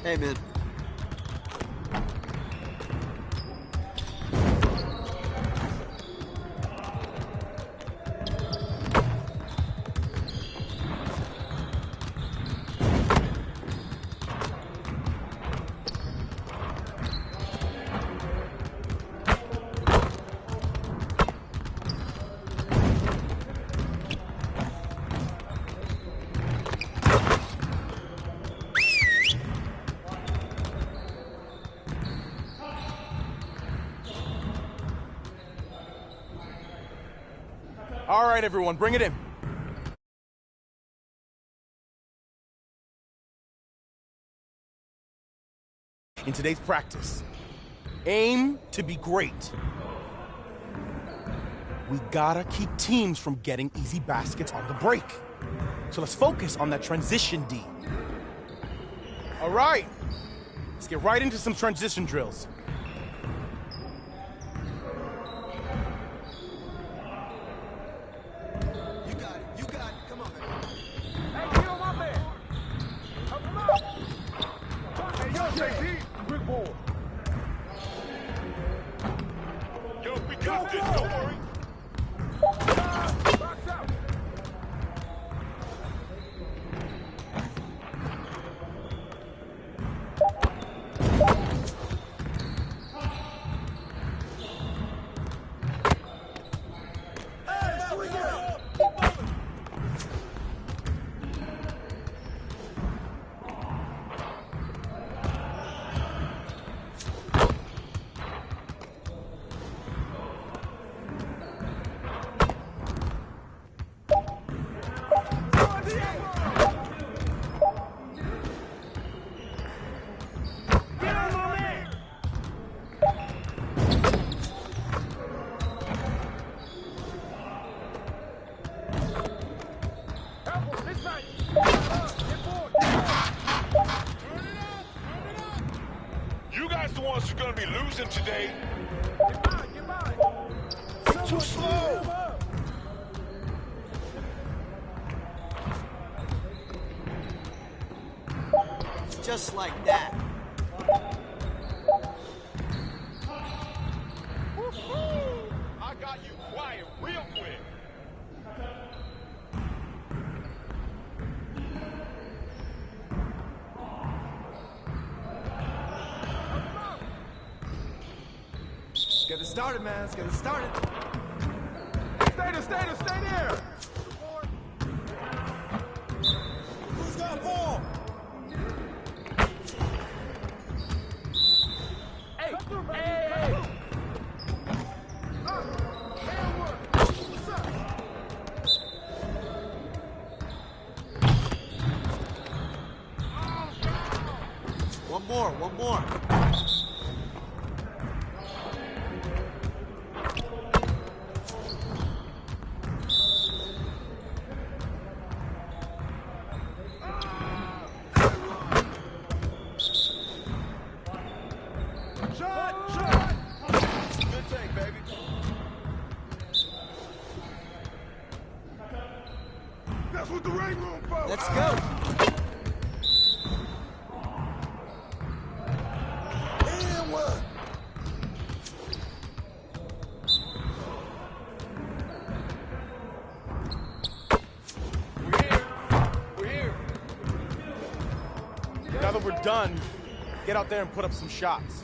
Hey, man. All right, everyone, bring it in. In today's practice, aim to be great. We gotta keep teams from getting easy baskets on the break. So let's focus on that transition D. All right, let's get right into some transition drills. You guys the ones who are gonna be losing today. Get by. Too slow. Just like that. I got you quiet real quick. Let's get it started, man. Let's get it started. Stay there. Who's got ball? Hey. One more. Shot! Good take, baby. That's what the ring room for. Let's go. And what? We're here. Now that we're done, get out there and put up some shots.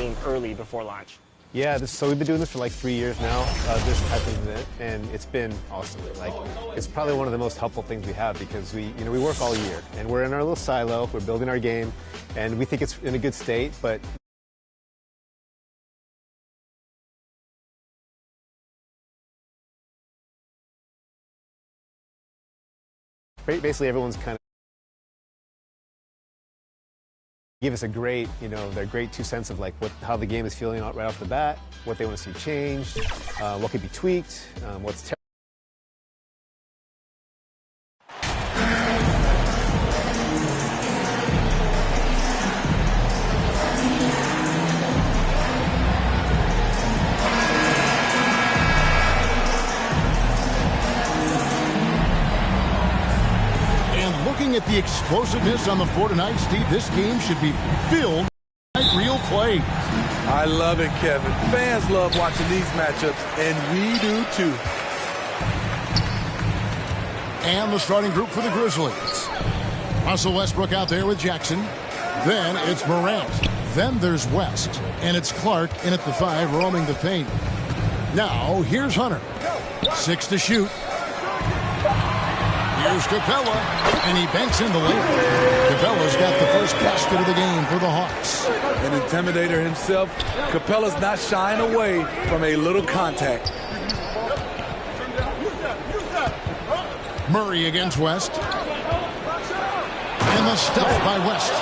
game early before launch? Yeah, so we've been doing this for like 3 years now, this type of event, and it's been awesome. Like, it's probably one of the most helpful things we have because we work all year, and we're in our little silo, we're building our game, and we think it's in a good state, but basically everyone's kind of give us a great, their great 2 cents of like how the game is feeling right off the bat, what they want to see changed, what could be tweaked, what's Looking at the explosiveness on the floor tonight, Steve, this game should be filled with real play. I love it, Kevin. Fans love watching these matchups, and we do too. And the starting group for the Grizzlies. Russell Westbrook out there with Jackson. Then it's Morant. Then there's West. And it's Clark in at the 5, roaming the paint. Now, here's Hunter. 6 to shoot. Here's Capella, and he banks in the layup. Capella's got the first basket of the game for the Hawks. An intimidator himself, Capella's not shying away from a little contact. Murray against West. And the stuff by West.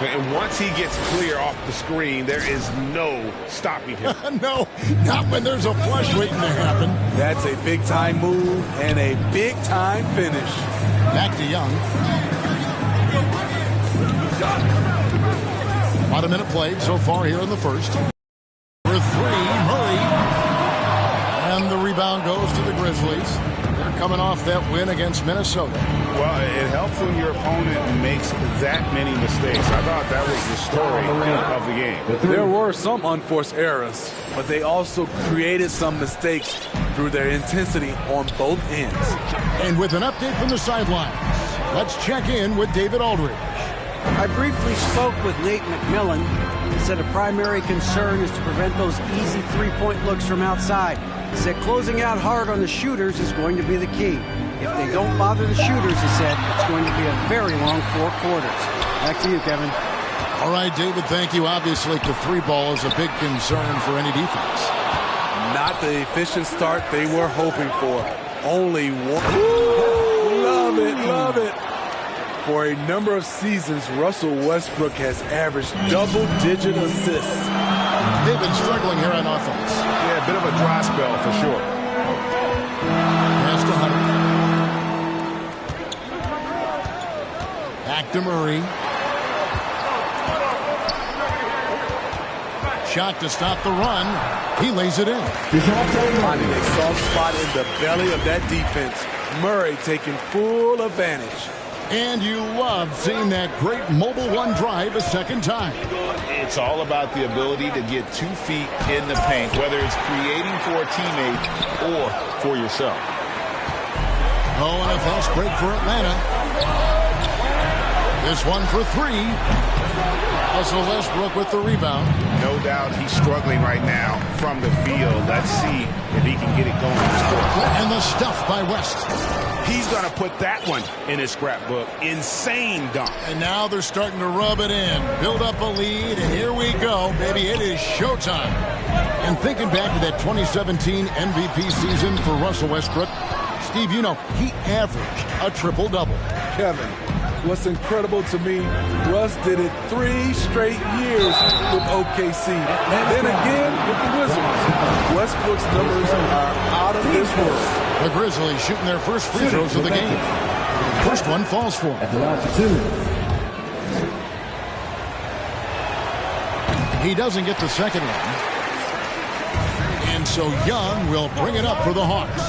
And once he gets clear off the screen, there is no stopping him. No, not when there's a flush waiting to happen. That's a big-time move and a big-time finish. Back to Young. About a minute played so far here in the first. For 3, Murray. And the rebound goes to the Grizzlies. They're coming off that win against Minnesota. Well, it helps when your opponent makes that many mistakes. I thought that was the story of the game. There were some unforced errors, but they also created some mistakes through their intensity on both ends. And with an update from the sidelines, let's check in with David Aldridge. I briefly spoke with Nate McMillan. He said a primary concern is to prevent those easy three-point looks from outside. He said closing out hard on the shooters is going to be the key. If they don't bother the shooters, he said, it's going to be a very long 4 quarters. Back to you, Kevin. All right, David, thank you. Obviously, the 3-ball is a big concern for any defense. Not the efficient start they were hoping for. Only one. Ooh, love it, love it. For a number of seasons, Russell Westbrook has averaged double-digit assists. They've been struggling here on offense. Yeah, a bit of a dry spell for sure. Pass to Hunter. Back to Murray. Shot to stop the run. He lays it in. Finding a soft spot in the belly of that defense. Murray taking full advantage. And you love seeing that great mobile one drive a second time. It's all about the ability to get 2 feet in the paint, whether it's creating for a teammate or for yourself. Oh, and a fast break for Atlanta. This one for 3. Russell Westbrook with the rebound. No doubt he's struggling right now from the field. Let's see if he can get it going. And the stuff by West. He's going to put that one in his scrapbook. Insane dunk. And now they're starting to rub it in. Build up a lead, and here we go, baby. It is showtime. And thinking back to that 2017 MVP season for Russell Westbrook, Steve, he averaged a triple-double. Kevin, what's incredible to me, Russ did it 3 straight years with OKC. And then again with the Wizards. Westbrook's numbers are out of this world. The Grizzlies shooting their first free throws of the game. First one falls for him. He doesn't get the second one. And so Young will bring it up for the Hawks.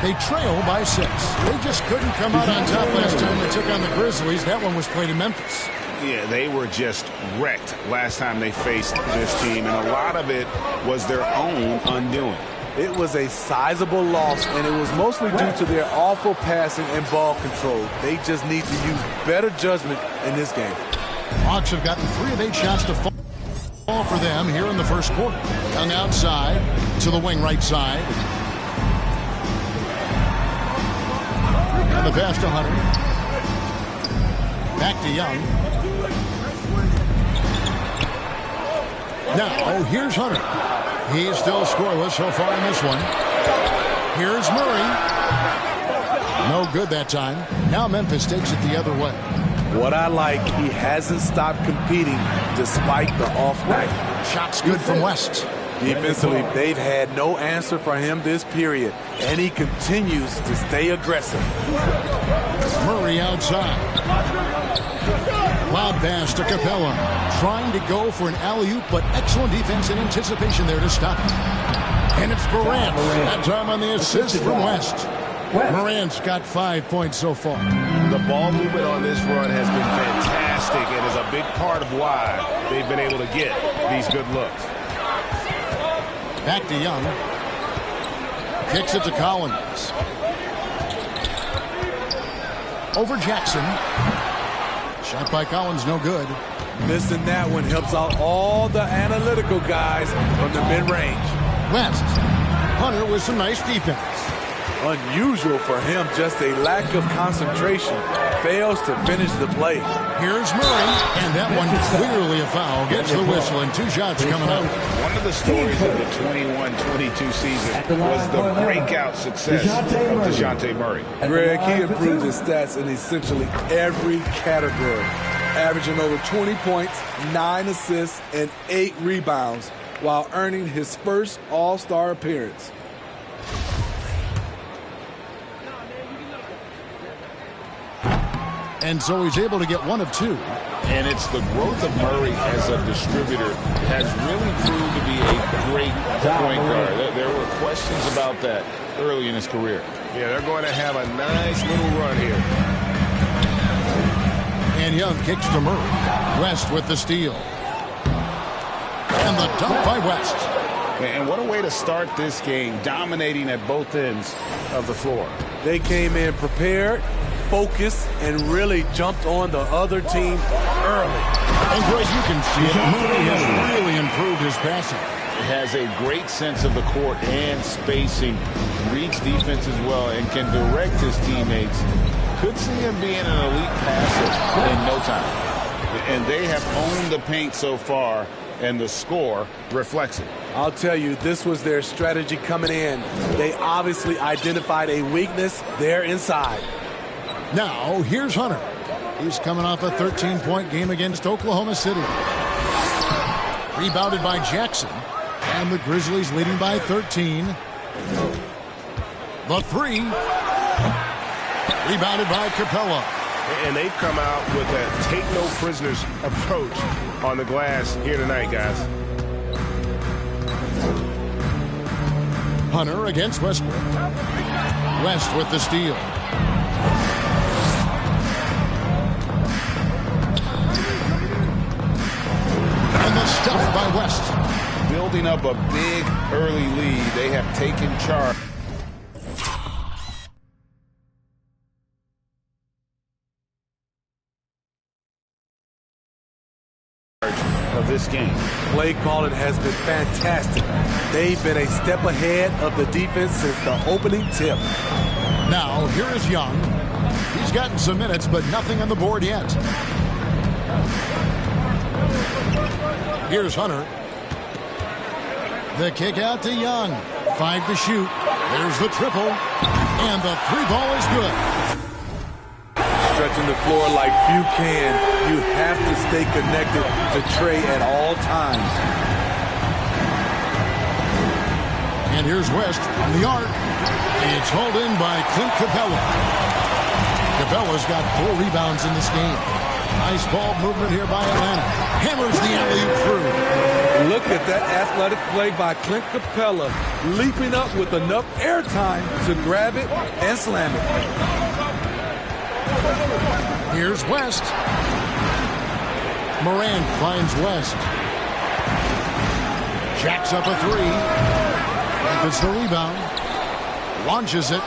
They trail by 6. They just couldn't come out on top last time they took on the Grizzlies. That one was played in Memphis. Yeah, they were just wrecked last time they faced this team, and a lot of it was their own undoing. It was a sizable loss, and it was mostly due to their awful passing and ball control. They just need to use better judgment in this game. Hawks have gotten 3 of 8 shots to fall. Ball for them here in the first quarter. Young outside to the wing right side. And the pass to Hunter. Back to Young. Now, here's Hunter. He's still scoreless so far in this one. Here's Murray. No good that time. Now Memphis takes it the other way. What I like, he hasn't stopped competing despite the off night. Shots good from West. Defensively, they've had no answer for him this period, and he continues to stay aggressive. Murray outside. Loud pass to Capella. Trying to go for an alley-oop, but excellent defense and anticipation there to stop it. And it's Morant. That time on the assist from West. Morant's got 5 points so far. The ball movement on this run has been fantastic and is a big part of why they've been able to get these good looks. Back to Young. Kicks it to Collins. Over Jackson. Shot by Collins, no good. Missing that one helps out all the analytical guys from the mid-range. West. Hunter with some nice defense. Unusual for him, just a lack of concentration. Fails to finish the play. Here's Murray, and that one clearly a foul. Gets the whistle, and 2 shots coming up. One of the stories of the 21-22 season was the breakout success of DeJounte Murray. Greg, he improved his stats in essentially every category, averaging over 20 points, 9 assists, and 8 rebounds, while earning his first All-Star appearance. And so he's able to get 1 of 2. And it's the growth of Murray as a distributor has really proved to be a great point guard. There were questions about that early in his career. Yeah, they're going to have a nice little run here. And Young kicks to Murray. West with the steal. And the dunk by West. And what a way to start this game, dominating at both ends of the floor. They came in prepared, focused, and really jumped on the other team early. And Greg, you can see it. Murray has really improved his passing. Has a great sense of the court and spacing, reads defense as well, and can direct his teammates. Could see him being an elite passer in no time. And they have owned the paint so far, and the score reflects it. I'll tell you, this was their strategy coming in. They obviously identified a weakness there inside. Now, here's Hunter. He's coming off a 13-point game against Oklahoma City. Rebounded by Jackson. And the Grizzlies leading by 13. The 3. Rebounded by Capella. And they've come out with a take-no-prisoners approach on the glass here tonight, guys. Hunter against Westbrook. West with the steal. And the stuff by West. Building up a big early lead, they have taken charge of this game. Play calling has been fantastic. They've been a step ahead of the defense since the opening tip. Now, here is Young. He's gotten some minutes, but nothing on the board yet. Here's Hunter. The kick out to Young. 5 to shoot. There's the triple. And the 3-ball is good. Stretching the floor like few can. You have to stay connected to Trey at all times. And here's West on the arc. It's hauled in by Clint Capella. Capella's got 4 rebounds in this game. Nice ball movement here by Atlanta. Hammers the alley-oop through. Look at that athletic play by Clint Capella, leaping up with enough airtime to grab it and slam it. Here's West. Moran finds West. Jacks up a 3. And it's the rebound. Launches it.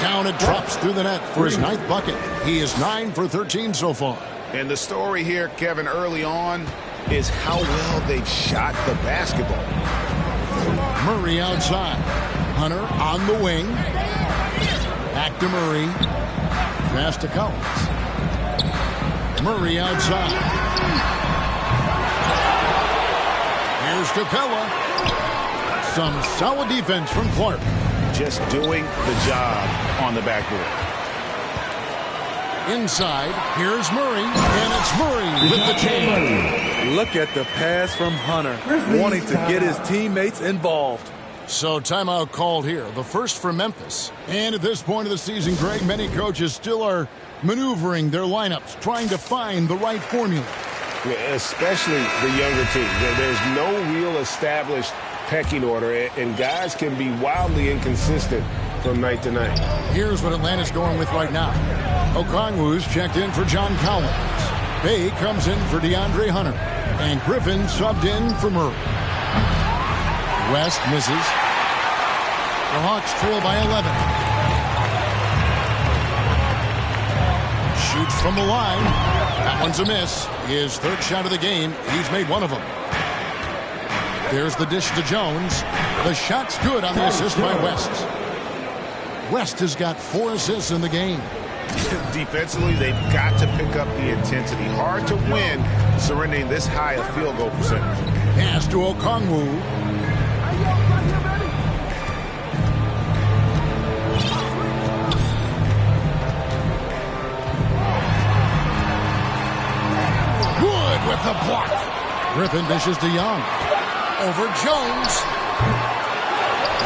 Down it drops through the net for his 9th bucket. He is 9 for 13 so far. And the story here, Kevin, early on, is how well they've shot the basketball. Murray outside. Hunter on the wing. Back to Murray. Pass to Collins. Murray outside. Here's Capella. Some solid defense from Clark. Just doing the job on the backboard. Inside, here's Murray, and it's Murray with the chain. Look at the pass from Hunter, wanting to get his teammates involved. So timeout called here, the first for Memphis. And at this point of the season, Greg, many coaches still are maneuvering their lineups, trying to find the right formula. Yeah, especially the younger team. There's no real established pecking order, and guys can be wildly inconsistent from night to night. Here's what Atlanta's going with right now. Okongwu's checked in for John Collins. Bay comes in for DeAndre Hunter. And Griffin subbed in for Murray. West misses. The Hawks trail by 11. Shoots from the line. That one's a miss. His third shot of the game. He's made one of them. There's the dish to Jones. The shot's good on the assist by West. West has got 4 assists in the game. Defensively, they've got to pick up the intensity. Hard to win surrendering this high a field goal percentage. Pass to Okongwu. Good with the block. Griffin dishes to Young. Over Jones.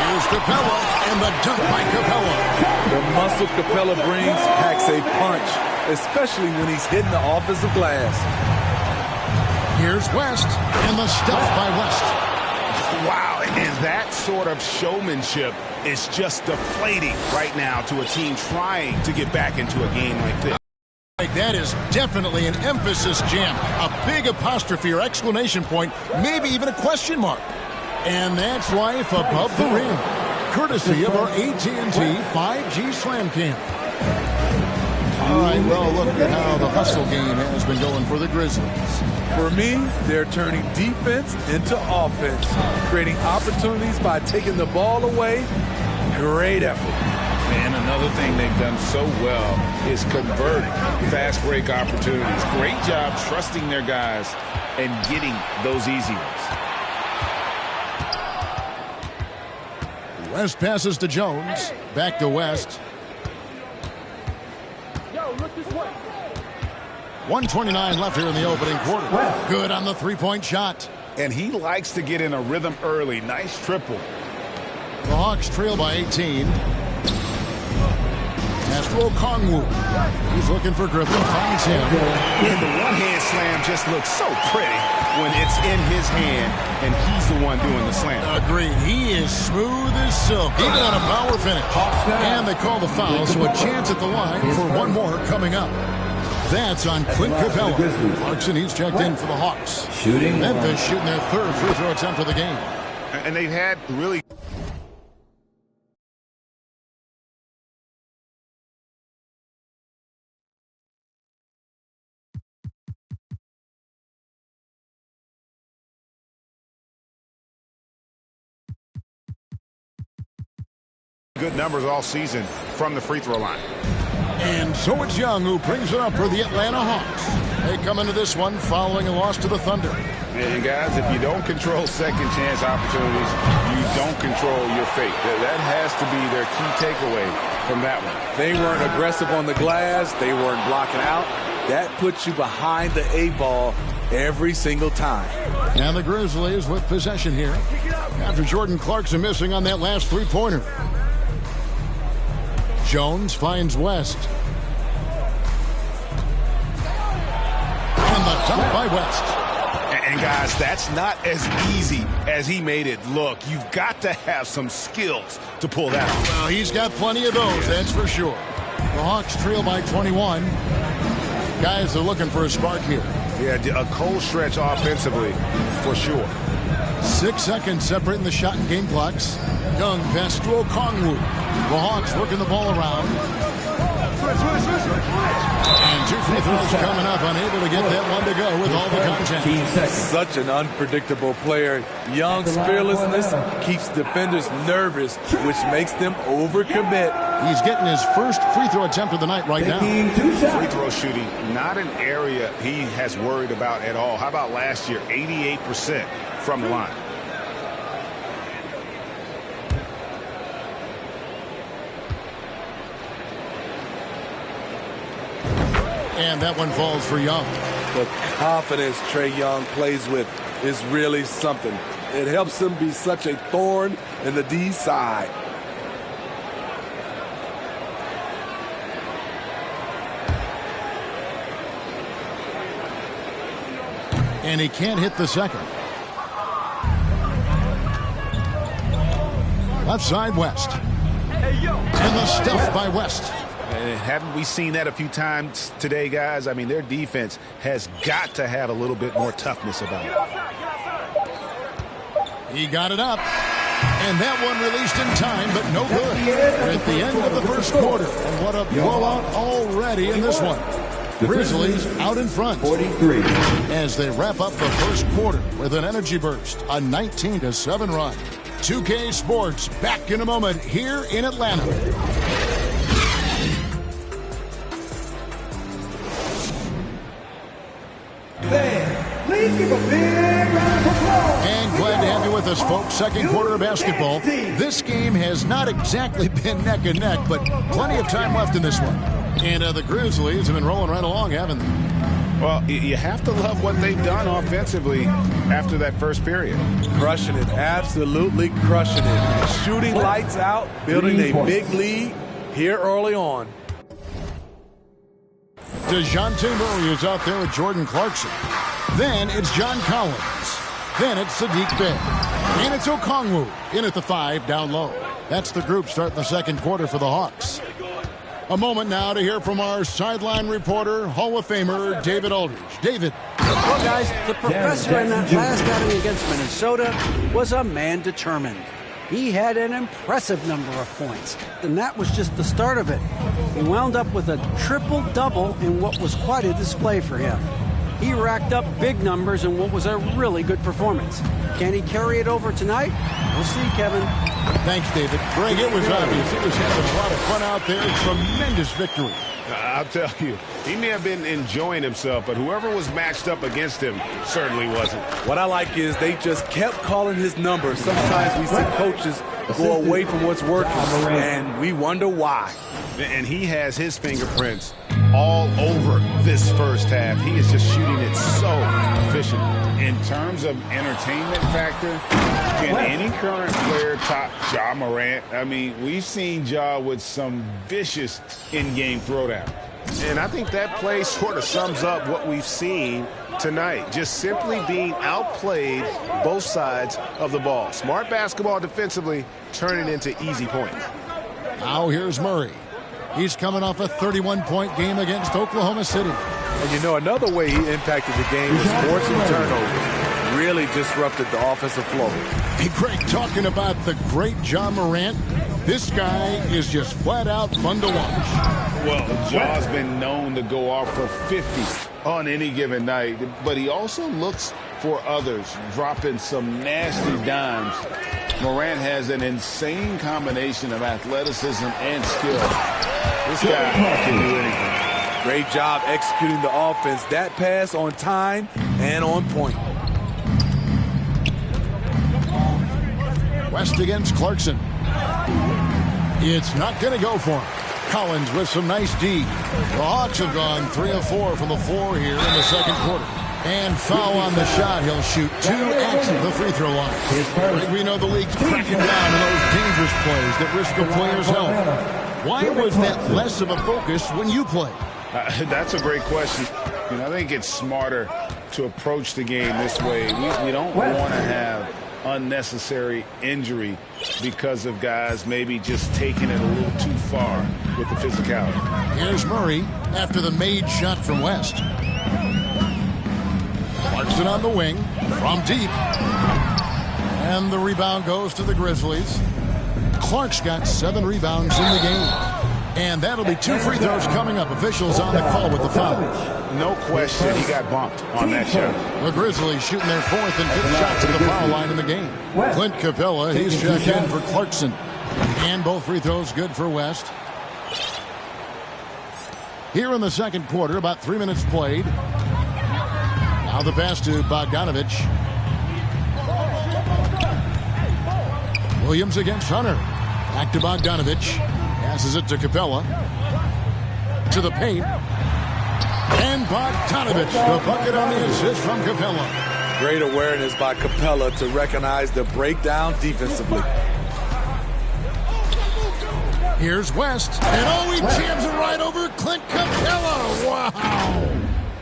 Here's Capella, and the dunk by Capella. The muscle Capella brings packs a punch, especially when he's hitting the offensive glass. Here's West, and the stuff by West. Wow, and that sort of showmanship is just deflating right now to a team trying to get back into a game like this. That is definitely an emphasis jam. A big apostrophe or exclamation point, maybe even a question mark. And that's life above the rim, courtesy of our AT&T 5G Slam Cam. All right, well, look at how the hustle game has been going for the Grizzlies. For me, they're turning defense into offense, creating opportunities by taking the ball away. Great effort. And another thing they've done so well is convert fast break opportunities. Great job trusting their guys and getting those easy ones. West passes to Jones. Back to West. 1:29 left here in the opening quarter. Good on the three-point shot. And he likes to get in a rhythm early. Nice triple. The Hawks trail by 18. Pass to Okongwu. He's looking for Griffin. Finds him. And the one-hand slam just looks so pretty when it's in his hand and he's the one doing the slam. Agreed. He is smooth as silk, even on a power finish. And they call the foul, so a chance at the line for one more coming up. That's on Clint Capella. Clarkson, he's checked in for the Hawks. Memphis shooting their third free throw attempt of the game. And they've had really good numbers all season from the free throw line. And so it's Young who brings it up for the Atlanta Hawks. They come into this one following a loss to the Thunder. And guys, if you don't control second chance opportunities, you don't control your fate. That has to be their key takeaway from that one. They weren't aggressive on the glass. They weren't blocking out. That puts you behind the A-ball every single time. And the Grizzlies with possession here after Jordan Clarkson missing on that last three-pointer. Jones finds West. And the dunk by West. And guys, that's not as easy as he made it look. You've got to have some skills to pull that off. Well, he's got plenty of those, that's for sure. The Hawks trail by 21. Guys are looking for a spark here. Yeah, a cold stretch offensively, for sure. 6 seconds separating the shot and game clocks. Young pass to Okongwu. The Hawks working the ball around. And 2 free throws coming up, unable to get that one to go with all the contact. Such an unpredictable player. Young's fearlessness keeps defenders nervous, which makes them overcommit. He's getting his first free throw attempt of the night right now. Free throw shooting, not an area he has worried about at all. How about last year? 88% from the line. And that one falls for Young. The confidence Trae Young plays with is really something. It helps him be such a thorn in the D side. And he can't hit the second. Left side, West. And the stuff by West. And haven't we seen that a few times today, guys? I mean, their defense has got to have a little bit more toughness about it. He got it up. And that one released in time, but no good. We're at the end of the first quarter. And what a blowout already in this one. Grizzlies out in front 43 as they wrap up the first quarter with an energy burst, a 19-7 run. 2K Sports back in a moment here in Atlanta. Please give a big round of applause. And glad to have you with us, folks. Second quarter of basketball. This game has not exactly been neck and neck, but plenty of time left in this one. And the Grizzlies have been rolling right along, haven't they? Well, you have to love what they've done offensively after that first period. Crushing it, absolutely crushing it. Shooting lights out, building a big lead here early on. DeJounte Murray is out there with Jordan Clarkson. Then it's John Collins. Then it's Sadiq Bey. And it's Okongwu in at the 5 down low. That's the group starting the second quarter for the Hawks. A moment now to hear from our sideline reporter, Hall of Famer David Aldridge. David. Well, guys, the professor in that last outing against Minnesota was a man determined. He had an impressive number of points, and that was just the start of it. He wound up with a triple-double in what was quite a display for him. He racked up big numbers in what was a really good performance. Can he carry it over tonight? We'll see, Kevin. Thanks, David. Greg, it was obvious. He was having a lot of fun out there. Tremendous victory. I'll tell you, he may have been enjoying himself, but whoever was matched up against him certainly wasn't. What I like is they just kept calling his number. Sometimes we see coaches go away from what's working, and we wonder why. And he has his fingerprints all over this first half. He is just shooting it so efficient. In terms of entertainment factor, can any current player top Ja Morant? I mean, we've seen Ja with some vicious in-game throwdown. And I think that play sort of sums up what we've seen tonight. Just simply being outplayed both sides of the ball. Smart basketball defensively, turning into easy points. Now here's Murray. He's coming off a 31-point game against Oklahoma City. And you know, another way he impacted the game was forcing turnovers. Really disrupted the offensive flow. Hey, Greg, talking about the great Ja Morant, this guy is just flat out fun to watch. Well, Ja's been known to go off for 50 on any given night, but he also looks for others, dropping some nasty dimes. Morant has an insane combination of athleticism and skill. This guy can do anything. Great job executing the offense. That pass on time and on point. West against Clarkson. It's not going to go for him. Collins with some nice D. The Hawks have gone 3 of 4 from the floor here in the second quarter. And foul on the shot. He'll shoot 2 at the free throw line. We know the league's cracking down on those dangerous plays that risk a player's health. Why was that less of a focus when you play? That's a great question. I think it's smarter to approach the game this way. We don't want to have unnecessary injury because of guys maybe just taking it a little too far with the physicality. Here's Murray after the made shot from West. Clarkson on the wing from deep. And the rebound goes to the Grizzlies. Clark's got 7 rebounds in the game. And that'll be 2 free throws coming up. Officials on the call with the foul. No question, he got bumped on that shot. The Grizzlies shooting their 4th and 5th shots at the foul line in the game. Clint Capella, he's checked in for Clarkson. And both free throws good for West. Here in the second quarter, about 3 minutes played. Now the pass to Bogdanovich. Williams against Hunter. Back to Bogdanovich. Passes it to Capella. To the paint. And Bogdanovich, the bucket on the assist from Capella. Great awareness by Capella to recognize the breakdown defensively. Here's West. And he jams it right over Clint Capella. Wow.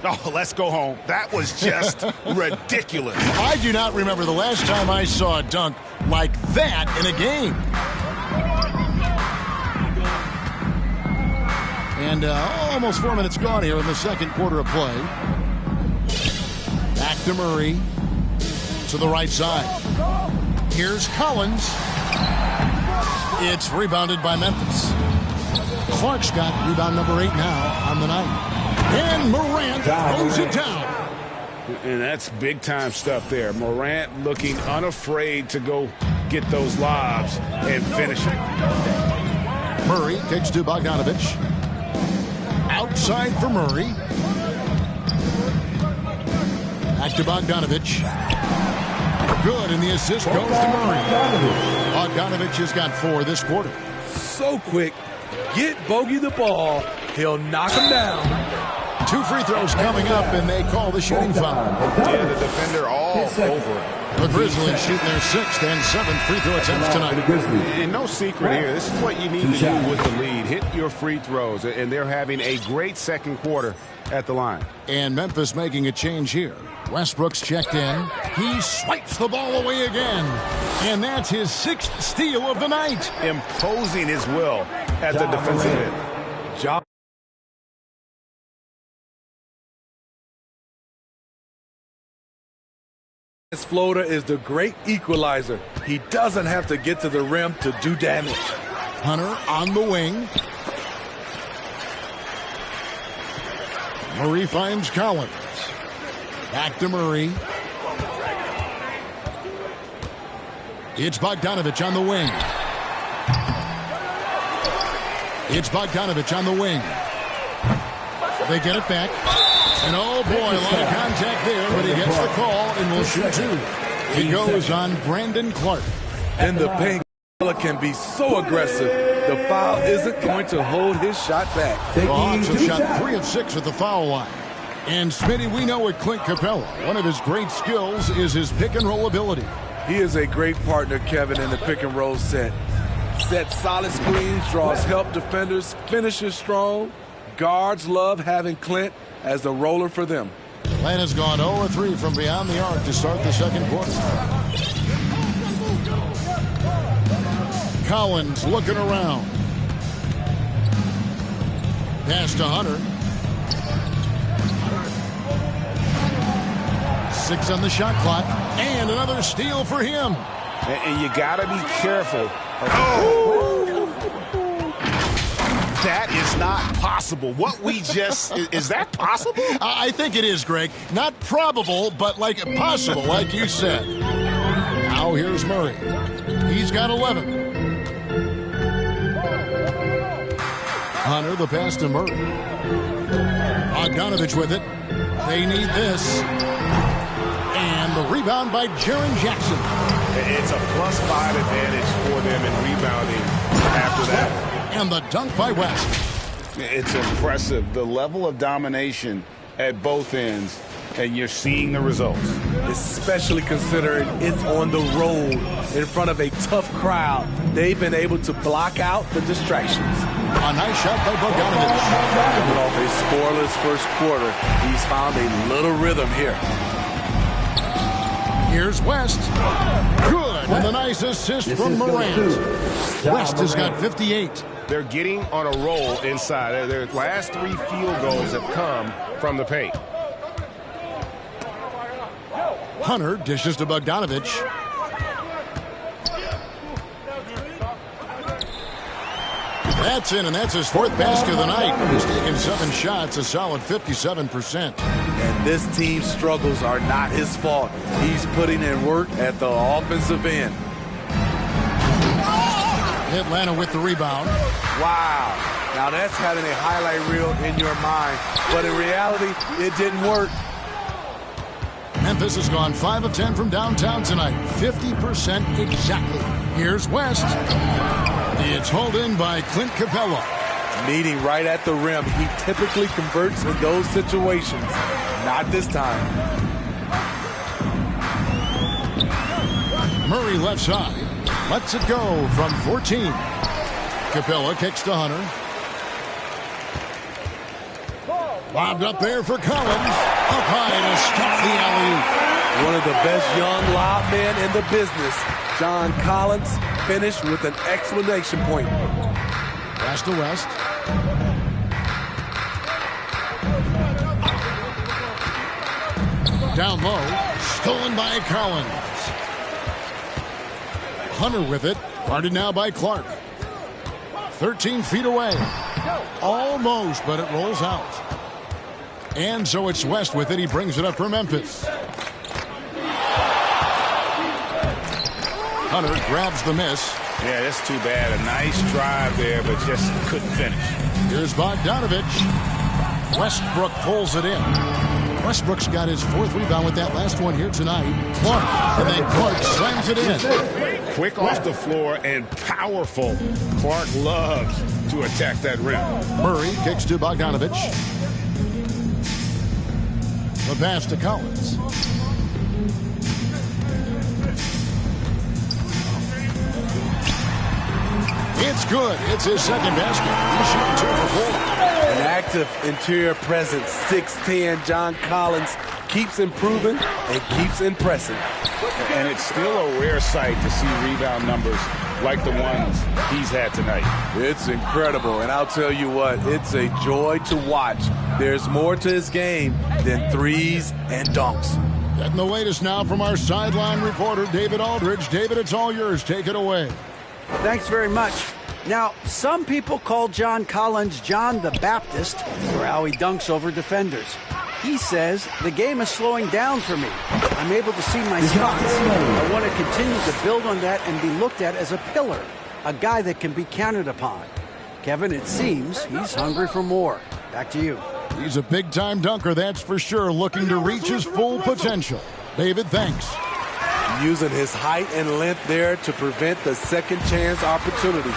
Oh, let's go home. That was just ridiculous. I do not remember the last time I saw a dunk like that in a game. And almost 4 minutes gone here in the second quarter of play. Back to Murray. To the right side. Here's Collins. It's rebounded by Memphis. Clark's got rebound number 8 now on the night. And Morant throws it down. And that's big-time stuff there. Morant looking unafraid to go get those lobs and finish it. Murray kicks to Bogdanovich. Outside for Murray. Back to Bogdanovich. Good, and the assist goes to Murray. Bogdanovich has got 4 this quarter. So quick. Get Bogey the ball. He'll knock him down. 2 free throws coming up, and they call the shooting foul. Yeah, the defender all over it. The Grizzlies shooting their 6th and 7th free throw attempts tonight. And no secret here. This is what you need to do with the lead. Hit your free throws, and they're having a great second quarter at the line. And Memphis making a change here. Westbrook's checked in. He swipes the ball away again. And that's his 6th steal of the night. Imposing his will at the defensive end. This floater is the great equalizer. He doesn't have to get to the rim to do damage. Hunter on the wing. Murray finds Collins. Back to Murray. It's Bogdanovich on the wing. It's Bogdanovich on the wing. They get it back. And oh boy, a lot of contact there, but he gets the call and will shoot 2. It goes on Brandon Clark. And the paint can be so aggressive. The foul isn't going to hold his shot back. The Hawks have shot 3 of 6 at the foul line. And Smitty, we know with Clint Capella, one of his great skills is his pick and roll ability. He is a great partner, Kevin, in the pick and roll set. Sets solid screens, draws help defenders, finishes strong. Guards love having Clint as the roller for them. Atlanta's gone 0-3 from beyond the arc to start the second quarter. Collins looking around. Pass to Hunter. 6 on the shot clock. And another steal for him. And you got to be careful. Oh! That is not possible. What we just... is that possible? I think it is, Greg. Not probable, but like possible, like you said. Now here's Murray. He's got 11. Hunter, the pass to Murray. Bogdanovich with it. They need this. And the rebound by Jaren Jackson. It's a +5 advantage for them in rebounding after that. And the dunk by West. It's impressive, the level of domination at both ends, and you're seeing the results. Especially considering it's on the road in front of a tough crowd. They've been able to block out the distractions. A nice shot by Bogdanovich. Coming off a scoreless first quarter, he's found a little rhythm here. Here's West. Good. And a nice assist from Morant. West has got 58. They're getting on a roll inside. Their last 3 field goals have come from the paint. Hunter dishes to That's in, and that's his fourth basket of the night. He's taken 7 shots, a solid 57%. And this team's struggles are not his fault. He's putting in work at the offensive end. Atlanta with the rebound. Wow. Now that's having a highlight reel in your mind. But in reality, it didn't work. Memphis has gone 5 of 10 from downtown tonight. 50% exactly. Here's West. It's hauled in by Clint Capella. Meeting right at the rim. He typically converts in those situations. Not this time. Murray left side. Lets it go from 14. Capella kicks to Hunter. Lobbed up there for Collins. Up high to stop the alley-oop. One of the best young lob men in the business. John Collins finished with an exclamation point. Pass to West. Down low. Stolen by Collins. Hunter with it. Guarded now by Clark. 13 feet away. Almost, but it rolls out. And so it's West with it. He brings it up for Memphis. Hunter grabs the miss. Yeah, that's too bad. A nice drive there, but just couldn't finish. Here's Bogdanovich. Westbrook pulls it in. Westbrook's got his 4th rebound with that last one here tonight. Clark, and then Clark slams it in. Quick off the floor and powerful. Clark loves to attack that rim. Murray kicks to Bogdanovich. The pass to Collins. It's good. It's his second basket. He's shooting 2 for 4. An active interior presence. 6'10" John Collins keeps improving and keeps impressing. And it's still a rare sight to see rebound numbers like the ones he's had tonight. It's incredible, and I'll tell you what, it's a joy to watch. There's more to his game than threes and dunks. Getting the latest now from our sideline reporter, David Aldridge. David, it's all yours. Take it away. Thanks very much. Now, some people call John Collins John the Baptist for how he dunks over defenders. He says, the game is slowing down for me. I'm able to see my spots. I want to continue to build on that and be looked at as a pillar, a guy that can be counted upon. Kevin, it seems he's hungry for more. Back to you. He's a big-time dunker, that's for sure, looking to reach his full potential. David, thanks. Using his height and length there to prevent the second chance opportunity.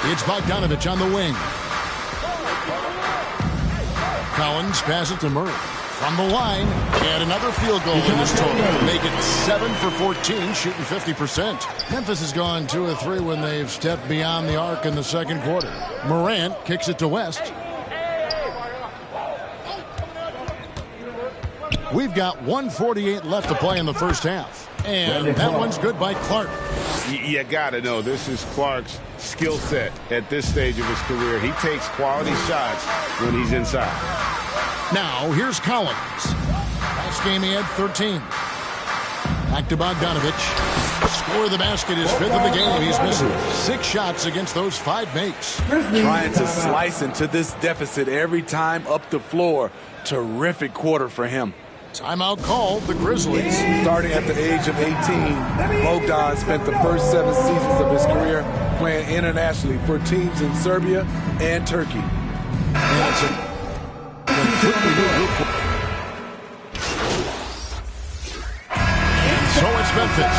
It's Bogdanovich on the wing. Collins passes to Murray. From the line, and another field goal in this total to make it 7 for 14, shooting 50%. Memphis has gone 2 of 3 when they've stepped beyond the arc in the second quarter. Morant kicks it to West. We've got 1:48 left to play in the first half. And that one's good by Clark. You got to know, this is Clark's skill set at this stage of his career. He takes quality shots when he's inside. Now, here's Collins. Last game he had 13. Back to Bogdanovich. Score of the basket, his 5th of the game. He's missing 6 shots against those 5 makes. Trying to slice into this deficit every time up the floor. Terrific quarter for him. Timeout called, the Grizzlies. Starting at the age of 18, Bogdan spent the first 7 seasons of his career playing internationally for teams in Serbia and Turkey. That's a completely new group. So it's Memphis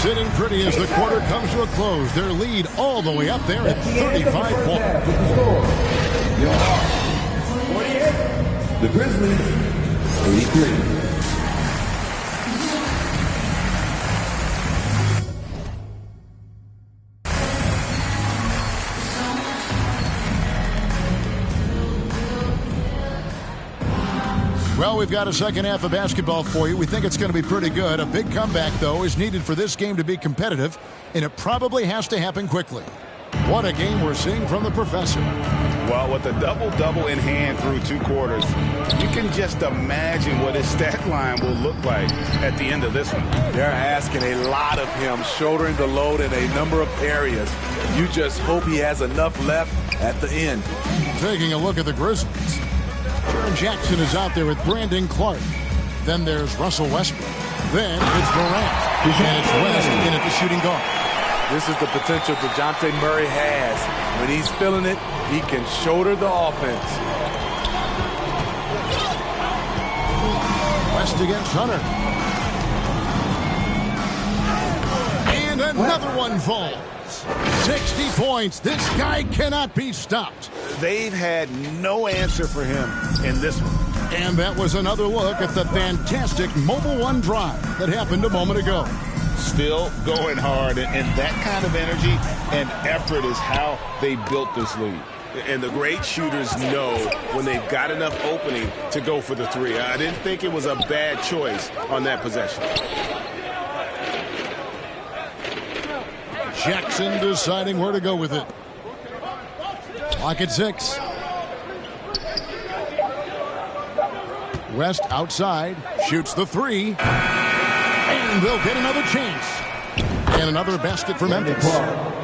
sitting pretty as the quarter comes to a close. Their lead all the way up there at 35 points. The Grizzlies, 83. Well, we've got a second half of basketball for you. We think it's going to be pretty good. A big comeback, though, is needed for this game to be competitive, and it probably has to happen quickly. What a game we're seeing from the professor. Well, with a double-double in hand through 2 quarters, you can just imagine what his stat line will look like at the end of this one. They're asking a lot of him, shouldering the load in a number of areas. You just hope he has enough left at the end. Taking a look at the Grizzlies. Jaren Jackson is out there with Brandon Clark. Then there's Russell Westbrook. Then it's Morant. And it's West in at the shooting guard. This is the potential DeJounte Murray has. When he's feeling it, he can shoulder the offense. West against Hunter. And another one falls. 60 points. This guy cannot be stopped. They've had no answer for him in this one. And that was another look at the fantastic Mobile One drive that happened a moment ago. Still going hard, and that kind of energy and effort is how they built this lead. And the great shooters know when they've got enough opening to go for the 3. I didn't think it was a bad choice on that possession. Jackson deciding where to go with it. Clock at 6. West outside, shoots the 3. And they'll get another chance. And another basket for Memphis.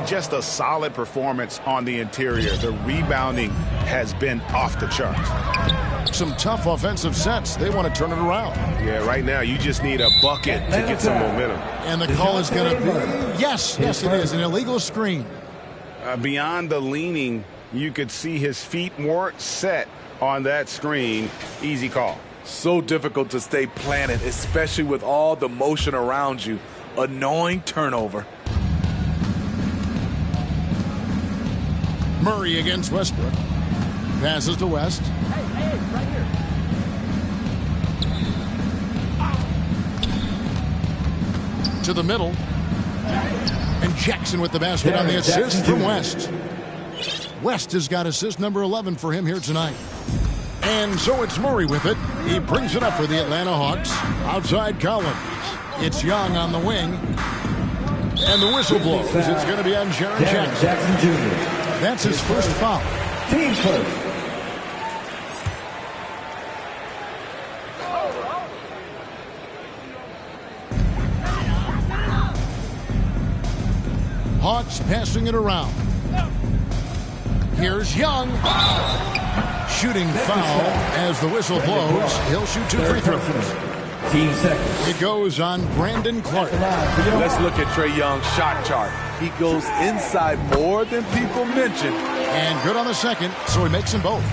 Just a solid performance on the interior. The rebounding has been off the charts. Some tough offensive sets. They want to turn it around. Yeah, right now you just need a bucket to get some momentum. And the call is going to be, yes, it is, an illegal screen. Beyond the leaning, you could see his feet weren't set on that screen. Easy call. So difficult to stay planted, especially with all the motion around you. Annoying turnover. Murray against Westbrook. Passes to West. Hey, right here. To the middle. And Jackson with the basket on the assist from West. West has got assist number 11 for him here tonight. And so it's Murray with it. He brings it up for the Atlanta Hawks. Outside Collins. It's Young on the wing. And the whistle blows. It's going to be on Jaren Jackson Jr. That's his first foul. Team first. Hawks passing it around. Here's Young. Shooting foul as the whistle blows. He'll shoot 2 free throws. Team second. It goes on Brandon Clark. Let's look at Trae Young's shot chart. He goes inside more than people mention. And good on the second, so he makes them both.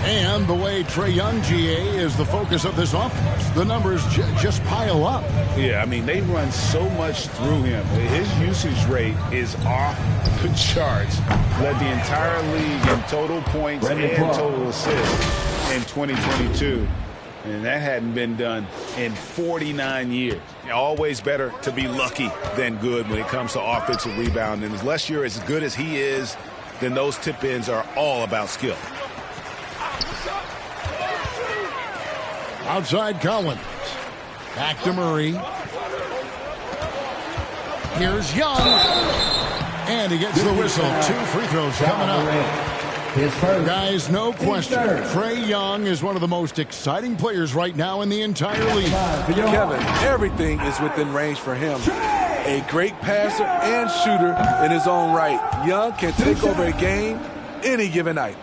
And the way Trae Young, GA, is the focus of this offense, the numbers just pile up. Yeah, I mean, they run so much through him. His usage rate is off the charts. Led the entire league in total points and total assists in 2022. And that hadn't been done in 49 years. Always better to be lucky than good when it comes to offensive rebound. And unless you're as good as he is, then those tip-ins are all about skill. Outside Collins. Back to Murray. Here's Young. And he gets the whistle. 2 free throws coming up. Guys, no question. Trae Young is one of the most exciting players right now in the entire league. Kevin, everything is within range for him. A great passer and shooter in his own right. Young can take over a game any given night.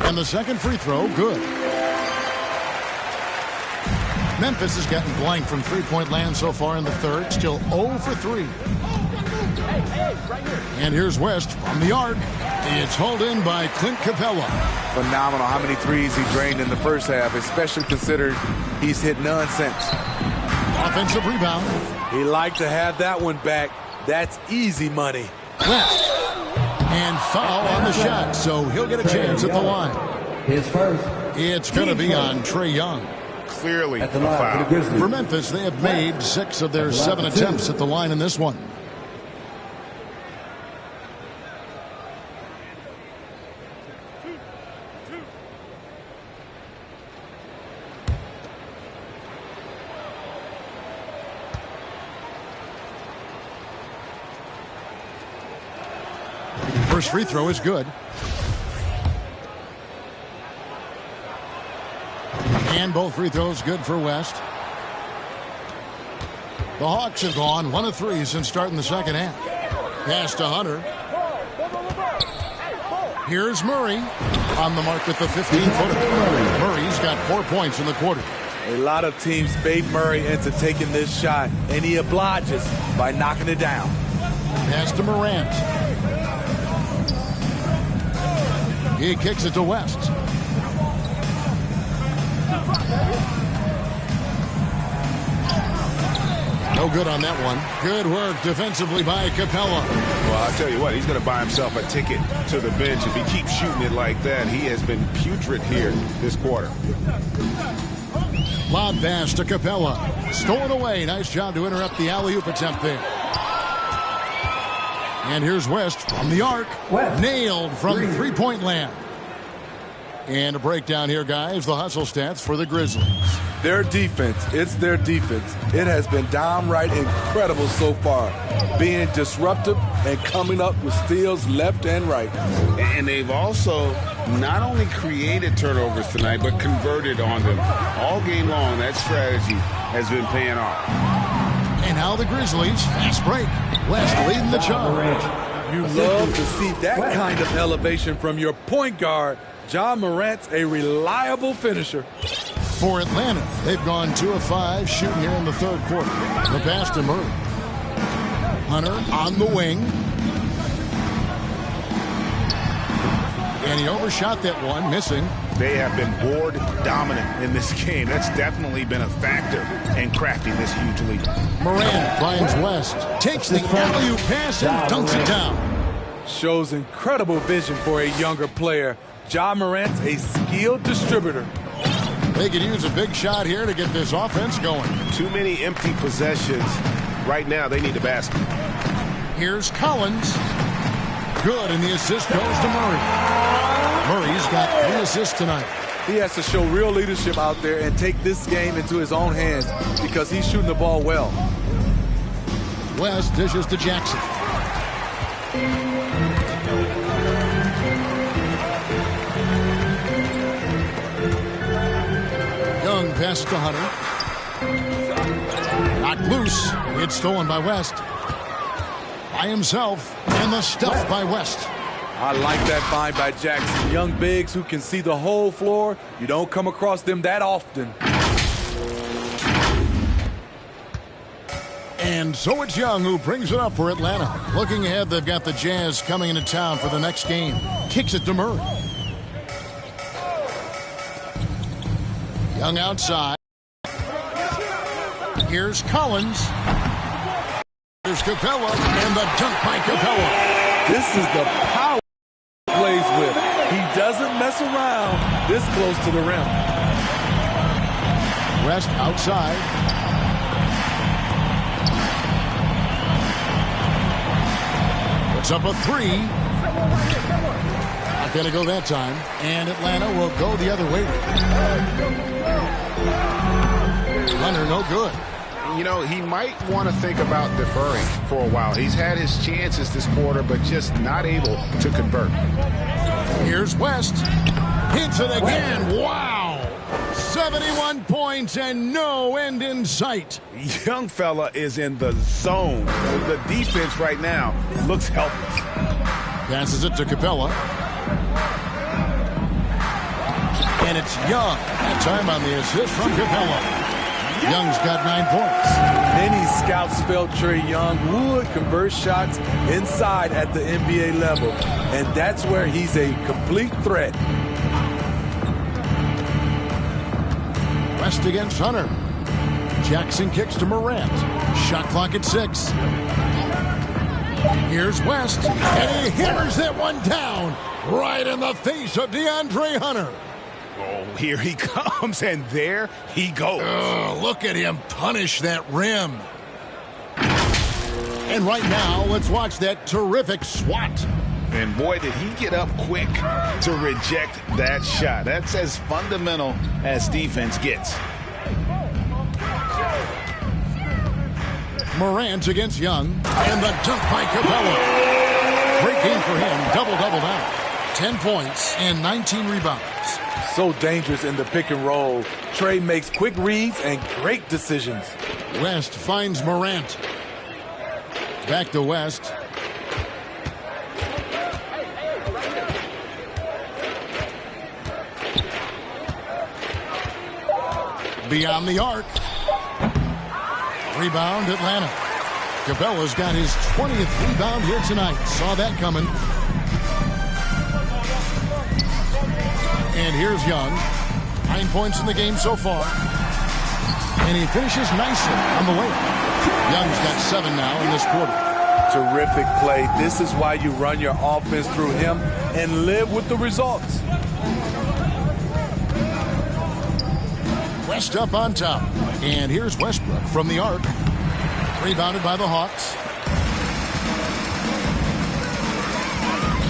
And the second free throw, good. Memphis has gotten blank from three-point land so far in the third. Still 0 for 3. And here's West from the arc. It's hauled in by Clint Capella. Phenomenal how many threes he drained in the first half, especially considered he's hit none since. Offensive rebound. He liked to have that one back. That's easy money. West. And foul on the shot, so he'll get a chance at the line. His first. It's going to be on Trae Young. Clearly At the a line foul. for the Grizzlies. For Memphis, they have made 6 of their 7 attempts at the line in this one. First free throw is good. And both free throws good for West. The Hawks have gone 1 of 3 since starting the second half. Pass to Hunter. Here's Murray on the mark with the 15-footer. Murray's got 4 points in the quarter. A lot of teams bait Murray into taking this shot, and he obliges by knocking it down. Pass to Morant. He kicks it to West. No good on that one. Good work defensively by Capella. Well, I'll tell you what, he's going to buy himself a ticket to the bench if he keeps shooting it like that. He has been putrid here this quarter. Lob pass to Capella. Stolen away. Nice job to interrupt the alley-oop attempt there. And here's West from the arc. Nailed from three-point land. And a breakdown here, guys. The hustle stats for the Grizzlies. Their defense, it's their defense. It has been downright incredible so far, being disruptive and coming up with steals left and right. And they've also not only created turnovers tonight, but converted on them. All game long, that strategy has been paying off. And now the Grizzlies, fast break. West leading the charge. You love to see that kind of elevation from your point guard. Ja Morant's a reliable finisher. For Atlanta, they've gone 2 of 5 shooting here in the third quarter. The pass to Murray. Hunter on the wing. And he overshot that one, missing. They have been board dominant in this game. That's definitely been a factor in crafting this huge lead. Morant finds West. Takes the alley-oop pass and dunks it down. Shows incredible vision for a younger player. Ja Morant's a skilled distributor. They could use a big shot here to get this offense going. Too many empty possessions. Right now, they need the basket. Here's Collins. Good, and the assist goes to Murray. Murray's got 3 assists tonight. He has to show real leadership out there and take this game into his own hands because he's shooting the ball well. West dishes to Jackson. Young pass to Hunter. Knocked loose. It's stolen by West. By himself, and the stuff by West. I like that find by Jackson. Young bigs who can see the whole floor. You don't come across them that often. And so it's Young who brings it up for Atlanta. Looking ahead, they've got the Jazz coming into town for the next game. Kicks it to Murray. Young outside. Here's Collins. Here's Capella, and the dunk by Capella. This is the power he plays with. He doesn't mess around this close to the rim. West outside. Puts up a 3. Not going to go that time. And Atlanta will go the other way. Hunter, no good. You know, he might want to think about deferring for a while. He's had his chances this quarter, but just not able to convert. Here's West. Hits it again. Wow. 71 points and no end in sight. Young fella is in the zone. The defense right now looks helpless. Passes it to Capella. And it's Young. That time on the assist from Capella. Young's got 9 points. Many scouts felt Trae Young would convert shots inside at the NBA level, and that's where he's a complete threat. West against Hunter. Jackson kicks to Morant. Shot clock at 6. Here's West, and he hammers that one down right in the face of DeAndre Hunter. Oh, here he comes, and there he goes. Look at him punish that rim. And right now, let's watch that terrific swat. And boy, did he get up quick to reject that shot. That's as fundamental as defense gets. Morant against Young, and the dunk by Capella. Great game for him, double-double now. 10 points and 19 rebounds. so dangerous in the pick and roll. Trey makes quick reads and great decisions. West finds Morant. Back to West. Beyond the arc. Rebound, Atlanta. Capella's got his 20th rebound here tonight. Saw that coming. And here's Young. 9 points in the game so far. And he finishes nicely on the layup. Young's got 7 now in this quarter. Terrific play. This is why you run your offense through him and live with the results. West up on top. And here's Westbrook from the arc. Rebounded by the Hawks.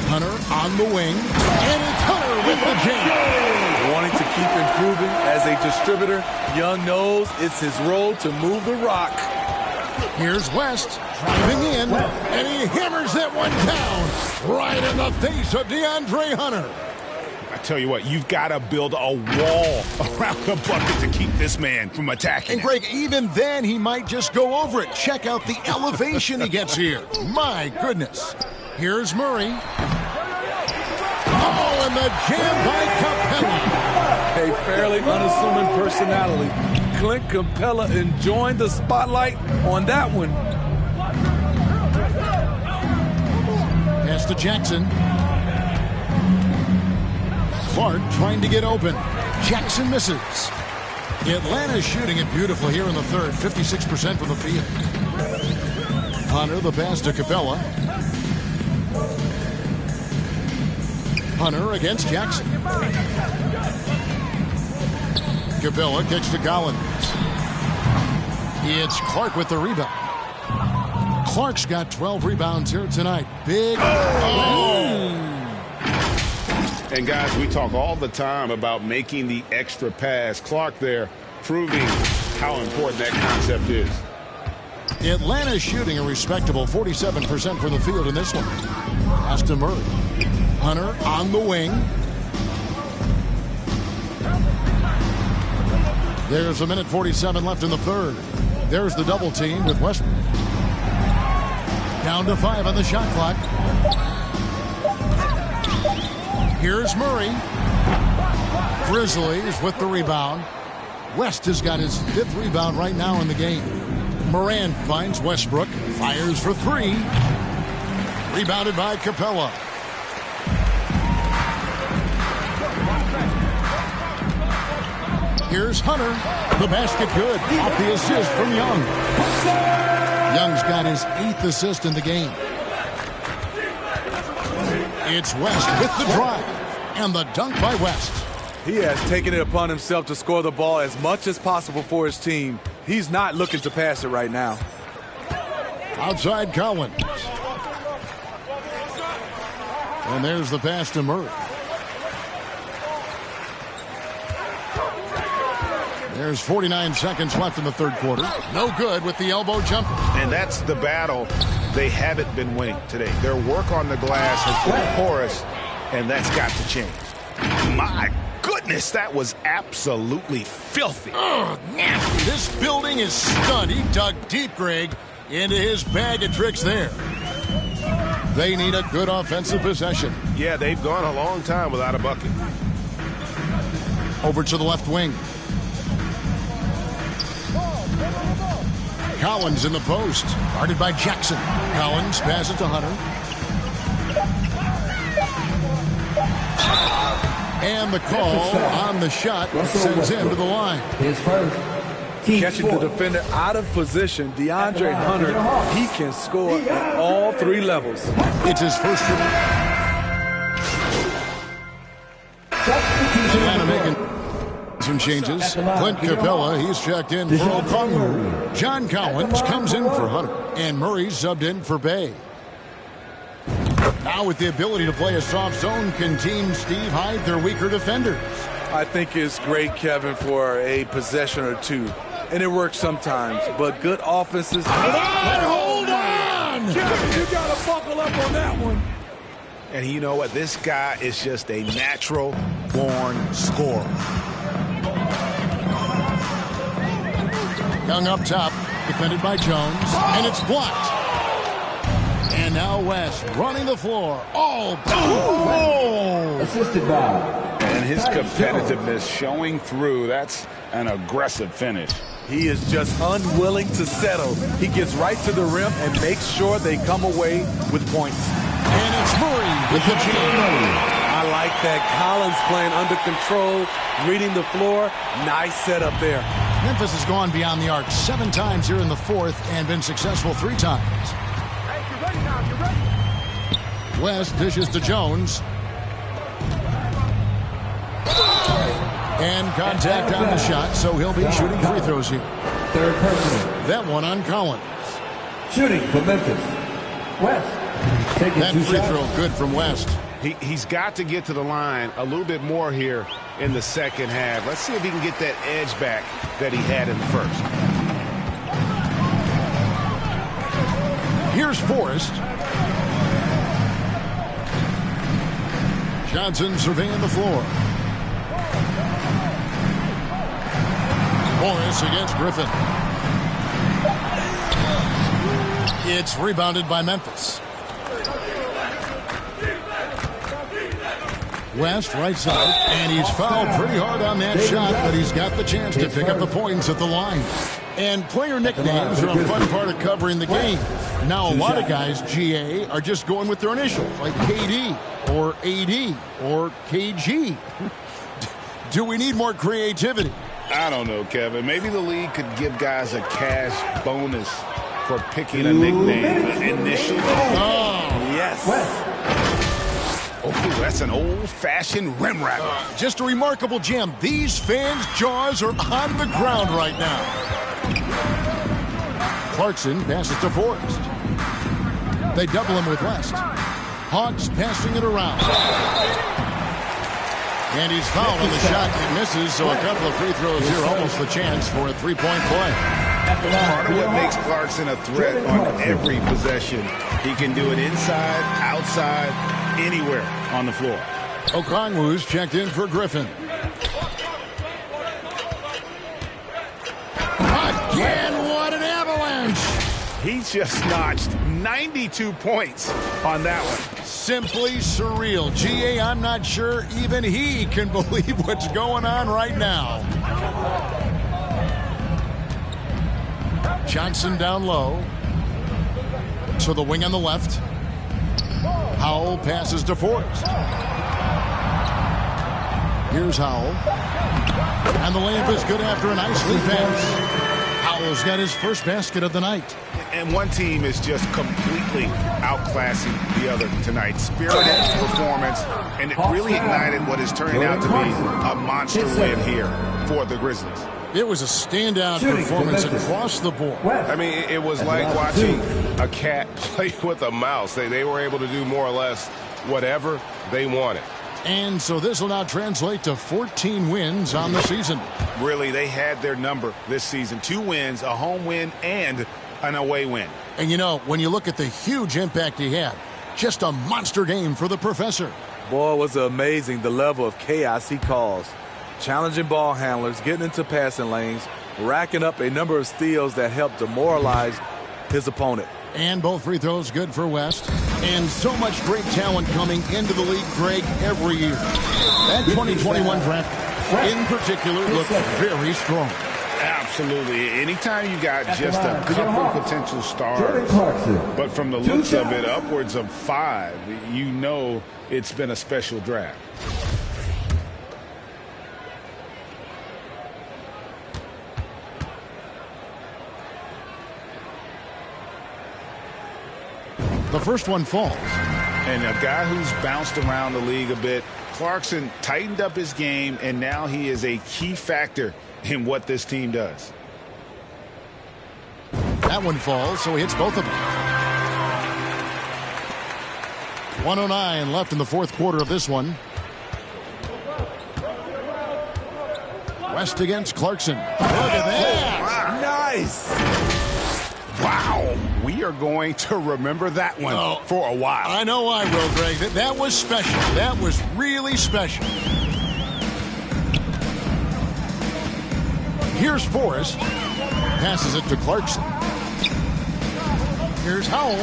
Hunter on the wing. And it's Hunter with the jam. Wanting to keep improving as a distributor, Young knows it's his role to move the rock. Here's West driving in. And he hammers that one down. Right in the face of DeAndre Hunter. I tell you what, you've got to build a wall around the bucket to keep this man from attacking. And Greg, even then, he might just go over it. Check out the elevation he gets here. My goodness. Here's Murray. Oh, and the jam by Capella. A fairly unassuming personality. Clint Capella enjoying the spotlight on that one. Pass to Jackson. Clark trying to get open. Jackson misses. Atlanta's shooting it beautifully here in the third. 56% from the field. Hunter, the pass to Capella. Hunter against Jackson. Capella kicks to Collins. It's Clark with the rebound. Clark's got 12 rebounds here tonight. Big. And guys, we talk all the time about making the extra pass. Clark there proving how important that concept is. Atlanta's shooting a respectable 47% from the field in this one. Pass to Murray. Hunter on the wing. There's 1:47 left in the third. There's the double team with Westbrook. Down to 5 on the shot clock. Here's Murray. Grizzlies with the rebound. West has got his 5th rebound right now in the game. Morant finds Westbrook. Fires for 3. Rebounded by Capella. Here's Hunter. The basket good. Off the assist from Young. Young's got his 8th assist in the game. It's West with the drive. And the dunk by West. He has taken it upon himself to score the ball as much as possible for his team. He's not looking to pass it right now. Outside Collins. And there's the pass to Murray. There's 49 seconds left in the third quarter. No good with the elbow jumper. And that's the battle they haven't been winning today. Their work on the glass has been porous, and that's got to change. My goodness, that was absolutely filthy. Ugh, nasty. This building is stunned. He dug deep, Greg, into his bag of tricks there. They need a good offensive possession. Yeah, they've gone a long time without a bucket. Over to the left wing. Collins in the post. Guarded by Jackson. Collins passes to Hunter. And the call on the shot sends him to the line. His first. Catching the defender out of position, DeAndre Hunter, he can score at all 3 levels. It's his first. Atlanta making some changes. Clint Capella, he's checked in for Okongwu. John Collins comes in for Hunter. And Murray subbed in for Bay. Now with the ability to play a soft zone, can Team Steve hide their weaker defenders? I think it's great, Kevin, for a possession or 2. And it works sometimes, but good offenses. Hold on! Kevin, you got to buckle up on that one. And you know what? This guy is just a natural born scorer. Young up top, defended by Jones, and it's blocked. And now West running the floor. Assisted by. And his competitiveness showing through. That's an aggressive finish. He is just unwilling to settle. He gets right to the rim and makes sure they come away with points. And it's Murray with the jam. I like that. Collins playing under control, reading the floor. Nice setup there. Memphis has gone beyond the arc 7 times here in the fourth and been successful 3 times. West dishes to Jones. And contact on the shot, so he'll be shooting free throws here. Third person. That one on Collins. Shooting for Memphis. West. Taking That 2 free shots. throw good from West. He's got to get to the line a little bit more here in the second half. Let's see if he can get that edge back that he had in the first. Here's Forrest. Johnson surveying the floor. Morris against Griffin. It's rebounded by Memphis. West right side, and he's fouled pretty hard on that shot, but he's got the chance to pick up the points at the line. And player nicknames are a fun part of covering the game. Now a lot of guys, GA, are just going with their initials, like KD or AD or KG. Do we need more creativity? I don't know, Kevin. Maybe the league could give guys a cash bonus for picking a nickname initially. Oh, yes. Oh, that's an old-fashioned rim wrapper. Just a remarkable gem. These fans' jaws are on the ground right now. Clarkson passes to Forrest. They double him with West. Hawks passing it around. And he's fouled on the shot and misses, so a couple of free throws here, almost the chance for a three-point play. Part of what makes Clarkson a threat on every possession. He can do it inside, outside, anywhere on the floor. Okongwu's checked in for Griffin. Again, what an avalanche! He just notched 92 points on that one. Simply surreal. GA, I'm not sure even he can believe what's going on right now. Johnson down low. To the wing on the left. Howell passes to Forrest. Here's Howell. And the layup is good after a nice lead pass. Howell's got his first basket of the night. And one team is just completely outclassing the other tonight. Spirited performance, and it really ignited what is turning out to be a monster win here for the Grizzlies. It was a standout performance across the board. I mean, it was like watching a cat play with a mouse. They were able to do more or less whatever they wanted. And so this will now translate to 14 wins on the season. Really, they had their number this season. 2 wins, a home win, and an away win. And you know, when you look at the huge impact he had, just a monster game for the professor. Boy, it was amazing the level of chaos he caused. Challenging ball handlers, getting into passing lanes, racking up a number of steals that helped demoralize his opponent. And both free throws good for West. And so much great talent coming into the league, Greg, every year. That 2021 draft, in particular, looks very strong. Absolutely. Anytime you got just a couple potential stars, but from the looks of it, upwards of 5, you know it's been a special draft. The first one falls. And a guy who's bounced around the league a bit, Clarkson tightened up his game, and now he is a key factor in what this team does. That one falls, so he hits both of them. 1:09 left in the fourth quarter of this one. West against Clarkson. Look at that. Wow. Nice. Wow. We are going to remember that one for a while. I know I will, Greg. That was special. That was really special. Here's Forrest. Passes it to Clarkson. Here's Howell.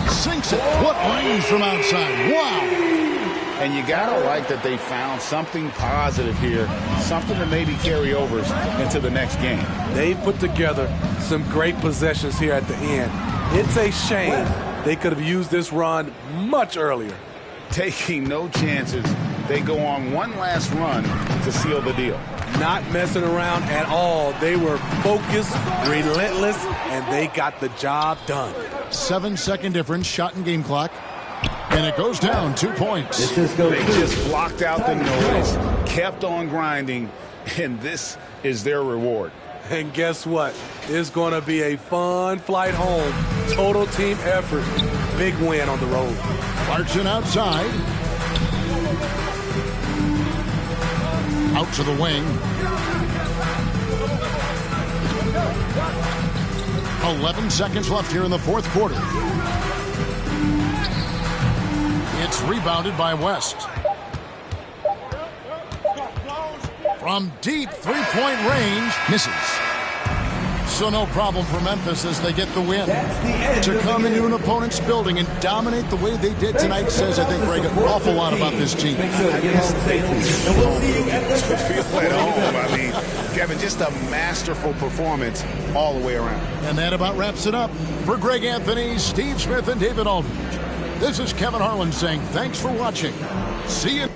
Sinks it. What range from outside. Wow. And you gotta like that they found something positive here, something to maybe carry over into the next game. They put together some great possessions here at the end. It's a shame they could have used this run much earlier. Taking no chances, they go on one last run to seal the deal. Not messing around at all. They were focused, relentless, and they got the job done. 7-second difference, shot and game clock. And it goes down 2 points. They just blocked out the noise, kept on grinding, and this is their reward. And guess what? It's going to be a fun flight home. Total team effort. Big win on the road. Clarkson outside. Out to the wing. 11 seconds left here in the fourth quarter. It's rebounded by West. From deep three-point range, misses. So no problem for Memphis as they get the win. To come into an opponent's building and dominate the way they did tonight says, I think, Greg, an awful lot about this team. I mean, Kevin, just a masterful performance all the way around. And that about wraps it up. For Greg Anthony, Steve Smith, and David Aldridge, this is Kevin Harlan saying thanks for watching. See you.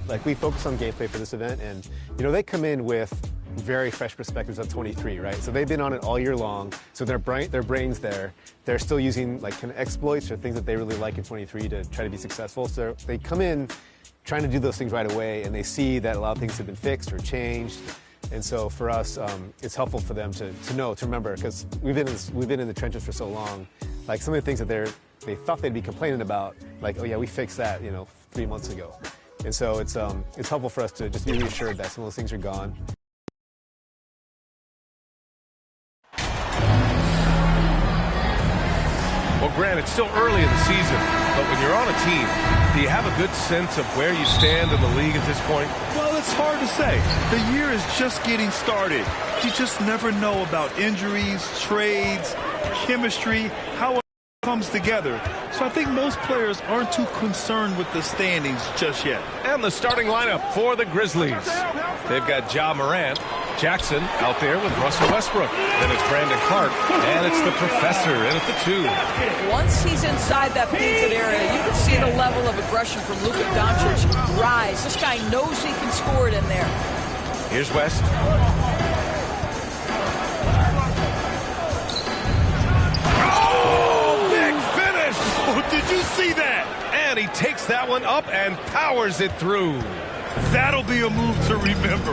Like, we focus on gameplay for this event, and you know, they come in with very fresh perspectives of 23, right? So they've been on it all year long, so their brains there, they're still using like kind of exploits or things that they really like in 23 to try to be successful. So they come in trying to do those things right away, and they see that a lot of things have been fixed or changed. And so for us, it's helpful for them to know, to remember, because we've been in the trenches for so long. Like some of the things that they thought they'd be complaining about, like, oh yeah, we fixed that, 3 months ago. And so it's helpful for us to just be reassured that some of those things are gone. Well, Grant, it's still early in the season, but when you're on a team, do you have a good sense of where you stand in the league at this point? Well, it's hard to say. The year is just getting started. You just never know about injuries, trades, chemistry, how it comes together. So I think most players aren't too concerned with the standings just yet. And the starting lineup for the Grizzlies. They've got Ja Morant, Jackson out there with Russell Westbrook. Then it's Brandon Clark, and it's the professor in at the 2. Once he's inside that painted area, you can see the level of aggression from Luka Doncic rise. This guy knows he can score it in there. Here's West. Oh, big finish! Oh, did you see that? And he takes that one up and powers it through. That'll be a move to remember.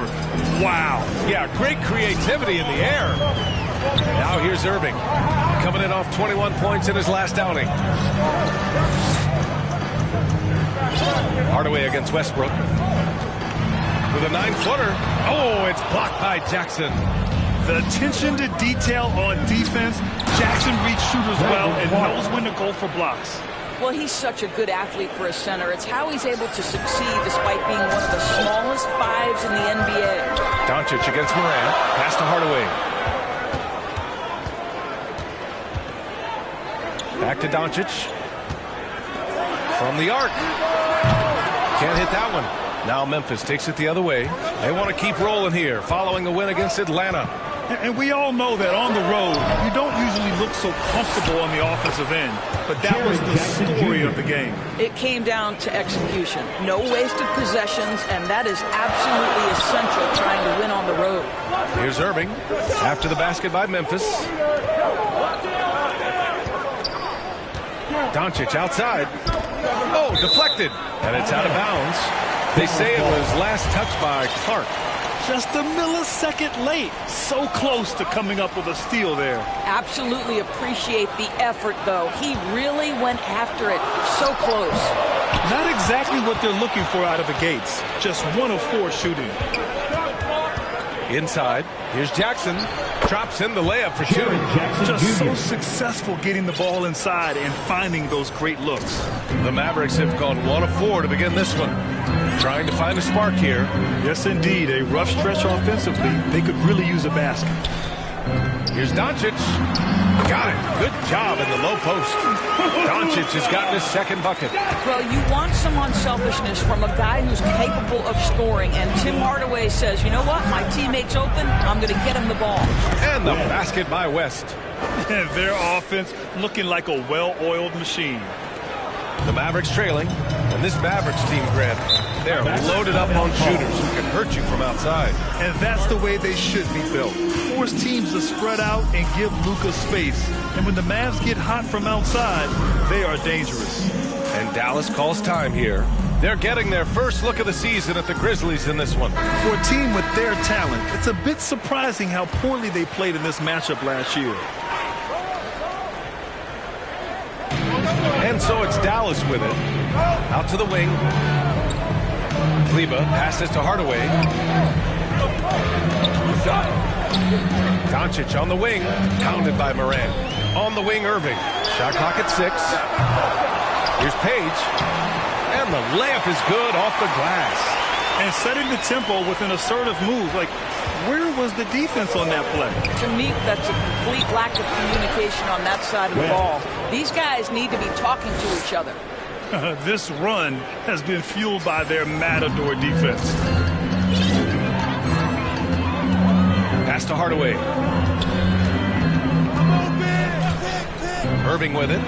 Wow. Yeah, great creativity in the air. Now here's Irving, coming in off 21 points in his last outing. Hardaway against Westbrook. With a 9-footer. Oh, it's blocked by Jackson. The attention to detail on defense. Jackson reads shooters well and knows when to go for blocks. Well, he's such a good athlete for a center. It's how he's able to succeed despite being one of the smallest 5s in the NBA. Doncic against Morant. Pass to Hardaway. Back to Doncic. From the arc. Can't hit that one. Now Memphis takes it the other way. They want to keep rolling here, following a win against Atlanta. And we all know that on the road, you don't usually look so comfortable on the offensive end. But that was the story of the game. It came down to execution. No wasted possessions, and that is absolutely essential trying to win on the road. Here's Irving after the basket by Memphis. Doncic outside. Oh, deflected. And it's out of bounds. They say it was last touched by Clark. Just a millisecond late. So close to coming up with a steal there. Absolutely appreciate the effort, though. He really went after it. So close. Not exactly what they're looking for out of the gates. Just 1 of 4 shooting. Inside. Here's Jackson. Drops in the layup for 2. Just so successful getting the ball inside and finding those great looks. The Mavericks have gone 1 of 4 to begin this one. Trying to find a spark here. Yes, indeed. A rough stretch offensively. They could really use a basket. Here's Doncic. Got it. Good job in the low post. Doncic has gotten his second bucket. Well, you want some unselfishness from a guy who's capable of scoring. And Tim Hardaway says, you know what? My teammate's open. I'm going to get him the ball. And the basket by West. And their offense looking like a well-oiled machine. The Mavericks trailing. And this Mavericks team, Grant, they're loaded up on shooters who can hurt you from outside. And that's the way they should be built. Force teams to spread out and give Luka space. And when the Mavs get hot from outside, they are dangerous. And Dallas calls time here. They're getting their first look of the season at the Grizzlies in this one. For a team with their talent, it's a bit surprising how poorly they played in this matchup last year. And so it's Dallas with it. Out to the wing. Kleba passes to Hardaway. Doncic on the wing. Pounded by Morant. On the wing, Irving. Shot clock at 6. Here's Page. And the layup is good off the glass. And setting the tempo with an assertive move. Like, where was the defense on that play? To me, that's a complete lack of communication on that side of the ball. These guys need to be talking to each other. This run has been fueled by their Matador defense. Pass to Hardaway. Irving with it.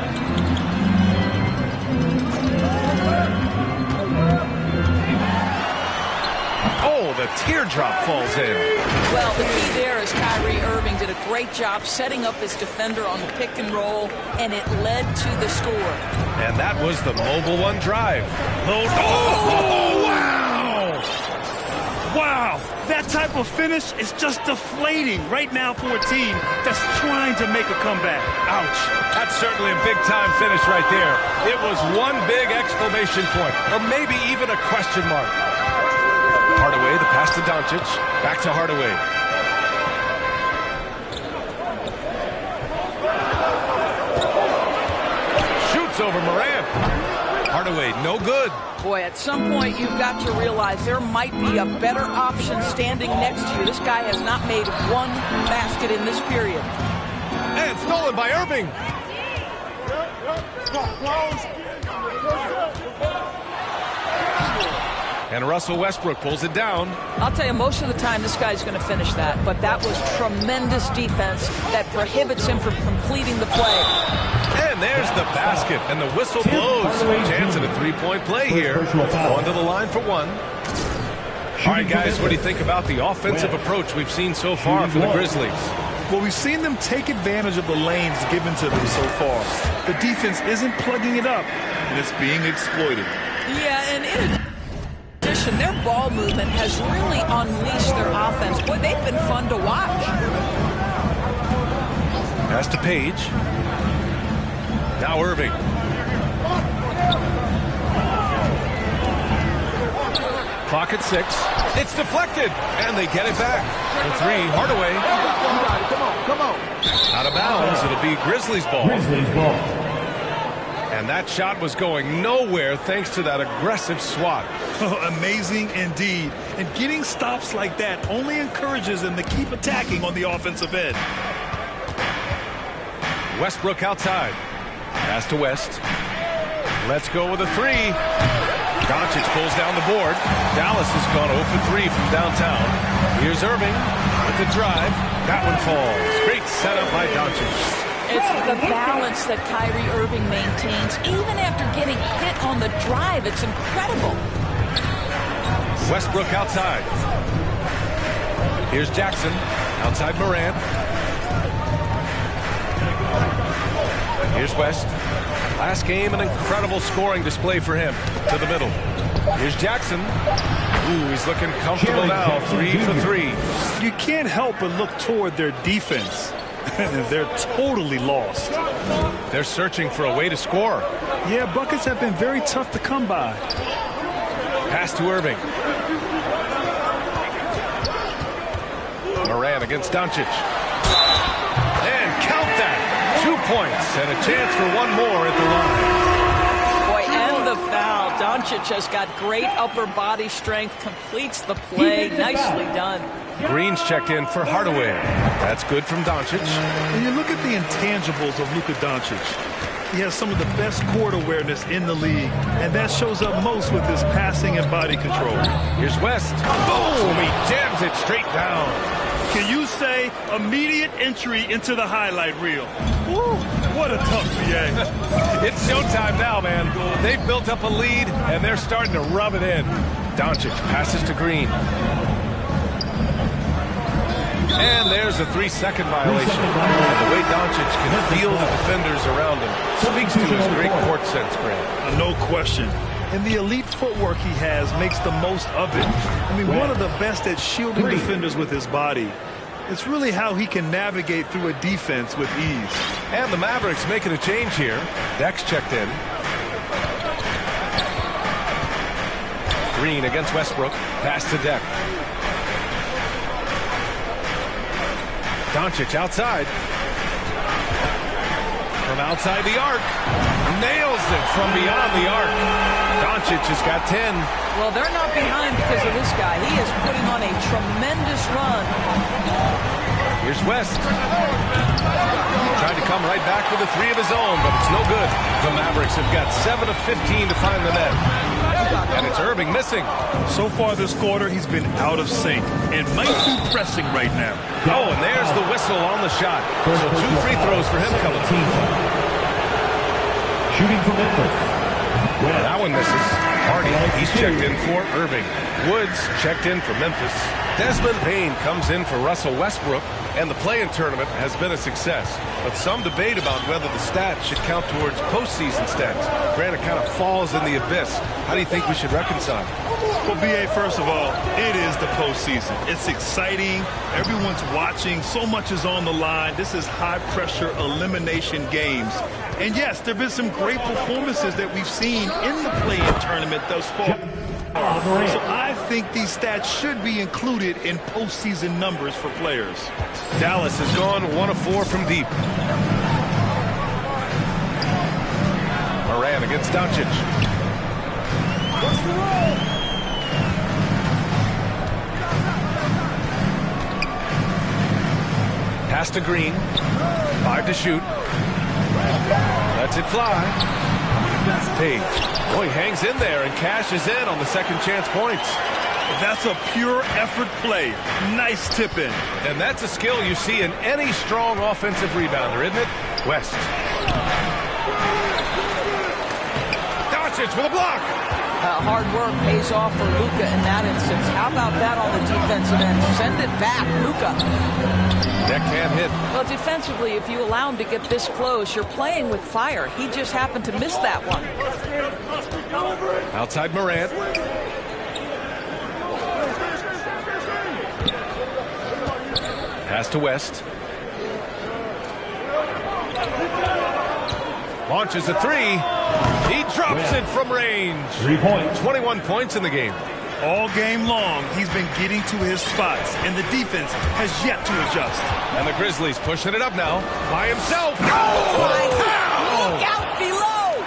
Oh, the teardrop falls in. Well, the key there is Kyrie Irving did a great job setting up his defender on the pick and roll, and it led to the score. And that was the Mobile One drive. Oh, type of finish is just deflating right now for a team that's trying to make a comeback. Ouch. That's certainly a big-time finish right there. It was one big exclamation point, or maybe even a question mark. Hardaway, the pass to Doncic. Back to Hardaway. Shoots over Morant. Hardaway, no good. Boy, at some point you've got to realize there might be a better option standing next to you. This guy has not made one basket in this period. And stolen by Irving. And Russell Westbrook pulls it down. I'll tell you, most of the time this guy's going to finish that, but that was tremendous defense that prohibits him from completing the play. And there's the basket, and the whistle blows. Chance at a three-point play here. On to the line for one. All right, guys, what do you think about the offensive approach we've seen so far for the Grizzlies? Well, we've seen them take advantage of the lanes given to them so far. The defense isn't plugging it up, and it's being exploited. Yeah, and in addition, their ball movement has really unleashed their offense. Boy, they've been fun to watch. Pass to Page. Now Irving. Clock at 6. It's deflected, and they get it back. For 3, Hardaway. Come on. Out of bounds, it'll be Grizzlies ball. And that shot was going nowhere thanks to that aggressive swat. Amazing indeed. And getting stops like that only encourages them to keep attacking on the offensive end. Westbrook outside. Pass to West. Let's go with a 3. Doncic pulls down the board. Dallas has gone 0 for 3 from downtown. Here's Irving with the drive. That one falls. Great setup by Doncic. It's the balance that Kyrie Irving maintains. Even after getting hit on the drive, it's incredible. Westbrook outside. Here's Jackson. Outside Morant. Here's West. Last game, an incredible scoring display for him. To the middle. Here's Jackson. Ooh, he's looking comfortable now. 3 for 3. You can't help but look toward their defense. They're totally lost. They're searching for a way to score. Yeah, buckets have been very tough to come by. Pass to Irving. Morant against Doncic. And count that. 2 points and a chance for one more at the line. Boy, and the foul. Doncic has got great upper body strength, completes the play. Nicely done. Green's checked in for Hardaway. That's good from Doncic. When you look at the intangibles of Luka Doncic, he has some of the best court awareness in the league, and that shows up most with his passing and body control. Here's West. Boom! He jams it straight down. Can you say immediate entry into the highlight reel? Woo! What a tough BA. It's showtime now, man. They've built up a lead, and they're starting to rub it in. Doncic passes to Green. And there's a 3-second violation. And the way Doncic can feel the defenders around him speaks to his great court sense, Grant. No question. And the elite footwork he has makes the most of it. I mean, one of the best at shielding defenders with his body. It's really how he can navigate through a defense with ease. And the Mavericks making a change here. Dex checked in. Green against Westbrook. Pass to Dex. Doncic outside. From outside the arc. Nails it from beyond the arc. Doncic has got 10. Well, they're not behind because of this guy. He is putting on a tremendous run. Here's West. Tried to come right back with a 3 of his own, but it's no good. The Mavericks have got 7 of 15 to find the net. And it's Irving missing. So far this quarter, he's been out of sync and might be pressing right now. Oh, and there's the whistle on the shot. So 2 free throws for him coming. Shooting from Memphis. That one misses. Hardy, he's checked in for Irving. Woods checked in for Memphis. Desmond Bain comes in for Russell Westbrook, and the play-in tournament has been a success. But some debate about whether the stats should count towards postseason stats. Granted, kind of falls in the abyss. How do you think we should reconcile? Well, B.A., first of all, it is the postseason. It's exciting. Everyone's watching. So much is on the line. This is high-pressure elimination games. And, yes, there have been some great performances that we've seen in the play-in tournament thus far. So I think these stats should be included in postseason numbers for players. Dallas has gone 1 of 4 from deep. Moran against Doncic. What's the roll? Pass to Green. 5 to shoot. Lets it fly. Page. Oh, he hangs in there and cashes in on the second chance points. That's a pure effort play. Nice tip in. And that's a skill you see in any strong offensive rebounder, isn't it? West. Doncic with a block. Hard work pays off for Luka in that instance. How about that on the defensive end? Send it back, Luka. That can't hit. Well, defensively, if you allow him to get this close, you're playing with fire. He just happened to miss that one. Outside Morant. Pass to West. Launches a 3. He drops it from range. 3 points. 21 points in the game. All game long, he's been getting to his spots, and the defense has yet to adjust. And the Grizzlies pushing it up now by himself. Oh, my God. Look out below.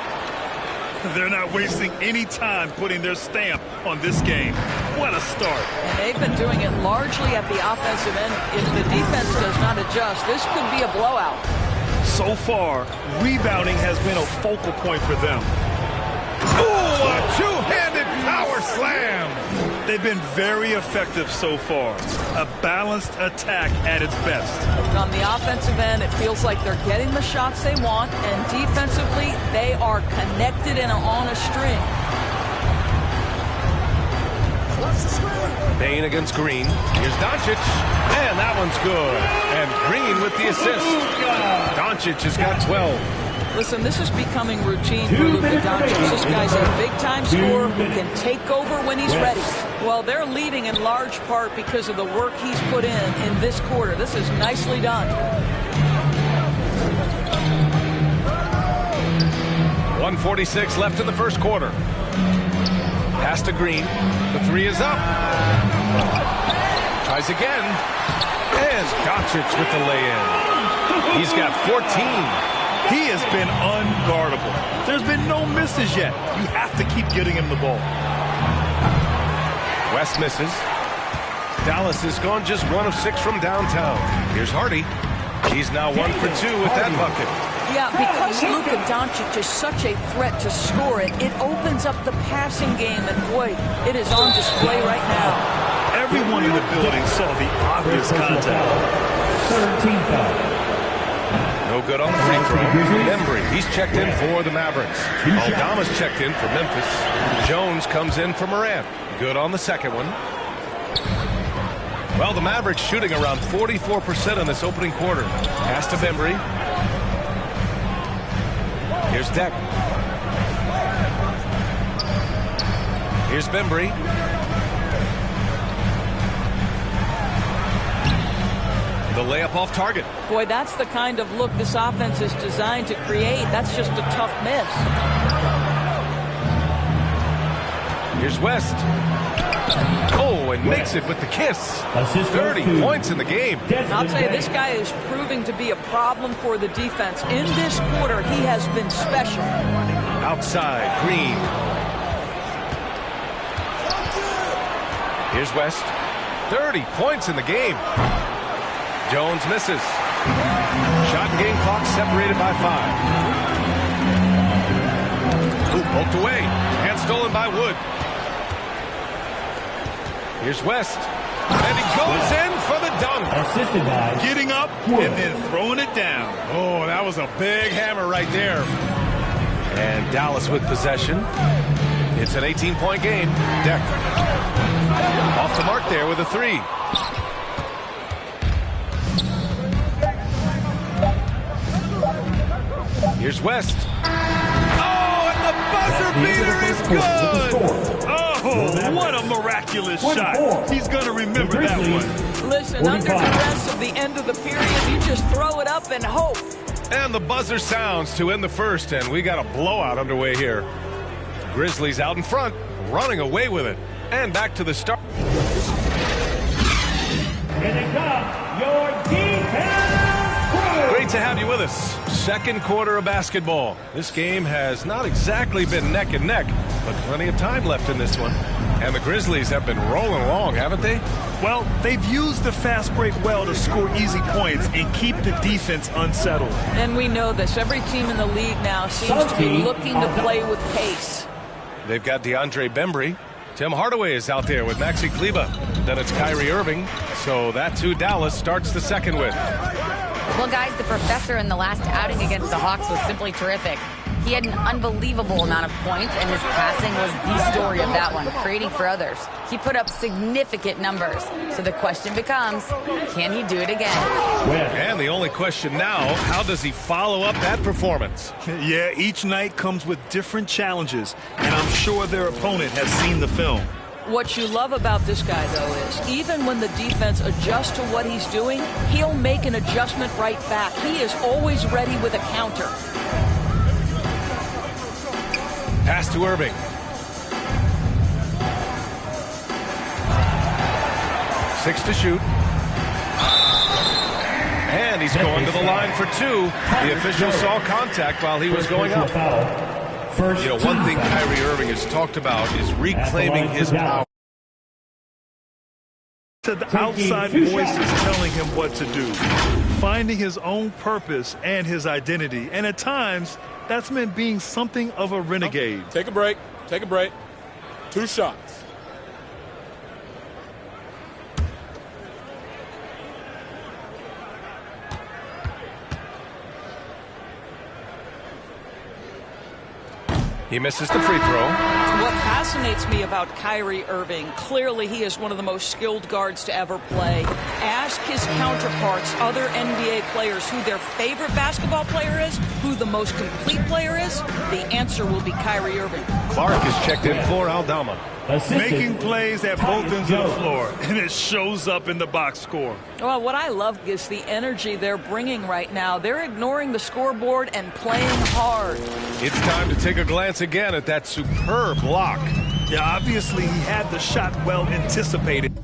They're not wasting any time putting their stamp on this game. What a start. And they've been doing it largely at the offensive end. If the defense does not adjust, this could be a blowout. So far, rebounding has been a focal point for them. Ooh, a two-handed power slam. They've been very effective so far. A balanced attack at its best. On the offensive end, it feels like they're getting the shots they want, and defensively, they are connected and on a string. Bain against Green. Here's Doncic. And that one's good. And Green with the assist. Doncic has got 12. Listen, this is becoming routine for Luka Doncic. This guy's a big-time scorer who can take over when he's ready. Well, they're leading in large part because of the work he's put in this quarter. This is nicely done. 1:46 left in the first quarter. Pass to Green. The 3 is up. Tries again. And Doncic with the lay-in. He's got 14. He has been unguardable. There's been no misses yet. You have to keep getting him the ball. West misses. Dallas has gone just 1 of 6 from downtown. Here's Hardy. He's now 1 for 2 with that bucket. Yeah, because Luka Doncic is such a threat to score it, it opens up the passing game, and boy, it is on display right now. Everyone in the building saw the obvious contact. 13 foul. No good on the free throw. Embry, he's checked in for the Mavericks. Aldama's checked in for Memphis. Jones comes in for Morant. Good on the second one. Well, the Mavericks shooting around 44% in this opening quarter. Pass to Embry. Here's Deck. Here's Bembry. The layup off target. Boy, that's the kind of look this offense is designed to create. That's just a tough miss. Here's West. Oh, and makes it with the kiss. 30 points in the game. And I'll tell you, this guy is proving to be a problem for the defense. In this quarter, he has been special. Outside, Green. Here's West. 30 points in the game. Jones misses. Shot and game clock separated by 5. Ooh, poked away. And stolen by Wood. Here's West. And he goes in for the dunk. Assisted by getting up and then throwing it down. Oh, that was a big hammer right there. And Dallas with possession. It's an 18-point game. Deck. Off the mark there with a 3. Here's West. Oh, and the buzzer beater is good. Oh, what a miraculous shot. He's going to remember that one. Listen, under duress of the end of the period, you just throw it up and hope. And the buzzer sounds to end the first, and we got a blowout underway here. Grizzlies out in front, running away with it. And back to the start. Here they come, your defense crew. Great to have you with us. Second quarter of basketball. This game has not exactly been neck and neck, but plenty of time left in this one. And the Grizzlies have been rolling along, haven't they? Well, they've used the fast break well to score easy points and keep the defense unsettled. And we know this. Every team in the league now seems to be looking to play with pace. They've got DeAndre Bembry. Tim Hardaway is out there with Maxi Kleber. Then it's Kyrie Irving. So that's who Dallas starts the second with. Well, guys, the professor in the last outing against the Hawks was simply terrific. He had an unbelievable amount of points, and his passing was the story of that one, creating for others. He put up significant numbers. So the question becomes, can he do it again? And the only question now, how does he follow up that performance? Yeah, each night comes with different challenges, and I'm sure their opponent has seen the film. What you love about this guy, though, is even when the defense adjusts to what he's doing, he'll make an adjustment right back. He is always ready with a counter. Pass to Irving. Six to shoot. And he's going to the line for 2. The official saw contact while he was going up. You know, one thing Kyrie Irving has talked about is reclaiming his power. To the outside voices telling him what to do, finding his own purpose and his identity. And at times, that's meant being something of a renegade. Take a break. Take a break. 2 shots. He misses the free throw. What fascinates me about Kyrie Irving, clearly he is one of the most skilled guards to ever play. Ask his counterparts, other NBA players, who their favorite basketball player is, who the most complete player is. The answer will be Kyrie Irving. Clark is checked in for Aldama. Making plays at both ends of the floor, and it shows up in the box score. Well, what I love is the energy they're bringing right now. They're ignoring the scoreboard and playing hard. It's time to take a glance again at that superb block. Yeah, obviously he had the shot well anticipated.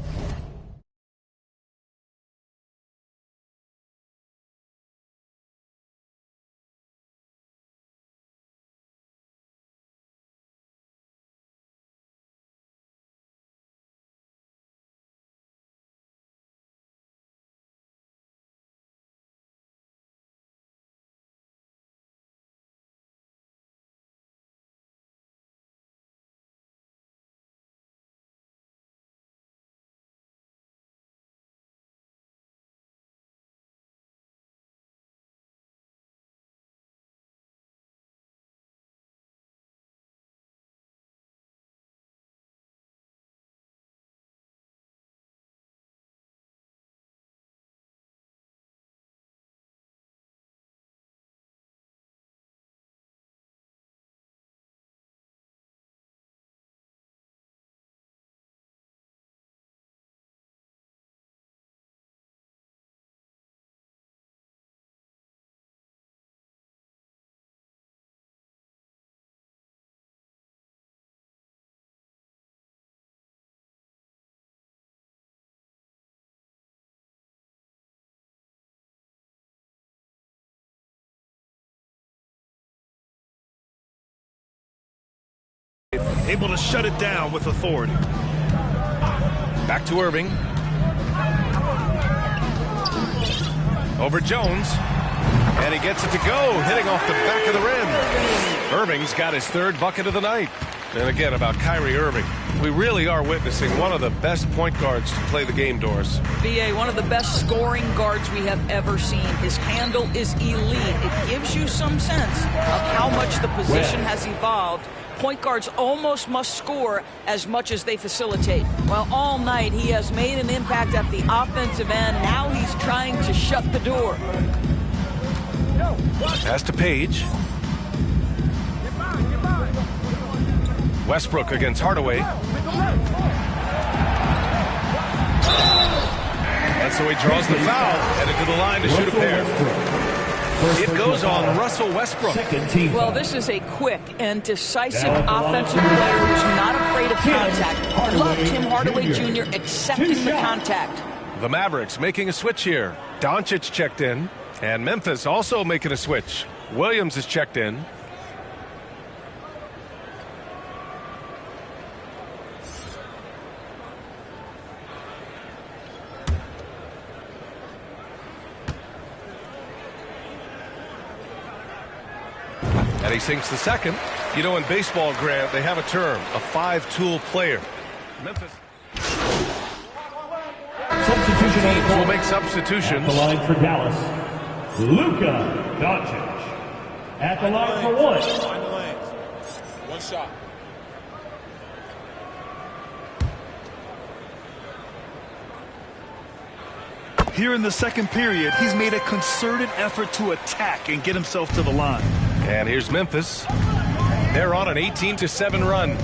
Able to shut it down with authority. Back to Irving. Over Jones. And he gets it to go, hitting off the back of the rim. Irving's got his 3rd bucket of the night. And again, about Kyrie Irving. We really are witnessing one of the best point guards to play the game, Doris. VA, one of the best scoring guards we have ever seen. His handle is elite. It gives you some sense of how much the position has evolved. Point guards almost must score as much as they facilitate. Well, all night he has made an impact at the offensive end. Now he's trying to shut the door. Pass to Page. Westbrook against Hardaway. And so he draws the foul, headed to the line to shoot a pair. It goes on Russell Westbrook. Well, this is a quick and decisive offensive player who's not afraid of contact. Love Tim Hardaway Jr. accepting the contact. The Mavericks making a switch here. Doncic checked in, and Memphis also making a switch. Williams is checked in. And he sinks the second. You know, in baseball, Grant, they have a term, a five-tool player. Memphis. Teams will make substitutions. At the line for Dallas, Luka Doncic. At the line for one. Find the lanes. One shot. Here in the second period, he's made a concerted effort to attack and get himself to the line. And here's Memphis. They're on an 18-7 run.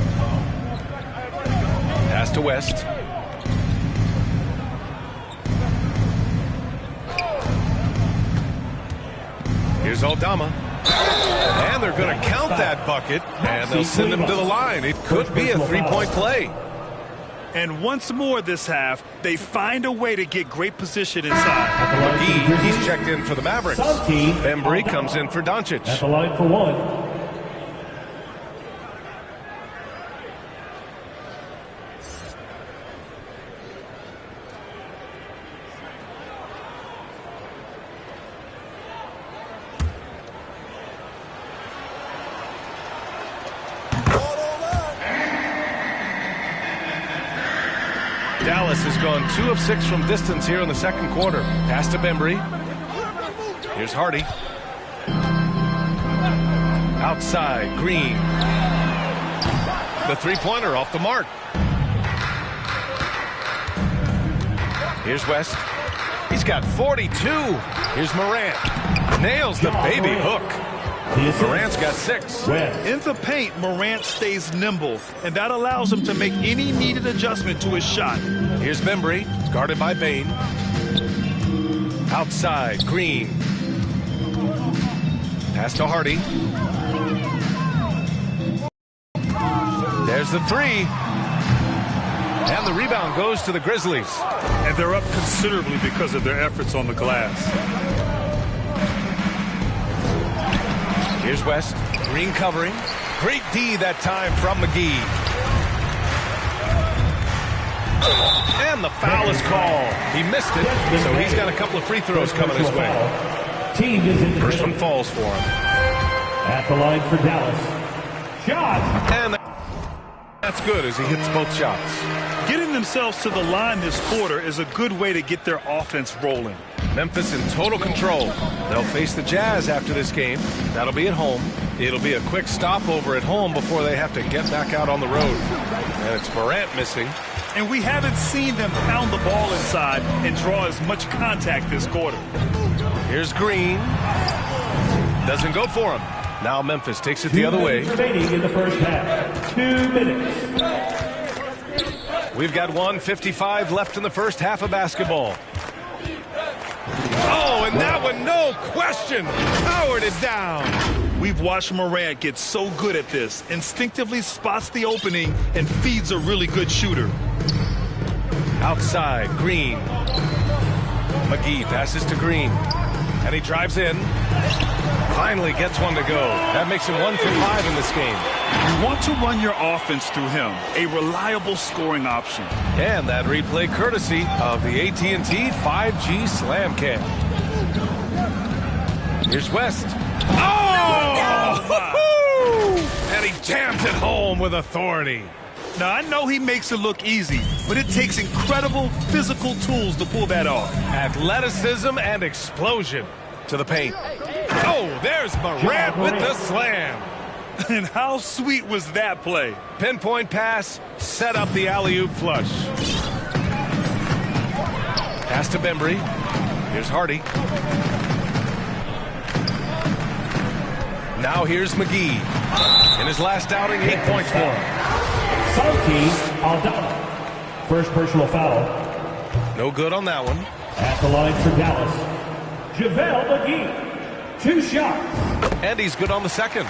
Pass to West. Here's Aldama. And they're going to count that bucket, and they'll send him to the line. It could be a three-point play. And once more this half, they find a way to get great position inside. McGee, he's checked in for the Mavericks. Bembry comes in for Doncic. At the line for one. Dallas has gone 2 of 6 from distance here in the second quarter. Pass to Bembry. Here's Hardy. Outside, Green. The three-pointer off the mark. Here's West. He's got 42. Here's Morant. Nails the baby hook. Morant's got 6. In the paint, Morant stays nimble, and that allows him to make any needed adjustment to his shot. Here's Bembry, guarded by Bain. Outside, Green. Pass to Hardy. There's the three. And the rebound goes to the Grizzlies. And they're up considerably because of their efforts on the glass. Here's West. Green covering. Great D that time from McGee. And the foul is called. He missed it, so he's got a couple of free throws coming his way. First one falls for him. At the line for Dallas. Shot. And that's good as he hits both shots. Getting themselves to the line this quarter is a good way to get their offense rolling. Memphis in total control. They'll face the Jazz after this game. That'll be at home. It'll be a quick stopover at home before they have to get back out on the road. And it's Morant missing. And we haven't seen them pound the ball inside and draw as much contact this quarter. Here's Green. Doesn't go for him. Now Memphis takes it the other way. Remaining in the first half. 2 minutes. We've got 1:55 left in the first half of basketball. Oh, and that one, no question, powered it down. We've watched Morant get so good at this. Instinctively spots the opening and feeds a really good shooter. Outside, Green. McGee passes to Green. And he drives in. Finally gets one to go. That makes him 1 for 5 in this game. You want to run your offense through him. A reliable scoring option. And that replay courtesy of the AT&T 5G Slam Cam. Here's West. Oh! And he jams it home with authority. Now, I know he makes it look easy, but it takes incredible physical tools to pull that off. Athleticism and explosion to the paint. Oh, there's Morant with the slam. And how sweet was that play? Pinpoint pass, set up the alley-oop flush. Pass to Bembry. Here's Hardy. Now here's McGee. In his last outing, 8 points for him. Santi Aldama. First personal foul. No good on that one. At the line for Dallas, JaVale McGee. 2 shots. And he's good on the second.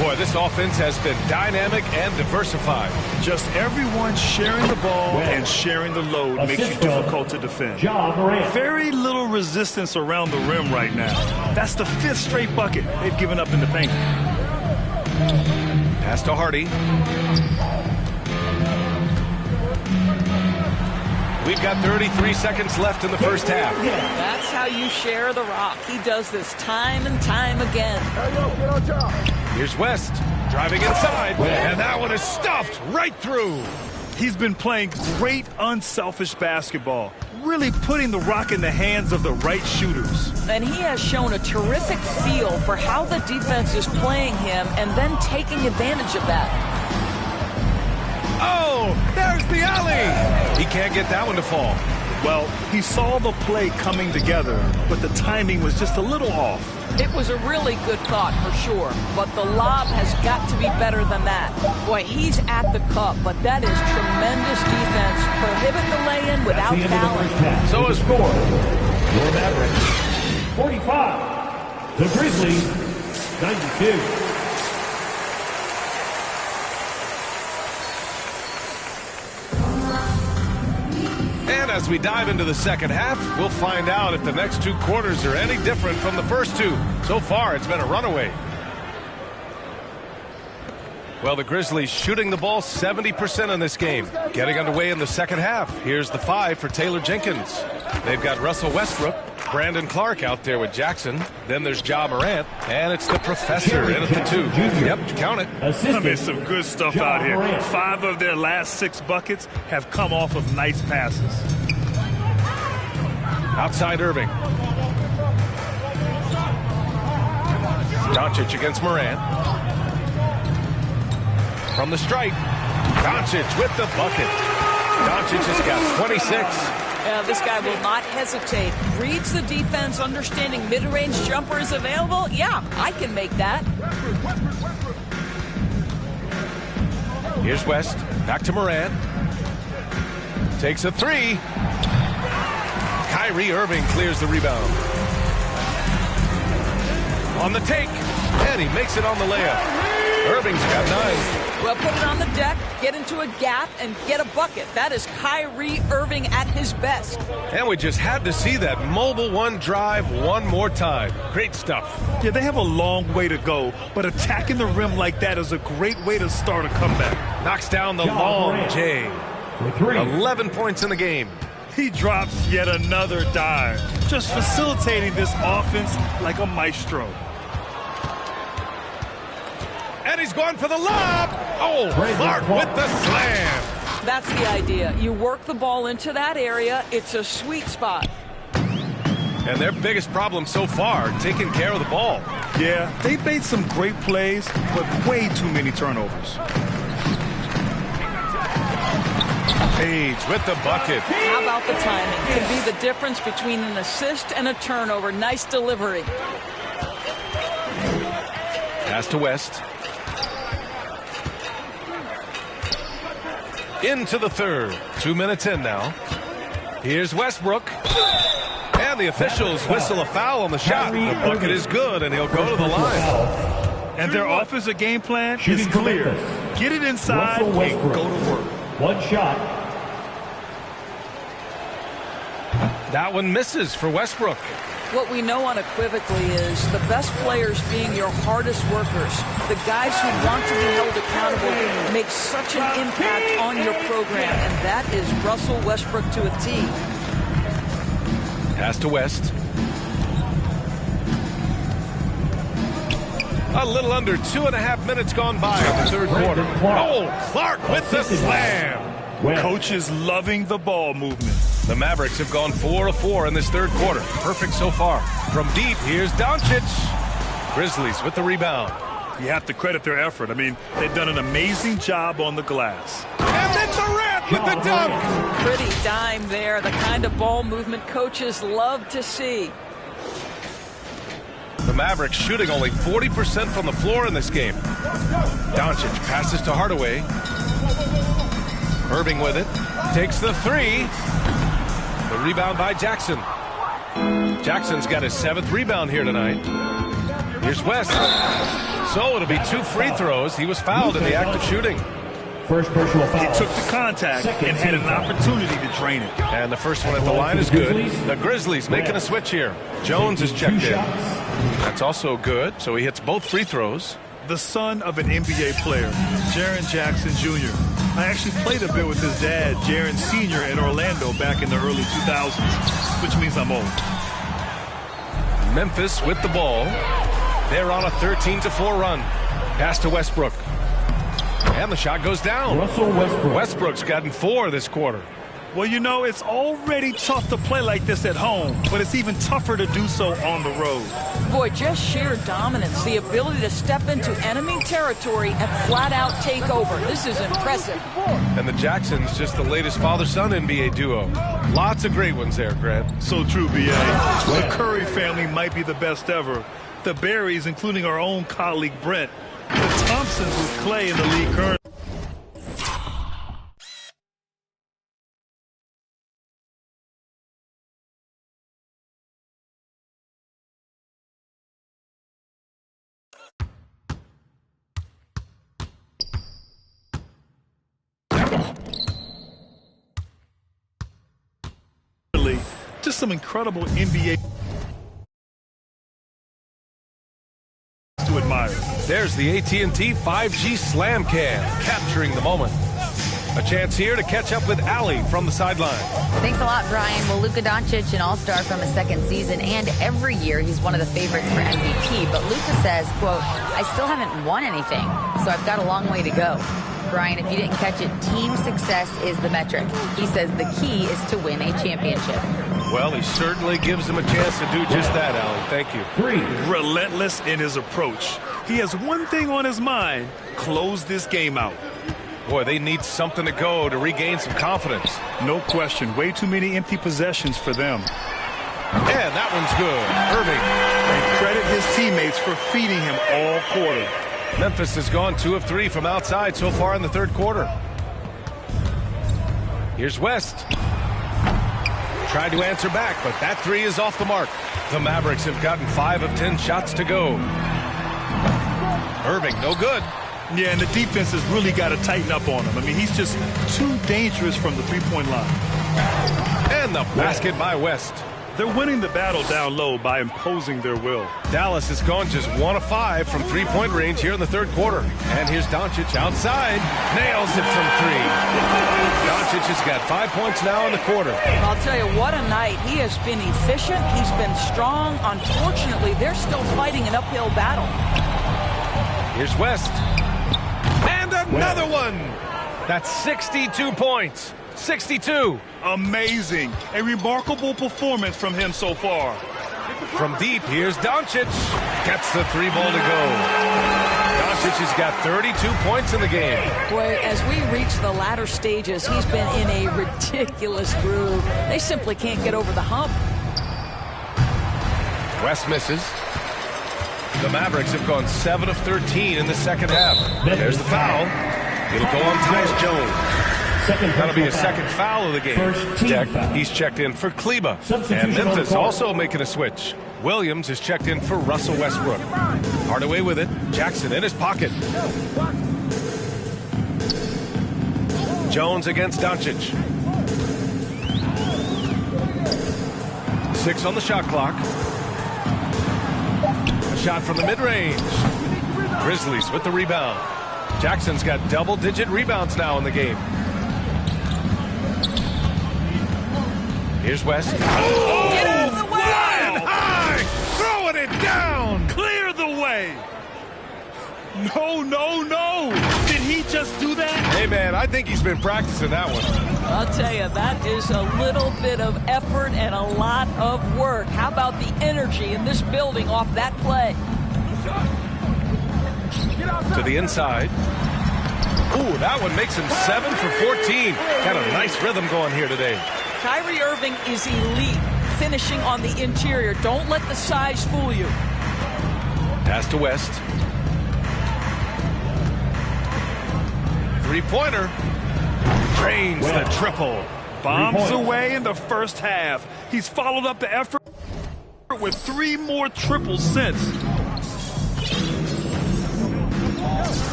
Boy, this offense has been dynamic and diversified. Just everyone sharing the ball and sharing the load makes you difficult to defend. Very little resistance around the rim right now. That's the 5th straight bucket they've given up in the paint. Pass to Hardy. We've got 33 seconds left in the first half. That's how you share the rock. He does this time and time again. Here's West, driving inside, and that one is stuffed right through. He's been playing great, unselfish basketball, really putting the rock in the hands of the right shooters. And he has shown a terrific feel for how the defense is playing him and then taking advantage of that. Oh, there's the alley. He can't get that one to fall. Well, he saw the play coming together, but the timing was just a little off. It was a really good thought for sure, but the lob has got to be better than that. Boy, he's at the cup, but that is tremendous defense. Prohibit the lay-in without fouling. So is score. Your Mavericks, 45. The Grizzlies, 92. And as we dive into the second half, we'll find out if the next 2 quarters are any different from the first 2. So far, it's been a runaway. Well, the Grizzlies shooting the ball 70% in this game. Getting underway in the second half. Here's the 5 for Taylor Jenkins. They've got Russell Westbrook, Brandon Clark out there with Jackson. Then there's Ja Morant, and it's the professor in at the 2. Yep, count it. I mean, some good stuff out here. 5 of their last 6 buckets have come off of nice passes. Outside Irving. Doncic against Morant. From the stripe, Doncic with the bucket. Doncic has got 26. This guy will not hesitate. Reads the defense, understanding mid-range jumper is available. Yeah, I can make that. Here's West. Back to Morant. Takes a 3. Kyrie Irving clears the rebound. On the take. And he makes it on the layup. Irving's got 9. Well, put it on the deck, get into a gap, and get a bucket. That is Kyrie Irving at his best. And we just had to see that mobile 1 drive one more time. Great stuff. Yeah, they have a long way to go, but attacking the rim like that is a great way to start a comeback. Knocks down the long J. 11 points in the game. He drops yet another dive, just facilitating this offense like a maestro. And he's going for the lob. Oh, Clark with the slam. That's the idea. You work the ball into that area. It's a sweet spot. And their biggest problem so far, taking care of the ball. Yeah, they've made some great plays, but way too many turnovers. Page with the bucket. How about the timing? Could be the difference between an assist and a turnover. Nice delivery. Pass to West. Into the third. 2 minutes in now. Here's Westbrook. And the officials whistle a foul on the shot. The bucket is good, and he'll go to the line. And their offensive game plan is clear. Get it inside and go to work. 1 shot. That one misses for Westbrook. What we know unequivocally is the best players being your hardest workers, the guys who want to be held accountable, make such an impact on your program, and that is Russell Westbrook to a T. Pass to West. A little under 2.5 minutes gone by in the third quarter. Oh, Clark with the slam. Coach is loving the ball movement. The Mavericks have gone 4 of 4 in this third quarter. Perfect so far. From deep, here's Doncic. Grizzlies with the rebound. You have to credit their effort. I mean, they've done an amazing job on the glass. And then Durant with the dunk. Pretty dime there. The kind of ball movement coaches love to see. The Mavericks shooting only 40% from the floor in this game. Doncic passes to Hardaway. Irving with it. Takes the three. The rebound by Jackson. Jackson's got his 7th rebound here tonight. Here's West. So it'll be 2 free throws. He was fouled in the act of shooting. First personal foul. He took the contact and had an opportunity to drain it. And the first one at the line is good. The Grizzlies making a switch here. Jones is checked in. That's also good. So he hits both free throws. The son of an NBA player, Jaren Jackson Jr. I actually played a bit with his dad, Jaren Sr. in Orlando back in the early 2000s, which means I'm old. Memphis with the ball. They're on a 13-4 run. Pass to Westbrook. And the shot goes down. Russell Westbrook. Westbrook's gotten 4 this quarter. Well, you know, it's already tough to play like this at home, but it's even tougher to do so on the road. Boy, just sheer dominance, the ability to step into enemy territory and flat out take over. This is impressive. And the Jacksons, just the latest father-son NBA duo. Lots of great ones there, Grant. So true, B.A. The Curry family might be the best ever. The Berries, including our own colleague Brent. The Thompsons with Clay in the league currently. Just some incredible NBA to admire. There's the AT&T 5G Slam Cam, capturing the moment. A chance here to catch up with Allie from the sideline. Thanks a lot, Brian. Well, Luka Doncic, an all-star from his 2nd season, and every year he's one of the favorites for MVP. But Luka says, quote, I still haven't won anything, so I've got a long way to go. Brian, if you didn't catch it, team success is the metric. He says the key is to win a championship. Well, he certainly gives him a chance to do just that, Allie. Thank you. 3. Relentless in his approach. He has one thing on his mind: close this game out. Boy, they need something to go to regain some confidence. No question. Way too many empty possessions for them. And that one's good. Irving. And credit his teammates for feeding him all quarter. Memphis has gone 2 of 3 from outside so far in the third quarter. Here's West. Tried to answer back, but that 3 is off the mark. The Mavericks have gotten 5 of 10 shots to go. Irving, no good. Yeah, and the defense has really got to tighten up on him. I mean, he's just too dangerous from the three-point line. And the basket by West. They're winning the battle down low by imposing their will. Dallas has gone just 1 of 5 from three-point range here in the third quarter. And here's Doncic outside. Nails it from 3. Doncic has got 5 points now in the quarter. I'll tell you, what a night. He has been efficient. He's been strong. Unfortunately, they're still fighting an uphill battle. Here's West. And another one. That's 62 points. 62. Amazing. A remarkable performance from him so far. From deep, here's Doncic. Gets the 3 ball to go. Doncic has got 32 points in the game. Boy, as we reach the latter stages, he's been in a ridiculous groove. They simply can't get over the hump. West misses. The Mavericks have gone 7 of 13 in the second half. There's the foul. It'll go on Tyus Jones. That'll be his second foul of the game. He's checked in for Kleba. And Memphis also making a switch. Williams is checked in for Russell Westbrook. Hardaway with it. Jackson in his pocket. Jones against Doncic. 6 on the shot clock. A shot from the mid-range. Grizzlies with the rebound. Jackson's got double-digit rebounds now in the game. Here's West. Oh, get out of the way! Flying high! Throwing it down! Clear the way! No, no, no! Did he just do that? Hey, man, I think he's been practicing that one. I'll tell you, that is a little bit of effort and a lot of work. How about the energy in this building off that play? To the inside. Ooh, that one makes him 7 for 14. Got a nice rhythm going here today. Kyrie Irving is elite, finishing on the interior. Don't let the size fool you. Pass to West. Three-pointer. Drains the triple. Bombs away in the first half. He's followed up the effort with 3 more triples since.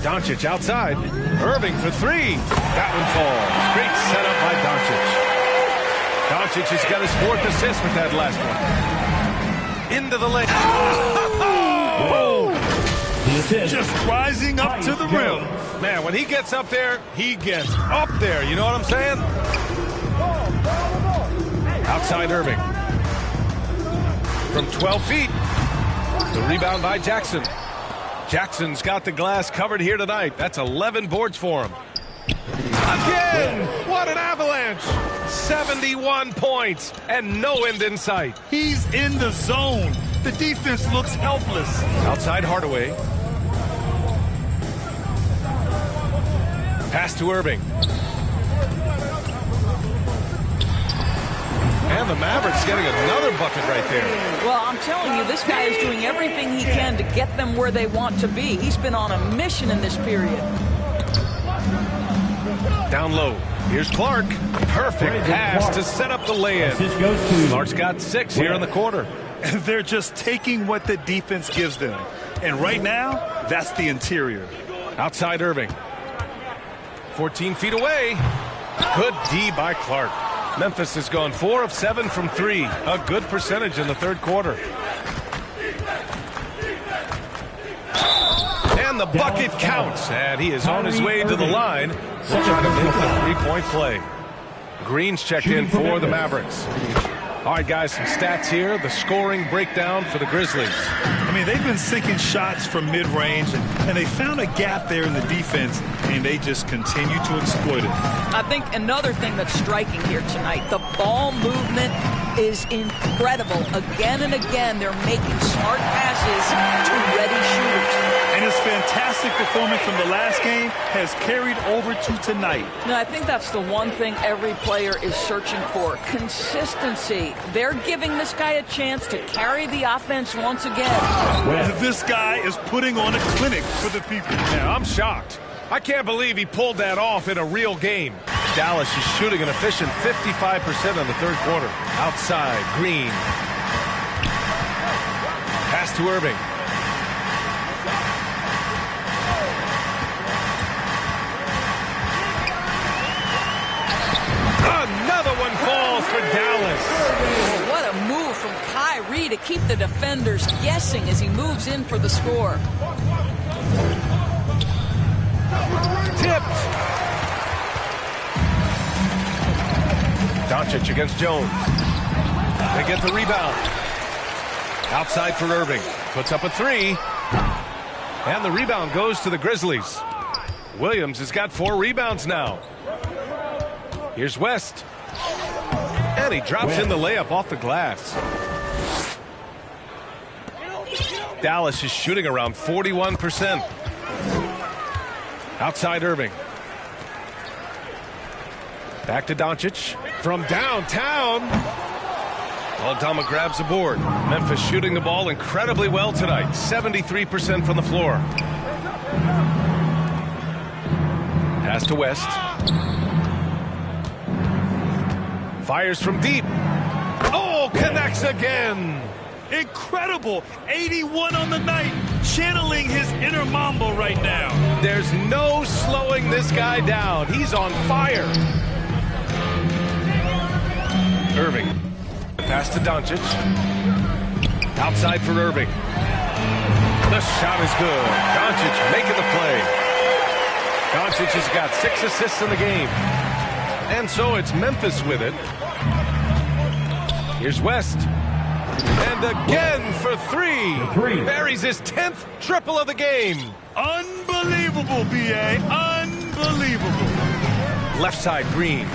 Doncic outside. Irving for 3. That one falls. Great setup by Doncic. Doncic has got his 4th assist with that last one. Into the lane. Oh! Just rising up to the rim. Man, when he gets up there, he gets up there. You know what I'm saying? Outside Irving. From 12 feet. The rebound by Jackson. Jackson's got the glass covered here tonight. That's 11 boards for him. Again! What an avalanche! 71 points and no end in sight. He's in the zone. The defense looks helpless. Outside Hardaway. Pass to Irving. And the Mavericks getting another bucket right there. Well, I'm telling you, this guy is doing everything he can to get them where they want to be. He's been on a mission in this period. Down low. Here's Clark. Perfect pass to set up the lay-in. Clark's got 6 here in the quarter. They're just taking what the defense gives them. And right now, that's the interior. Outside Irving. 14 feet away. Good D by Clark. Memphis has gone 4 of 7 from 3. A good percentage in the third quarter. And the bucket counts. And he is on his way to the line. We'll try to make a 3-point play. Green's checked in for the Mavericks. All right, guys, some stats here. The scoring breakdown for the Grizzlies. I mean, they've been sinking shots from mid-range, and they found a gap there in the defense, and they just continue to exploit it. I think another thing that's striking here tonight, the ball movement is incredible. Again and again, they're making smart passes to ready shooters. And his fantastic performance from the last game has carried over to tonight. No, I think that's the one thing every player is searching for, consistency. They're giving this guy a chance to carry the offense once again. This guy is putting on a clinic for the people. Yeah, I'm shocked. I can't believe he pulled that off in a real game. Dallas is shooting an efficient 55% in the third quarter. Outside, Green. Pass to Irving. Another one falls for Dallas. Well, what a move from Kyrie to keep the defenders guessing as he moves in for the score. Tipped. Doncic against Jones. They get the rebound. Outside for Irving. Puts up a 3. And the rebound goes to the Grizzlies. Williams has got 4 rebounds now. Here's West. And he drops in the layup off the glass. Dallas is shooting around 41%. Outside Irving. Back to Doncic. From downtown. Aldama grabs the board. Memphis shooting the ball incredibly well tonight. 73% from the floor. Pass to West. Fires from deep. Oh, connects again. Incredible. 81 on the night. Channeling his inner Mamba right now. There's no slowing this guy down. He's on fire. Irving. Pass to Doncic. Outside for Irving. The shot is good. Doncic making the play. Doncic has got 6 assists in the game. And so it's Memphis with it. Here's West. And again for three. Buries his 10th triple of the game. Unbelievable, B.A. Unbelievable. Left side, Green.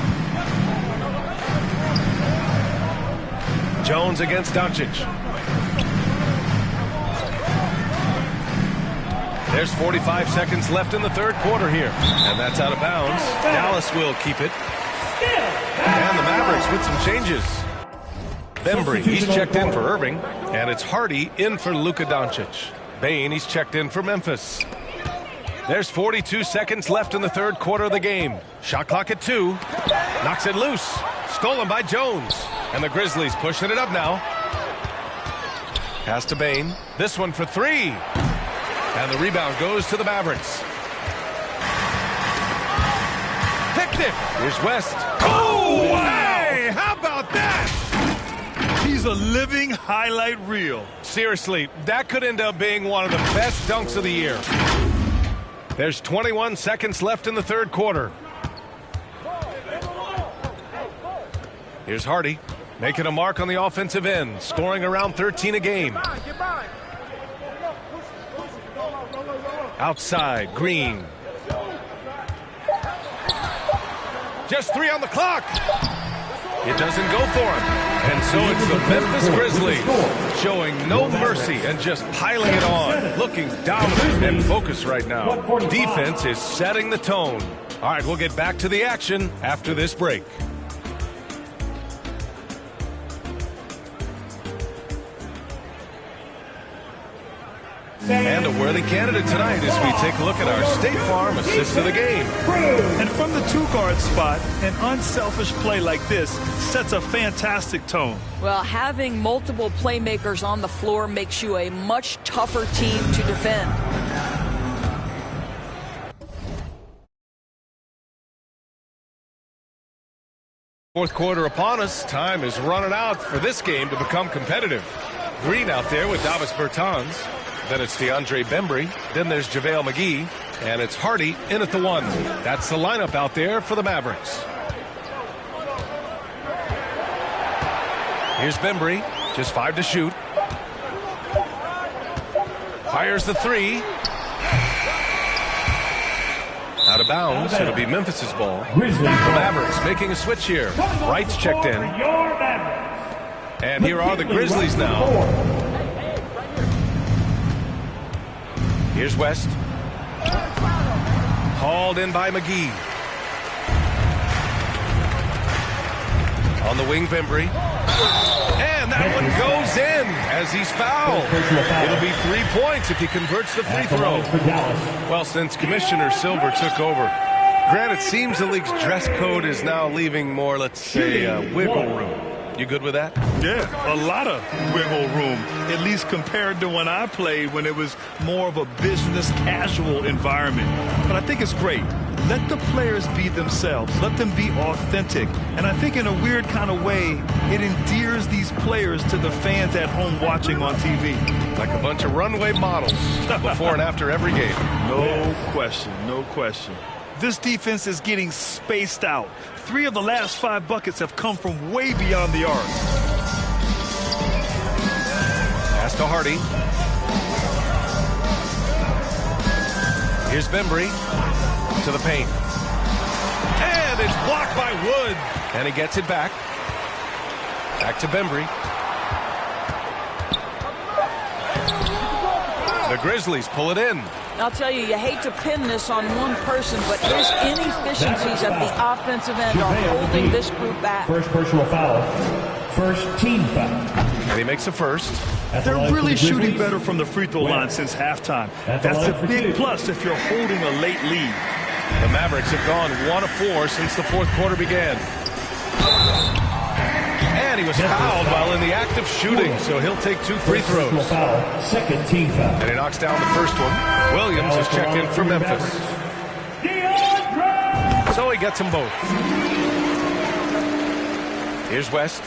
Jones against Doncic. There's 45 seconds left in the third quarter here. And that's out of bounds. Dallas will keep it. And the Mavericks with some changes. Bembry, he's checked in for Irving. And it's Hardy in for Luka Doncic. Bane, he's checked in for Memphis. There's 42 seconds left in the third quarter of the game. Shot clock at 2. Knocks it loose. Stolen by Jones. And the Grizzlies pushing it up now. Pass to Bane. This one for 3. And the rebound goes to the Mavericks. Picked it. Here's West. Oh, hey, how about that? He's a living highlight reel. Seriously, that could end up being one of the best dunks of the year. There's 21 seconds left in the third quarter. Here's Hardy, making a mark on the offensive end, scoring around 13 a game. Outside, Green. Just 3 on the clock. It doesn't go for him. And so it's the Memphis Grizzlies showing no mercy and just piling it on. Looking dominant and focused right now. Defense is setting the tone. All right, we'll get back to the action after this break. And a worthy candidate tonight as we take a look at our State Farm assist of the game. And from the 2-guard spot, an unselfish play like this sets a fantastic tone. Well, having multiple playmakers on the floor makes you a much tougher team to defend. Fourth quarter upon us. Time is running out for this game to become competitive. Green out there with Davis Bertans. Then it's DeAndre Bembry. Then there's JaVale McGee. And it's Hardy in at the 1. That's the lineup out there for the Mavericks. Here's Bembry. Just 5 to shoot. Fires the 3. Out of bounds. It'll be Memphis's ball. The Mavericks making a switch here. Wright's checked in. And here are the Grizzlies now. Here's West. Hauled in by McGee. On the wing, Bembry. And that one goes in as he's fouled. It'll be 3 points if he converts the free throw. Well, since Commissioner Silver took over, Grant, it seems the league's dress code is now leaving more, let's say, wiggle room. You good with that? Yeah, a lot of wiggle room, at least compared to when I played when it was more of a business casual environment. But I think it's great. Let the players be themselves. Let them be authentic. And I think in a weird kind of way, it endears these players to the fans at home watching on TV. Like a bunch of runway models before and after every game. No question, no question. This defense is getting spaced out. 3 of the last 5 buckets have come from way beyond the arc. Pass to Hardy. Here's Bembry to the paint. And it's blocked by Wood. And he gets it back. Back to Bembry. The Grizzlies pull it in. I'll tell you, you hate to pin this on one person, but his inefficiencies at the offensive end are holding this group back. First personal foul. First team foul. And he makes a first. They're really shooting better from the free throw line since halftime. That's a big plus if you're holding a late lead. The Mavericks have gone 1 of 4 since the fourth quarter began. And he was fouled while in the act of shooting, so he'll take 2 free throws. Second team foul. And he knocks down the first one. Williams is checked in for Memphis. So he gets them both. Here's West.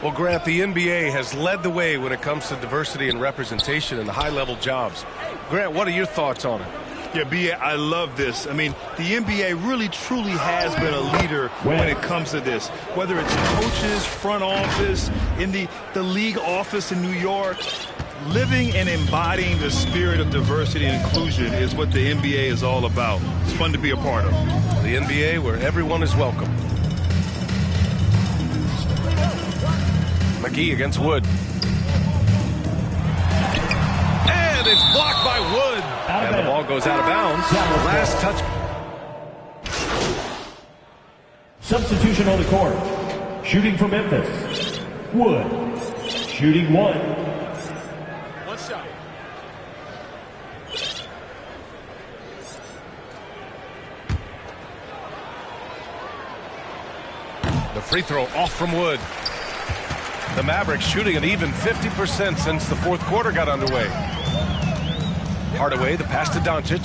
Well, Grant, the NBA has led the way when it comes to diversity and representation in the high-level jobs. Grant, what are your thoughts on it? Yeah, B.A., I love this. I mean, the NBA really truly has been a leader when it comes to this. Whether it's coaches, front office, in the league office in New York, living and embodying the spirit of diversity and inclusion is what the NBA is all about. It's fun to be a part of. The NBA where everyone is welcome. McGee against Wood. And it's blocked by Wood. And the ball goes out of bounds. Last touch. Substitution on the court. Shooting for Memphis. Wood. Shooting 1. One shot. The free throw off from Wood. The Mavericks shooting an even 50% since the fourth quarter got underway. Hardaway, the pass to Doncic.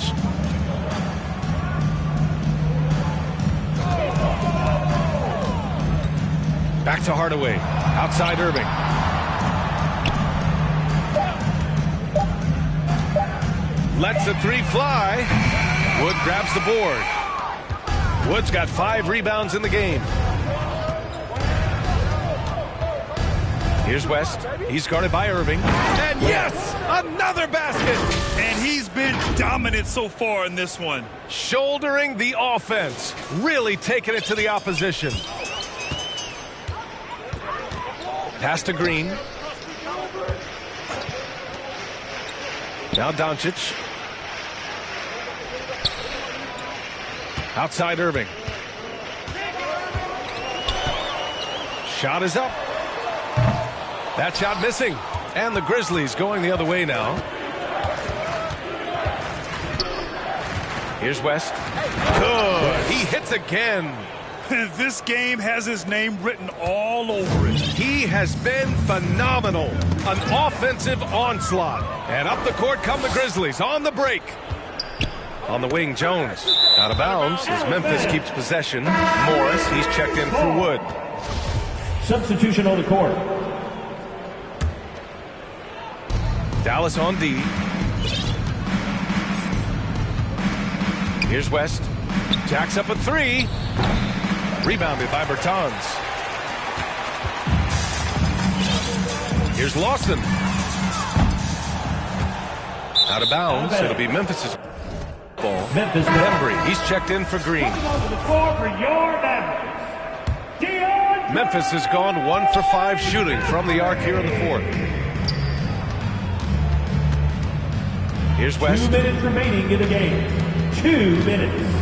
Back to Hardaway. Outside Irving. Lets the three fly. Wood grabs the board. Wood's got 5 rebounds in the game. Here's West. He's guarded by Irving. And yes, another basket. And he's been dominant so far in this one. Shouldering the offense. Really taking it to the opposition. Pass to Green. Now Doncic. Outside Irving. Shot is up. That shot missing. And the Grizzlies going the other way now. Here's West. Good. He hits again. This game has his name written all over it. He has been phenomenal. An offensive onslaught. And up the court come the Grizzlies on the break. On the wing, Jones. Out of bounds as Memphis keeps possession. Morris, he's checked in for Wood. Substitution on the court. Dallas on D. Here's West. Jacks up a 3. Rebounded by Bertans. Here's Lawson. Out of bounds. It'll be Memphis's ball. Memphis. Embry. He's checked in for Green. Memphis has gone 1 for 5 shooting from the arc here in the fourth. Here's West. 2 minutes remaining in the game. 2 minutes.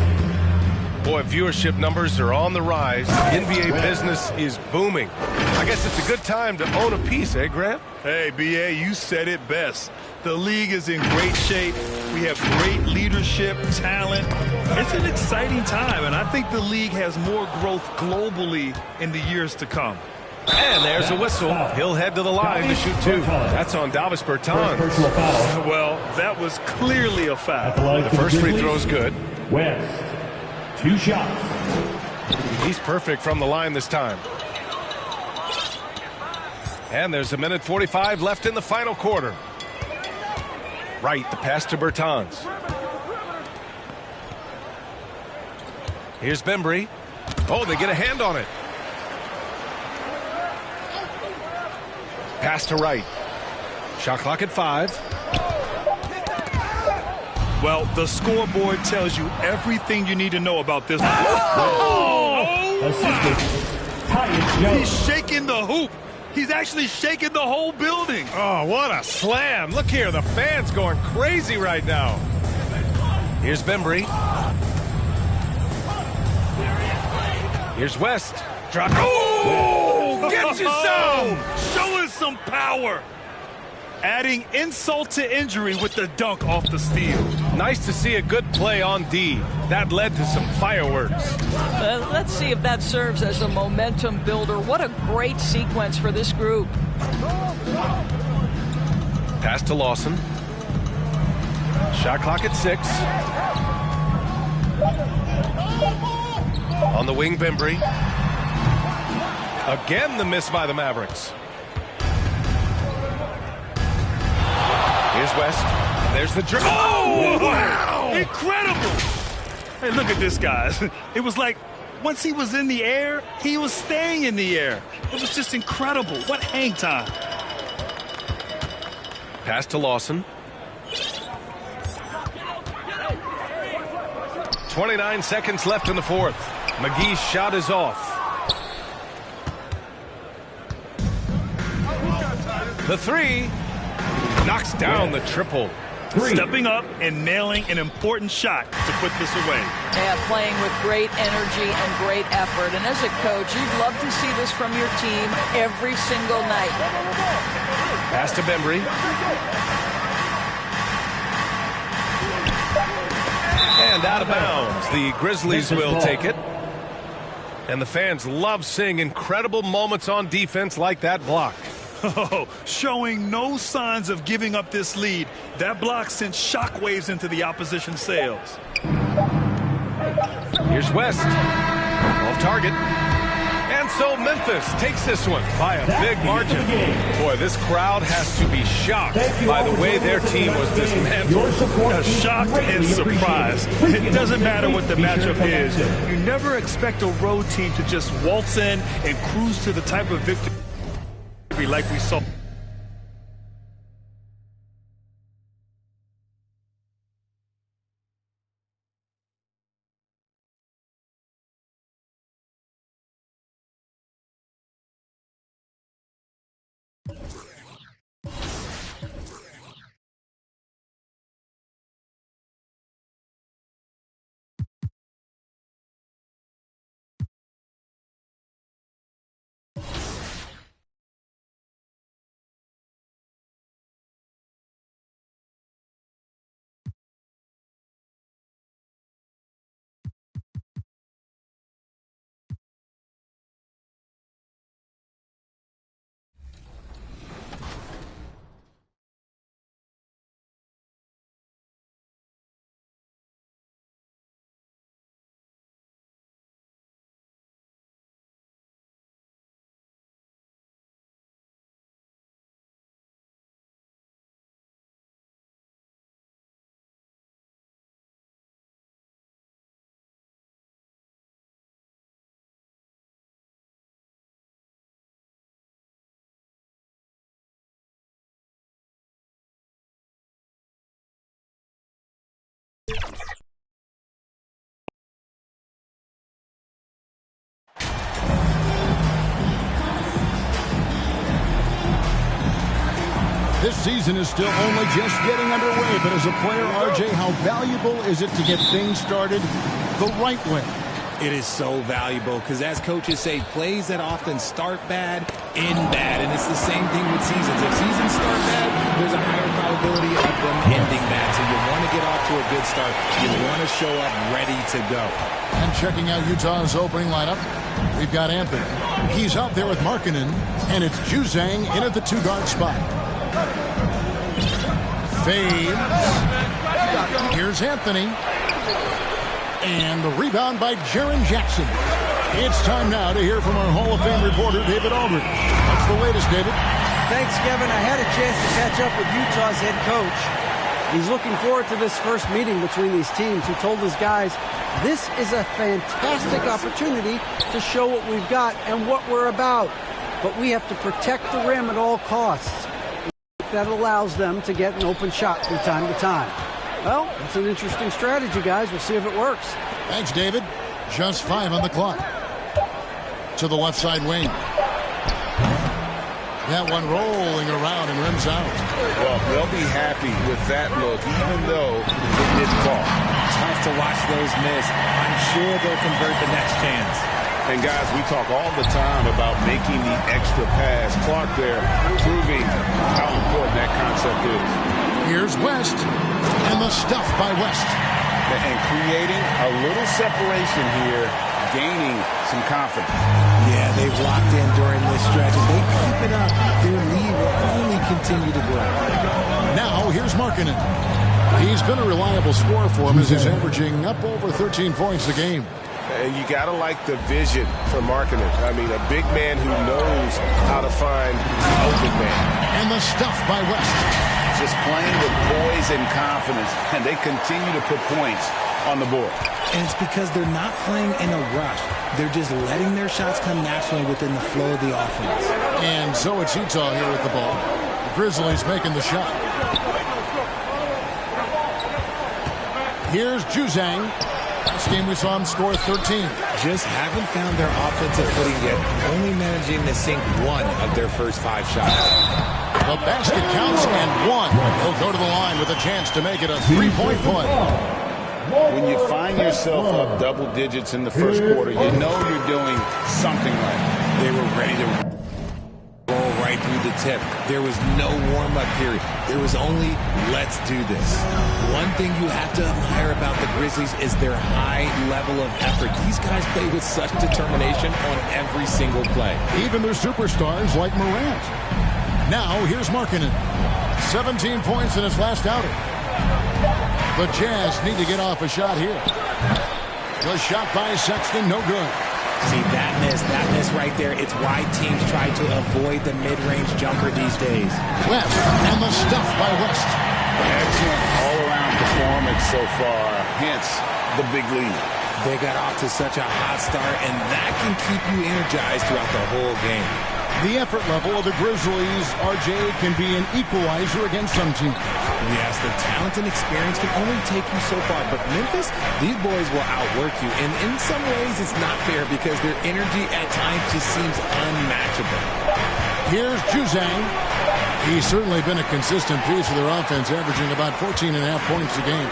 Boy, viewership numbers are on the rise. NBA business is booming. I guess it's a good time to own a piece, eh, Grant? Hey, B.A., you said it best. The league is in great shape. We have great leadership, talent. It's an exciting time, and I think the league has more growth globally in the years to come. And there's a whistle. He'll head to the line to shoot 2. That's on Davis Bertans. Well, that was clearly a foul. The first free throw is good. West. 2 shots. He's perfect from the line this time. And there's a minute 45 left in the final quarter. Right, the pass to Bertans. Here's Bembry. Oh, they get a hand on it. Pass to Wright. Shot clock at 5. Well, the scoreboard tells you everything you need to know about this. He's shaking the hoop. He's actually shaking the whole building. Oh, what a slam. Look here, the fans going crazy right now. Here's Bembry. Here's West. Drop. Oh, get you some. Show us some power. Adding insult to injury with the dunk off the steal. Nice to see a good play on D. That led to some fireworks. Let's see if that serves as a momentum builder. What a great sequence for this group. Pass to Lawson. Shot clock at 6. On the wing, Bembry. Again, the miss by the Mavericks. Here's West. There's the dribble. Oh, wow! Incredible! Hey, look at this, guys. It was like once he was in the air, he was staying in the air. It was just incredible. What hang time. Pass to Lawson. 29 seconds left in the fourth. McGee's shot is off. The three knocks down the triple. Stepping up and nailing an important shot to put this away. Yeah, playing with great energy and great effort. And as a coach, you'd love to see this from your team every single night. Pass to Bembry. And out of bounds. The Grizzlies will take it. And the fans love seeing incredible moments on defense like that block. Oh, showing no signs of giving up this lead. That block sent shockwaves into the opposition sails. Here's West. Off target. And so Memphis takes this one by a big margin. Boy, this crowd has to be shocked by the way their team was dismantled. Shocked and surprised. It doesn't matter what the matchup is. You never expect a road team to just waltz in and cruise to the type of victory like we saw. This season is still only just getting underway, but as a player, RJ, how valuable is it to get things started the right way? It is so valuable because, as coaches say, plays that often start bad end bad, and it's the same thing with seasons. If seasons start bad, there's a higher probability of them ending bad. So you want to get off to a good start. You want to show up ready to go. And checking out Utah's opening lineup, we've got Anthony. He's out there with Markkanen, and it's Juzang in at the two-guard spot. Fades. Here's Anthony. And the rebound by Jaren Jackson. It's time now to hear from our Hall of Fame reporter, David Aldridge. What's the latest, David? Thanks, Kevin. I had a chance to catch up with Utah's head coach. He's looking forward to this first meeting between these teams. He told his guys, this is a fantastic opportunity to show what we've got and what we're about. But we have to protect the rim at all costs. That allows them to get an open shot from time to time. Well, it's an interesting strategy, guys. We'll see if it works. Thanks, David. Just 5 on the clock. To the left side wing. That one rolling around and rims out. Well, they'll be happy with that look, even though it didn't fall. Tough to watch those miss. I'm sure they'll convert the next chance. And, guys, we talk all the time about making the extra pass. Clark there proving how important that concept is. Here's West. And the stuff by West. And creating a little separation here, gaining some confidence. Yeah, they've locked in during this stretch. If they keep it up, their lead will only continue to grow. Now, here's Markkanen. He's been a reliable scorer for him as he's averaging up over 13 points a game. And you got to like the vision for Markkanen. I mean, a big man who knows how to find the open man. And the stuff by West. just playing with poise and confidence, and they continue to put points on the board. And it's because they're not playing in a rush. They're just letting their shots come naturally within the flow of the offense. And so it's Utah here with the ball. The Grizzlies making the shot. Here's Juzang. Last game we saw him score 13. Just haven't found their offensive footing yet, only managing to sink one of their first 5 shots. The basket counts and one. He'll go to the line with a chance to make it a 3-point play. When you find yourself up double digits in the first quarter, you know you're doing something right. They were ready to roll right through the tip. There was no warm-up period. There was only, let's do this. One thing you have to admire about the Grizzlies is their high level of effort. These guys play with such determination on every single play. Even their superstars like Morant. Now, here's Markkanen. 17 points in his last outing. The Jazz need to get off a shot here. Good shot by Sexton, no good. See, that miss right there, it's why teams try to avoid the mid-range jumper these days. West, and the stuff by West. Excellent all-around performance so far, hence the big lead. They got off to such a hot start, and that can keep you energized throughout the whole game. The effort level of the Grizzlies, RJ, can be an equalizer against some teams. Yes, the talent and experience can only take you so far, but Memphis, these boys will outwork you, and in some ways it's not fair because their energy at times just seems unmatchable. Here's Juzang. He's certainly been a consistent piece of their offense, averaging about 14.5 points a game.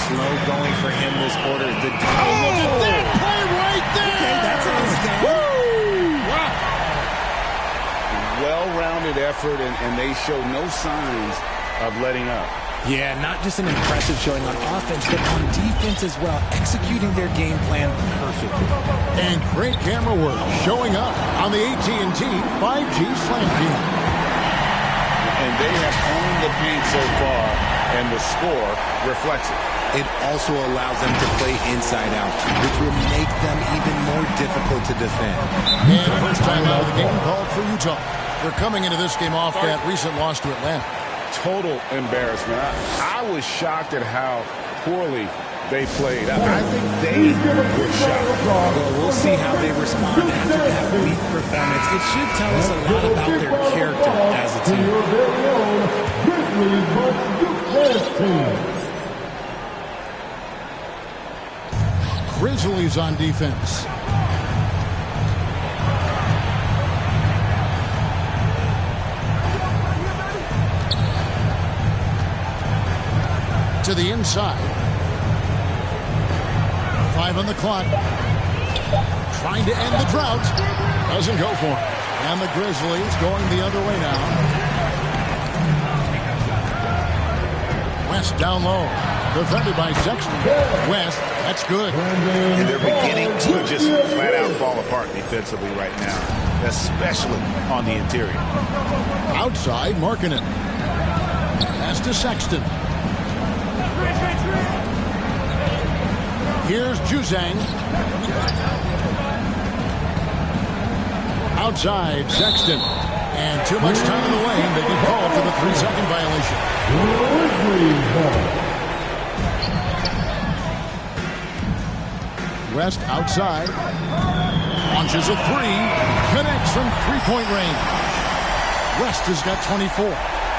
Slow going for him this quarter. Look at that play right there! Okay, that's how it's done. Wow! Well-rounded effort, and they show no signs of letting up. Yeah, not just an impressive showing on offense, but on defense as well, executing their game plan perfectly. And great camera work showing up on the AT&T 5G Slam Team. And they have owned the paint so far, and the score reflects it. It also allows them to play inside out, which will make them even more difficult to defend. And the first time out of the game called for Utah. They're coming into this game off that recent loss to Atlanta. Total embarrassment. I was shocked at how poorly they played. I think they were shocked. Well, we'll see how they respond after that weak performance. It should tell us a lot about their character as a team. Grizzlies on defense. To the inside. 5 on the clock. Trying to end the drought. Doesn't go for it. And the Grizzlies going the other way now. West down low. Defended by Sexton. West, that's good. And they're beginning to just flat out fall apart defensively right now, especially on the interior. Outside, Markkanen. Pass to Sexton. Here's Juzang. Outside, Sexton. And too much time in the lane. They get called for the 3-second violation. West outside. Launches a 3. Connects from 3-point range. West has got 24.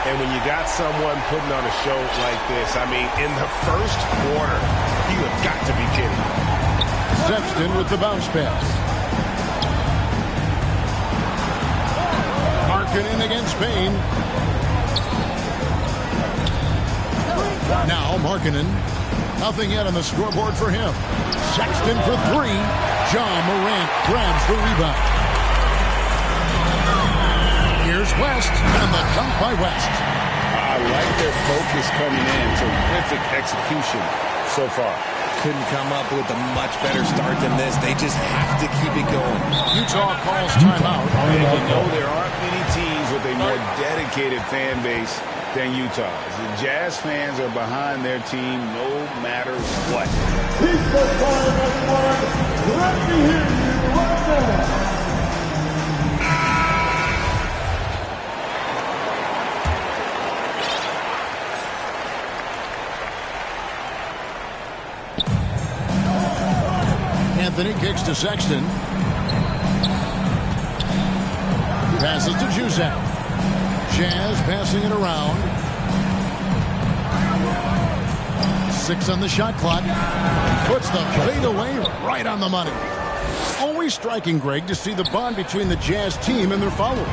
And when you got someone putting on a show like this, I mean, in the first quarter, you have got to be kidding. Sexton with the bounce pass. Markkanen against Payne. Now Markkanen. Nothing yet on the scoreboard for him. Sexton for 3. John Morant grabs the rebound. Here's West, and the dunk by West. I like their focus coming in. Terrific execution so far. Couldn't come up with a much better start than this. They just have to keep it going. Utah calls timeout. And you know there aren't many teams with a more dedicated fan base than Utah. The Jazz fans are behind their team no matter what. Let me hear you right now. Anthony kicks to Sexton. Passes to Juzak. Jazz passing it around. 6 on the shot clock. Puts the fade away right on the money. Always striking, Greg, to see the bond between the Jazz team and their followers.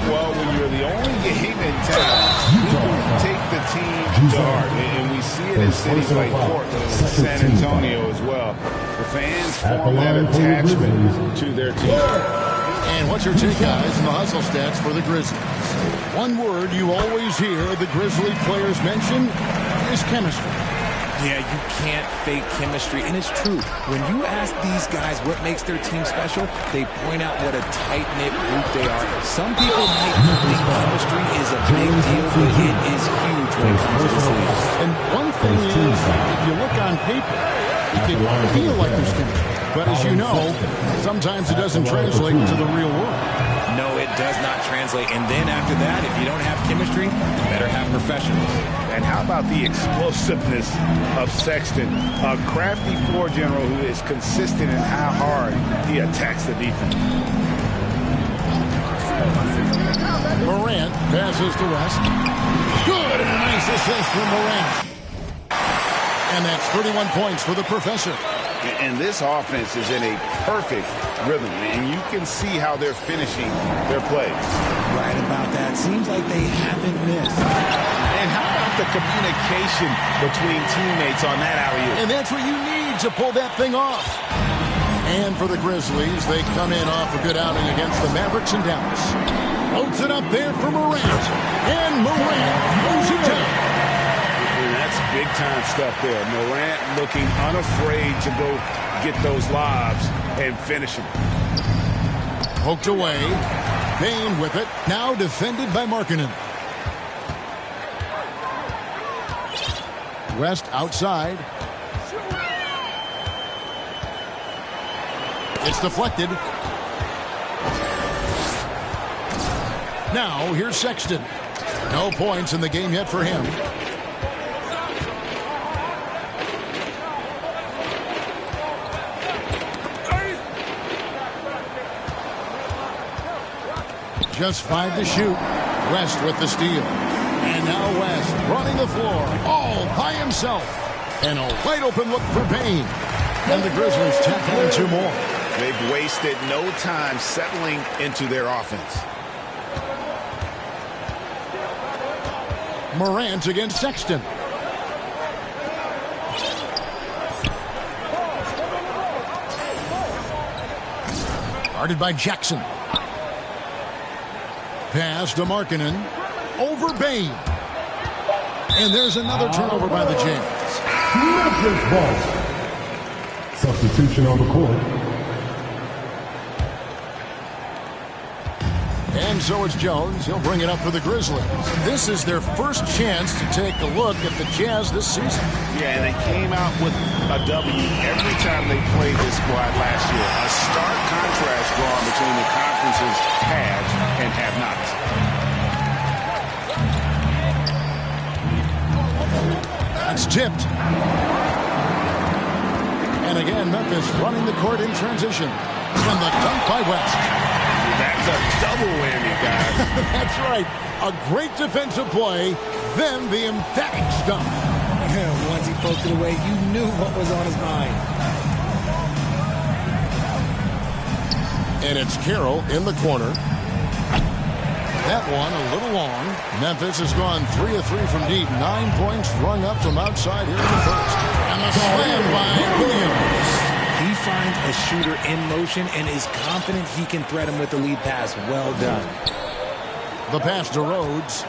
Well, when you're the only game in town, you can take the team to heart. And we see it in cities like Portland and San Antonio as well. The fans form that attachment to their team. And what's your take, guys, in the hustle stats for the Grizzlies? One word you always hear the Grizzly players mention is chemistry. Yeah, you can't fake chemistry, and it's true. When you ask these guys what makes their team special, they point out what a tight-knit group they are. Some people might think chemistry is a big deal, but it is huge when it comes to this league. And one thing is, if you look on paper, you can feel like there's chemistry. But as you know, sometimes it doesn't translate into the real world. No, it does not translate. And then after that, if you don't have chemistry, you better have professionals. And how about the explosiveness of Sexton, a crafty floor general who is consistent in how hard he attacks the defense. Morant passes to West. Good, and a nice assist from Morant. And that's 31 points for the professor. And this offense is in a perfect rhythm, and you can see how they're finishing their plays. Right about that. Seems like they haven't missed. And how about the communication between teammates on that alley-oop? And that's what you need to pull that thing off. And for the Grizzlies, they come in off a good outing against the Mavericks in Dallas. Floats it up there for Morant. And Morant moves it down. And that's big-time stuff there. Morant looking unafraid to go get those lobs and finish them. Poked away. Bain with it. Now defended by Markkanen. West outside. It's deflected. Now here's Sexton. No points in the game yet for him. Just 5 to shoot. West with the steal. And now West running the floor all by himself. And a wide open look for Bain. And the Grizzlies tack on 2 more. They've wasted no time settling into their offense. Morant against Sexton. Guarded by Jackson. Pass to Markkanen. Over Bain. And there's another turnover by the Jazz. Memphis ball. Substitution on the court. And so it's Jones. He'll bring it up for the Grizzlies. This is their first chance to take a look at the Jazz this season. Yeah, and they came out with a W every time they played this squad last year. A stark contrast drawn between the conference's haves and have-nots. That's tipped. And again, Memphis running the court in transition. And the dunk by West. That's a double whammy, guys. That's right. A great defensive play, then the emphatic dunk. Yeah, once he poked it away, you knew what was on his mind. And it's Carroll in the corner. That one a little long. Memphis has gone 3 of 3 from deep. 9 points rung up from outside here in the first. And the slam by Williams. He finds a shooter in motion and is confident he can threat him with the lead pass. Well done. The pass to Rhodes.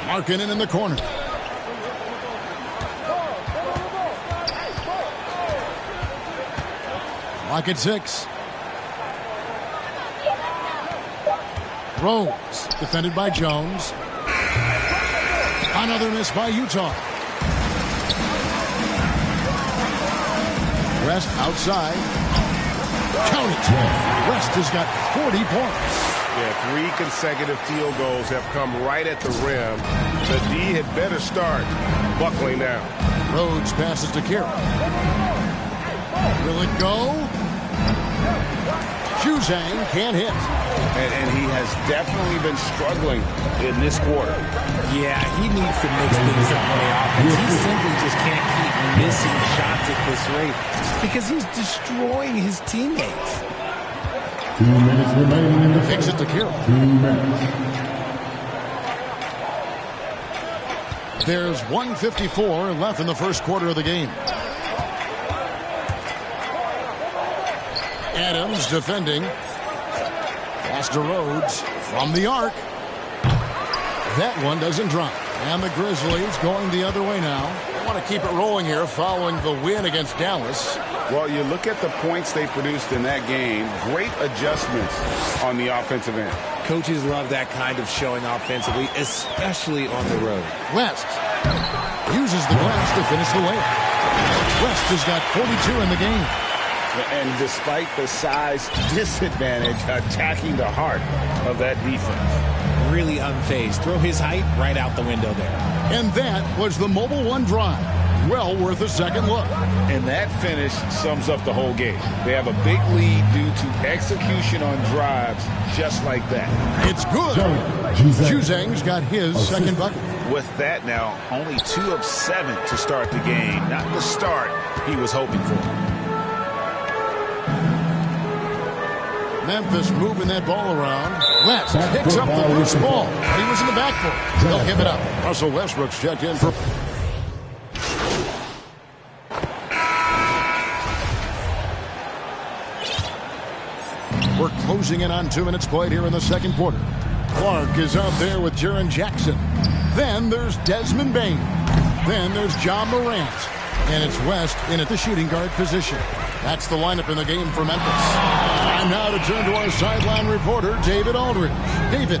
Markkanen in the corner. Lock at 6. Rhodes, defended by Jones. Another miss by Utah. West outside. Count it. West has got 40 points. Yeah, 3 consecutive field goals have come right at the rim. The D had better start buckling down. Rhodes passes to Carroll. Will it go? Su6scri6e can't hit. And he has definitely been struggling in this quarter. Yeah, he needs to mix things up on the offense. He simply just can't keep missing shots at this rate because he's destroying his teammates. 2 minutes remaining in the Takes it to Carroll. 2 minutes. There's 1:54 left in the first quarter of the game. Adams defending. Pass to Rhodes from the arc. That one doesn't drop. And the Grizzlies going the other way now. They want to keep it rolling here following the win against Dallas. Well, you look at the points they produced in that game. Great adjustments on the offensive end. Coaches love that kind of showing offensively, especially on the road. West uses the glass to finish the layup. West has got 42 in the game. And despite the size disadvantage, attacking the heart of that defense. Really unfazed. Throw his height right out the window there. And that was the Mobile One drive. Well worth a second look. And that finish sums up the whole game. They have a big lead due to execution on drives just like that. It's good. Su6scri6e's got his second bucket. With that now, only 2 of 7 to start the game. Not the start he was hoping for. Memphis moving that ball around. West picks up the loose ball. He was in the backcourt. They'll give it up. Russell Westbrook's checked in for... We're closing in on 2 minutes played here in the second quarter. Clark is out there with Jaren Jackson. Then there's Desmond Bain. Then there's John Morant. And it's West in at the shooting guard position. That's the lineup in the game for Memphis. Time now to turn to our sideline reporter, David Aldridge. David.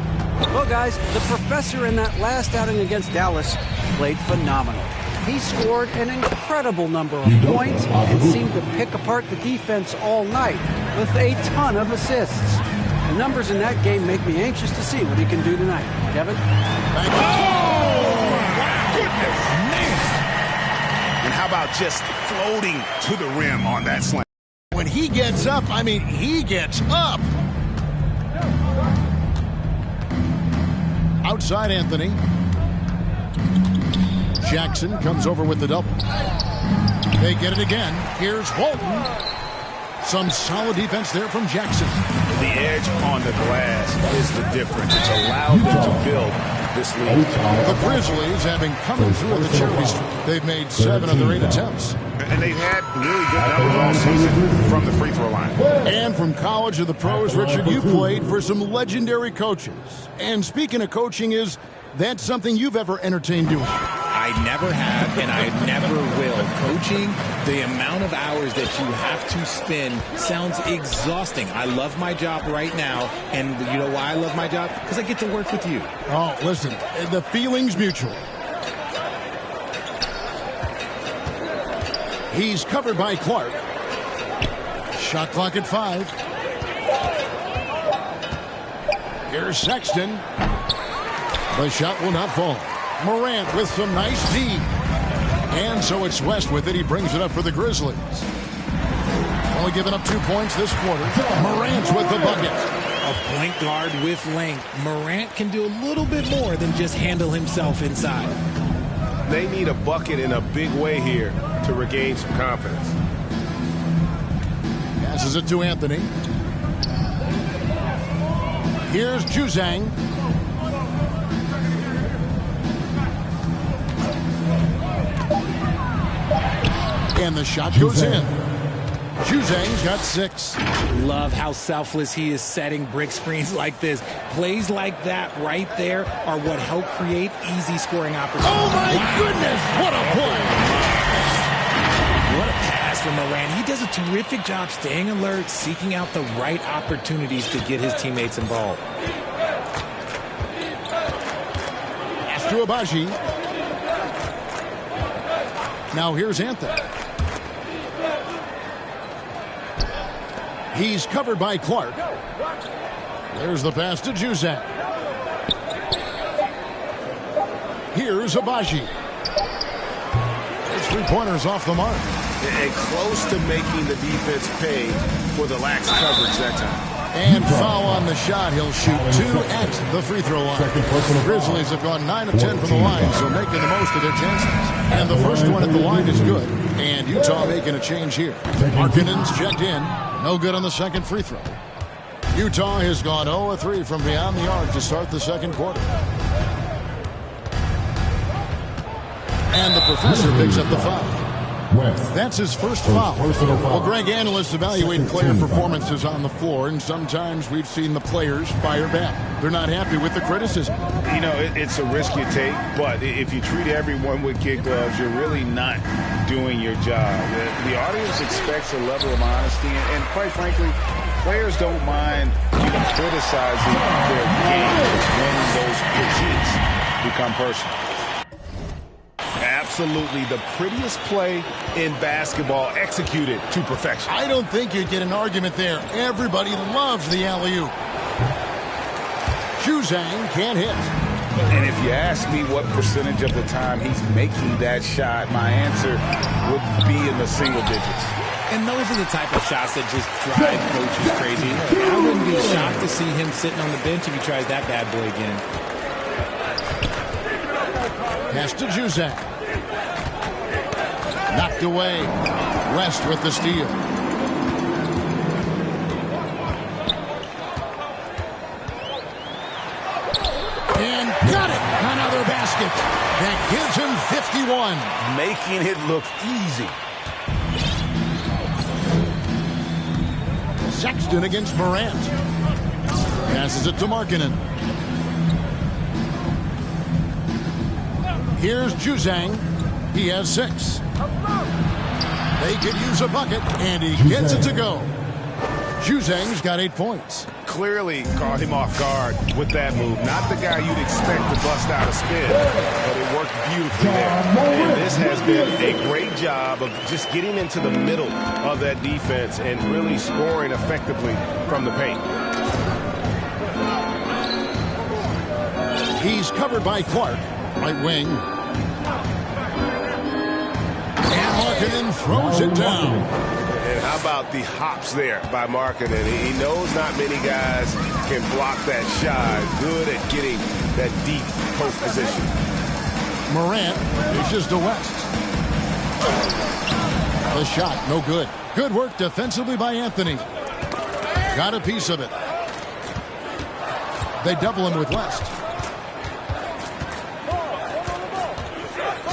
Well, guys, the professor in that last outing against Dallas played phenomenal. He scored an incredible number of points and seemed to pick apart the defense all night with a ton of assists. The numbers in that game make me anxious to see what he can do tonight. Kevin? Thank you. Oh, my goodness, man. And how about just floating to the rim on that slam? When he gets up, I mean, he gets up. Outside Anthony. Jackson comes over with the double. They get it again. Here's Walton. Some solid defense there from Jackson. The edge on the glass is the difference. It's allowed them to build this lead. The Grizzlies have been coming through in the charity streak. They've made 7 of their 8 attempts. And they've had really good numbers all season from the free throw line. And from college to the pros, Richard, you played for some legendary coaches. And speaking of coaching, is that something you've ever entertained doing? I never have, and I never will. Coaching, the amount of hours that you have to spend sounds exhausting. I love my job right now, and you know why I love my job? Because I get to work with you. Oh, listen, the feeling's mutual. He's covered by Clark. Shot clock at 5. Here's Sexton. The shot will not fall. Morant with some nice D. And so it's West with it. He brings it up for the Grizzlies. Only giving up 2 points this quarter. Morant's with the bucket. A point guard with length. Morant can do a little bit more than just handle himself inside. They need a bucket in a big way here to regain some confidence. Passes it to Anthony. Here's Su6scri6e. And the shot goes in. Su6scri6e's got 6. Love how selfless he is setting brick screens like this. Plays like that right there are what help create easy scoring opportunities. Oh, my goodness. What a play. What a pass from Morant. He does a terrific job staying alert, seeking out the right opportunities to get his teammates involved. Pass to Abaji. Now here's Anthony. He's covered by Clark. There's the pass to Juzang. Here's Abaji. It's 3-pointers off the mark. And close to making the defense pay for the lax coverage that time. And foul on the shot. He'll shoot 2 at the free throw line. Grizzlies have gone 9 of 10 from the line, so making the most of their chances. And the first one at the line is good. And Utah making a change here. Markkanen's checked in. No good on the second free throw. Utah has gone 0 of 3 from beyond the arc to start the second quarter. And the professor picks up the foul. That's his first foul. Well, Greg, analysts evaluate player performances on the floor, and sometimes we've seen the players fire back. They're not happy with the criticism. You know, it's a risk you take, but if you treat everyone with kid gloves, you're really not doing your job. The audience expects a level of honesty, and quite frankly, players don't mind criticizing their games when those critiques become personal. Absolutely the prettiest play in basketball, executed to perfection. I don't think you'd get an argument there. Everybody loves the alley-oop. Juzang can't hit. And if you ask me what percentage of the time he's making that shot, my answer would be in the single digits. And those are the type of shots that just drive coaches crazy. I wouldn't be shocked to see him sitting on the bench if he tries that bad boy again. Pass to Juzang. Knocked away. West with the steal. And got it. Another basket. That gives him 51. Making it look easy. Sexton against Morant. Passes it to Markkanen. Here's Juzang. He has 6. They could use a bucket, and he gets it to go. Juzang's got 8 points. Clearly caught him off guard with that move. Not the guy you'd expect to bust out a spin, but it worked beautifully there. And this has been a great job of just getting into the middle of that defense and really scoring effectively from the paint. He's covered by Clark, right wing. And Markkanen throws it down. And how about the hops there by Markkanen? He knows not many guys can block that shot. Good at getting that deep post position. Morant dishes to West. The shot, no good. Good work defensively by Anthony. Got a piece of it. They double him with West.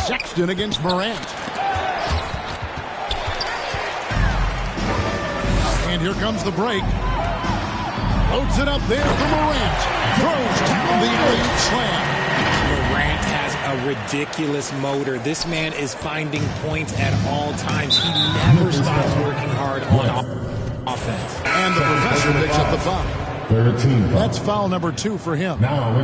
Sexton against Morant. And here comes the break. Loads it up there for Morant. Throws down the alley-oop slam. Morant has a ridiculous motor. This man is finding points at all times. He never stops working hard on offense. And the professor picks up the foul. 13. That's foul number 2 for him. Now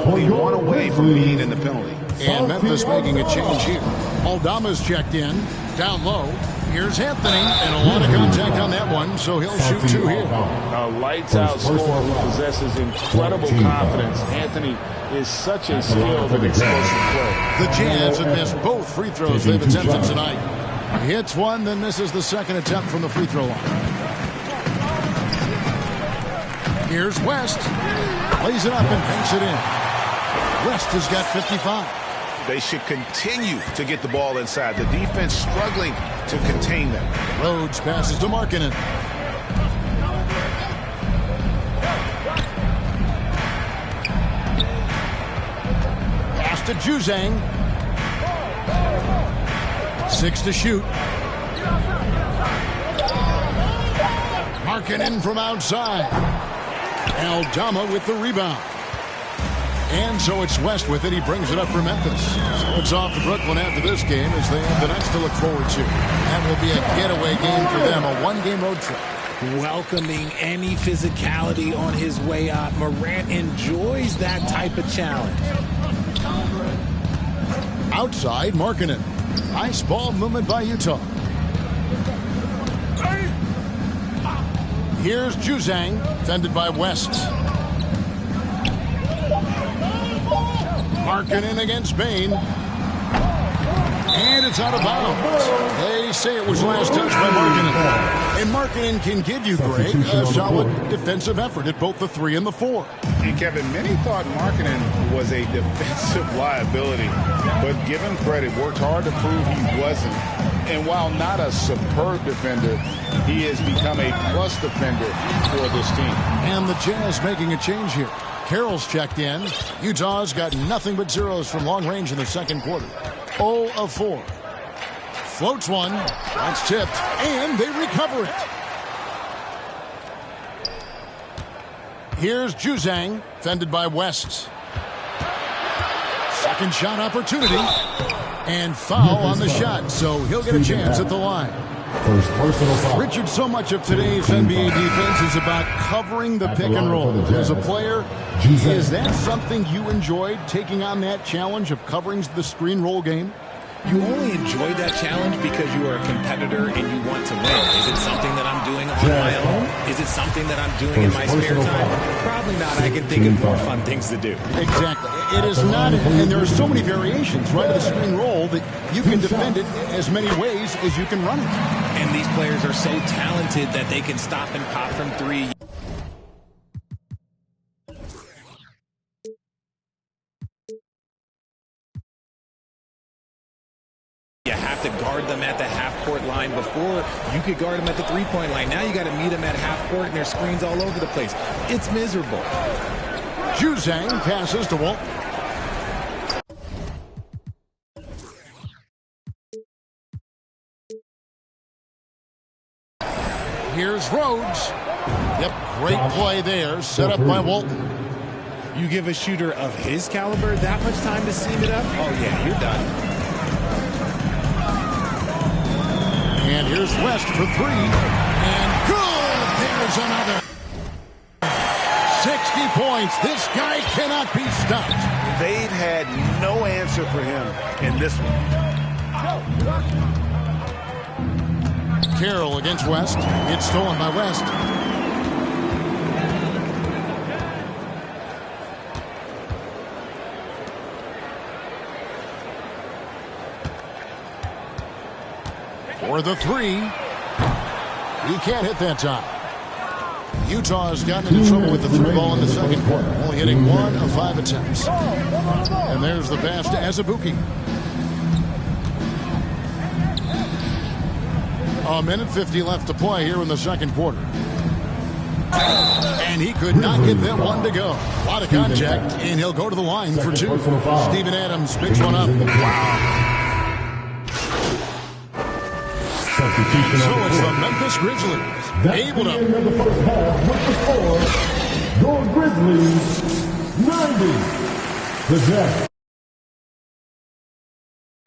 only 1 away from being in the penalty. And Memphis making a change here. Aldama's checked in. Down low. Here's Anthony. And a lot of contact on that one, so he'll shoot 2 here. A lights-out scorer who possesses incredible confidence. Anthony is such a skilled and explosive player. The Jazz have missed both free throws they've attempted tonight. Hits one, then misses the second attempt from the free throw line. Here's West. Lays it up and banks it in. West has got 55. They should continue to get the ball inside. The defense struggling to contain them. Rhodes passes to Markkanen. Pass to Juzang. 6 to shoot. Markkanen from outside. Aldama with the rebound. And so it's West with it. He brings it up for Memphis. So it's off to Brooklyn after this game as they have the next to look forward to. That will be a getaway game for them, a 1-game road trip. Welcoming any physicality on his way out. Morant enjoys that type of challenge. Outside, Markkanen. Nice ball movement by Utah. Here's Juzang, defended by West. Markkanen against Bain. And it's out of bounds. They say it was last touched by Markkanen. And Markkanen can give you, Greg, a solid defensive effort at both the 3 and the 4. And Kevin, many thought Markkanen was a defensive liability, but give him credit, worked hard to prove he wasn't. And while not a superb defender, he has become a plus defender for this team. And the Jazz making a change here. Carroll's checked in. Utah's got nothing but zeros from long range in the second quarter. 0 of 4. Floats one. That's tipped. And they recover it. Here's Juzang, fended by West. Second shot opportunity. And foul on the shot, so he'll get a chance at the line. First personal foul. Richard, so much of today's NBA defense is about covering the pick and roll. As a player, is that something you enjoyed, taking on that challenge of covering the screen roll game? You only enjoy that challenge because you are a competitor and you want to win. Is it something that I'm doing on my own? Is it something that I'm doing in my spare time? Probably not. I can think of more fun things to do. Exactly. It is not, and there are so many variations, right, of the screen roll that you can defend it as many ways as you can run it. And these players are so talented that they can stop and pop from 3. You have to guard them at the half-court line. Before, you could guard them at the 3-point line. Now you got to meet them at half-court, and there's screens all over the place. It's miserable. Juzang passes to Walt. Here's Rhodes. Yep, great play there, set up by Walton. You give a shooter of his caliber that much time to seam it up? Oh, yeah, you're done. And here's West for 3. And good! There's another. 60 points. This guy cannot be stopped. They've had no answer for him in this one. Carroll against West. It's stolen by West. For the 3. He can't hit that time. Utah has gotten into trouble with the 3 ball in the second quarter, only hitting 1 of 5 attempts. And there's the pass to Azubuike. A minute 50 left to play here in the second quarter. And he could not get that one to go. A lot of contact, and he'll go to the line for 2. Steven Adams picks one up. Wow. So it's the Memphis Grizzlies. Able to. The first half, number 4, your Grizzlies, 90. The Jazz,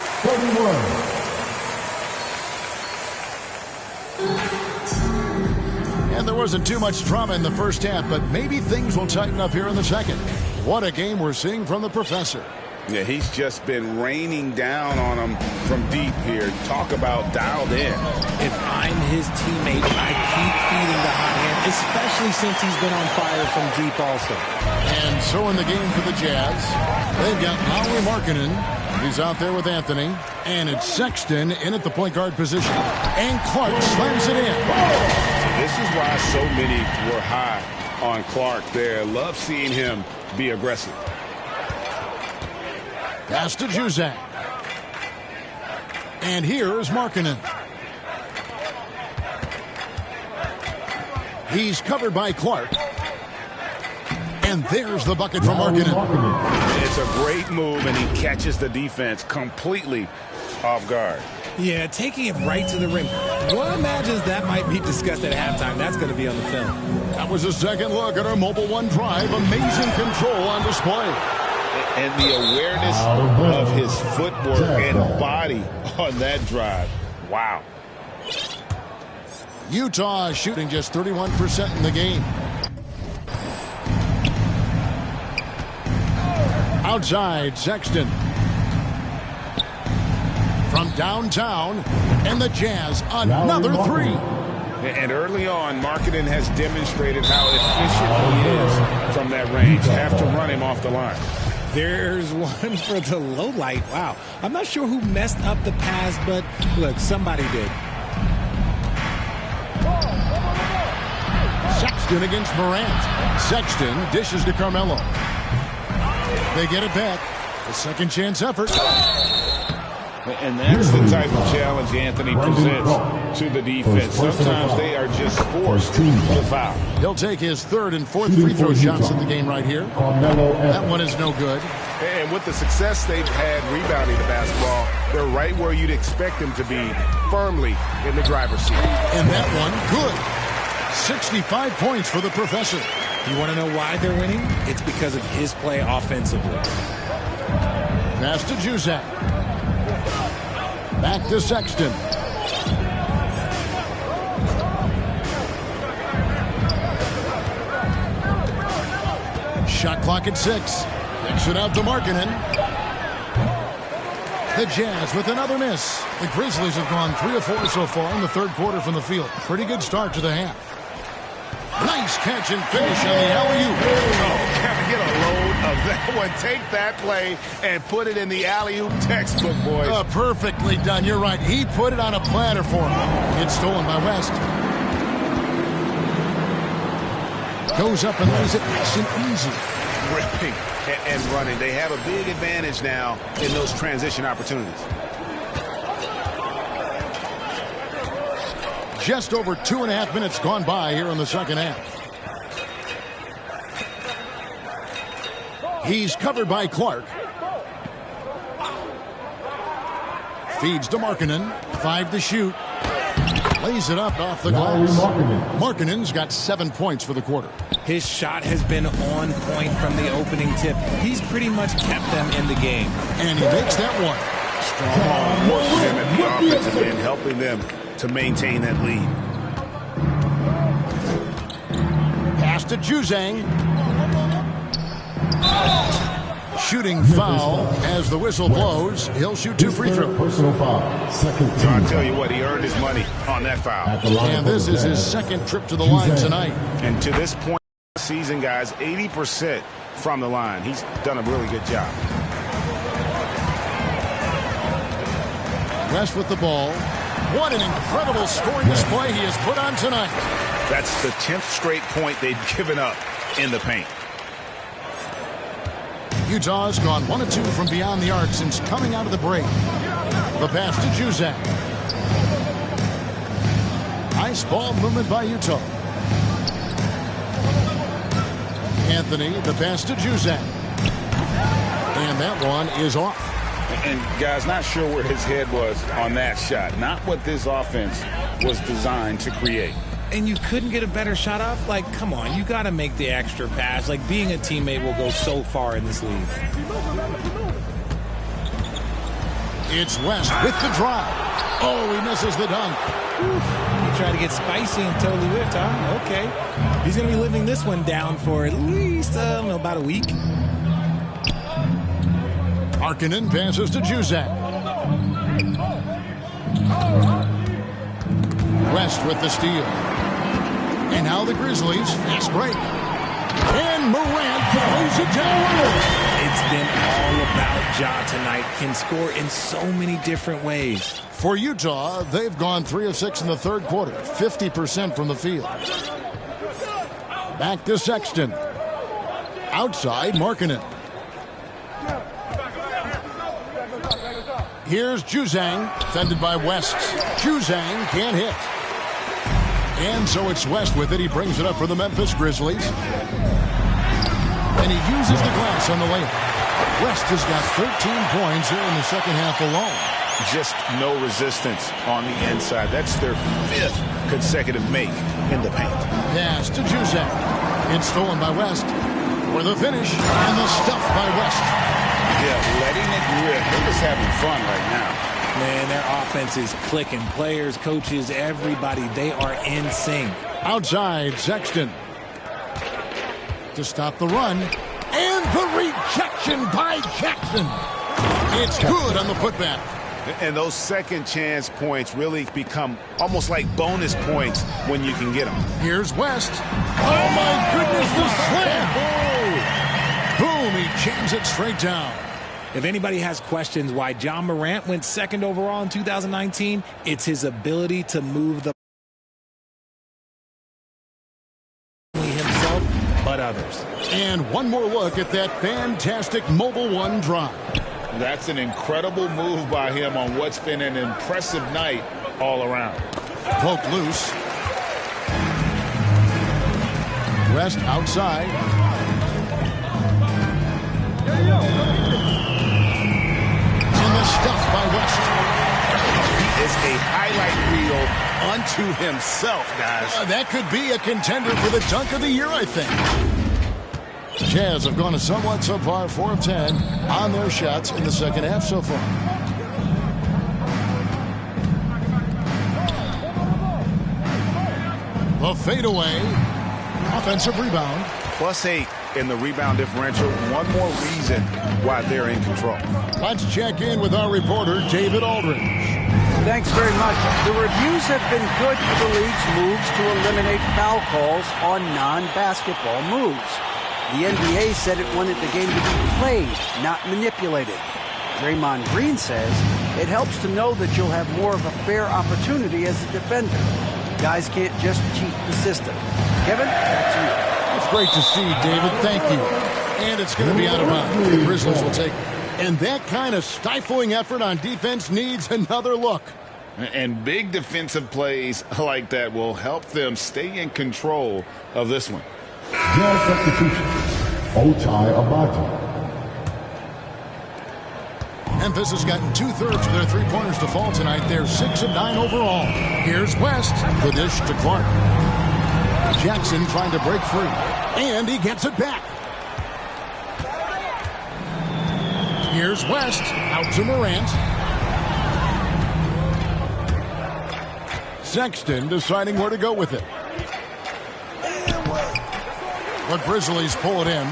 31. And there wasn't too much drama in the first half, but maybe things will tighten up here in the second. What a game we're seeing from the professor. Yeah, he's just been raining down on him from deep here. Talk about dialed in. If I'm his teammate, I keep feeding the hot hand, especially since he's been on fire from deep also. And so in the game for the Jazz, they've got Lauri Markkanen. He's out there with Anthony. And it's Sexton in at the point guard position. And Clark slams it in. This is why so many were high on Clark there. Love seeing him be aggressive. Pass to Juzang. And here is Markkanen. He's covered by Clark. And there's the bucket from Markkanen. It's a great move, and he catches the defense completely off guard. Yeah, taking it right to the rim. One imagines that might be discussed at halftime. That's going to be on the film. That was a second look at our Mobile One drive. Amazing control on display. And the awareness of his footwork and body on that drive. Wow. Utah shooting just 31% in the game. Outside, Sexton. From downtown, and the Jazz, another 3. And early on, Marketing has demonstrated how efficient he is from that range. You have to run him off the line. There's one for the low light. Wow. I'm not sure who messed up the pass, but look, somebody did. Sexton against Morant. Sexton dishes to Carmelo. They get it back. A second chance effort. And that's the type of challenge Anthony presents to the defense. Sometimes they are just forced to foul. He'll take his third and fourth free throw shots in the game right here. That one is no good. And with the success they've had rebounding the basketball, they're right where you'd expect them to be, firmly in the driver's seat. And that one, good. 65 points for the professor. You want to know why they're winning? It's because of his play offensively. Pass to Juzak. Back to Sexton. Shot clock at 6. Kicks it out to Markkanen. The Jazz with another miss. The Grizzlies have gone 3 of 4 so far in the third quarter from the field. Pretty good start to the half. Nice catch and finish on the alley-oop. Oh, gotta get a load of that one. Take that play and put it in the alley-oop textbook, boys. Perfectly done. You're right. He put it on a platter for him. It's stolen by West. Goes up and lays it nice and easy. Ripping and running. They have a big advantage now in those transition opportunities. Just over 2.5 minutes gone by here in the second half. He's covered by Clark. Feeds to Markkanen. 5 to shoot. Lays it up off the glass. Markkanen's got 7 points for the quarter. His shot has been on point from the opening tip. He's pretty much kept them in the game. And he makes that one. Strong work for them at the offensive end, helping them to maintain that lead. Pass to Juzang. Shooting foul as the whistle blows. He'll shoot 2 free throws. Personal foul. Second team. I'll tell you what, he earned his money on that foul. And this is his second trip to the line tonight. And to this point in the season, guys, 80% from the line. He's done a really good job. West with the ball. What an incredible scoring display he has put on tonight. That's the 10th straight point they've given up in the paint. Utah's gone 1 of 2 from beyond the arc since coming out of the break. The pass to Juzak. Nice ball movement by Utah. Anthony, the pass to Juzak. And that one is off. And guys, not sure where his head was on that shot. Not what this offense was designed to create. And you couldn't get a better shot off? Like, come on, you got to make the extra pass. Like, being a teammate will go so far in this league. It's West with the drive. Oh, he misses the dunk. He tried to get spicy and totally whiffed, huh? Okay. He's going to be living this one down for at least, I don't know, about a week. Markkanen passes to Juzak. West with the steal. And now the Grizzlies, fast break. And Morant throws it down. It's been all about Ja tonight. Can score in so many different ways. For Utah, they've gone 3 of 6 in the third quarter, 50% from the field. Back to Sexton. Outside, Markkanen. Here's Juzang, defended by West. Juzang can't hit. And so it's West with it. He brings it up for the Memphis Grizzlies. And he uses the glass on the layup. West has got 13 points here in the second half alone. Just no resistance on the inside. That's their 5th consecutive make in the paint. Pass to Juzak. It's stolen by West. For the finish, and the stuff by West. Yeah, letting it rip. They're just having fun right now. Man, their offense is clicking. Players, coaches, everybody, they are in sync. Outside, Sexton. To stop the run. And the rejection by Jackson. It's good on the putback. And those second chance points really become almost like bonus points when you can get them. Here's West. Oh, my goodness, the slam. Boom, he jams it straight down. If anybody has questions why John Morant went second overall in 2019, it's his ability to move the himself, but others. And one more look at that fantastic Mobile One drive. That's an incredible move by him on what's been an impressive night all around. Poked loose. West outside. And the stuff by West. He is a highlight reel unto himself, guys. That could be a contender for the dunk of the year, I think. Jazz have gone a somewhat subpar 4 of 10 on their shots in the second half so far. The fadeaway. Offensive rebound. +8 in the rebound differential. One more reason why they're in control. Let's check in with our reporter, David Aldridge. Thanks very much. The reviews have been good for the league's moves to eliminate foul calls on non-basketball moves. The NBA said it wanted the game to be played, not manipulated. Draymond Green says it helps to know that you'll have more of a fair opportunity as a defender. Guys can't just cheat the system. Kevin, back to you. It's great to see, David. Thank you. And it's going to be out of bounds. The Grizzlies will take it. And that kind of stifling effort on defense needs another look. And big defensive plays like that will help them stay in control of this one. Jazz substitution. Ochai Agbaji. Memphis has gotten 2/3 of their three-pointers to fall tonight. They're 6 of 9 overall. Here's West. The dish to Clark. Jackson trying to break free. And he gets it back. Here's West. Out to Morant. Sexton deciding where to go with it. The Grizzlies pull it in.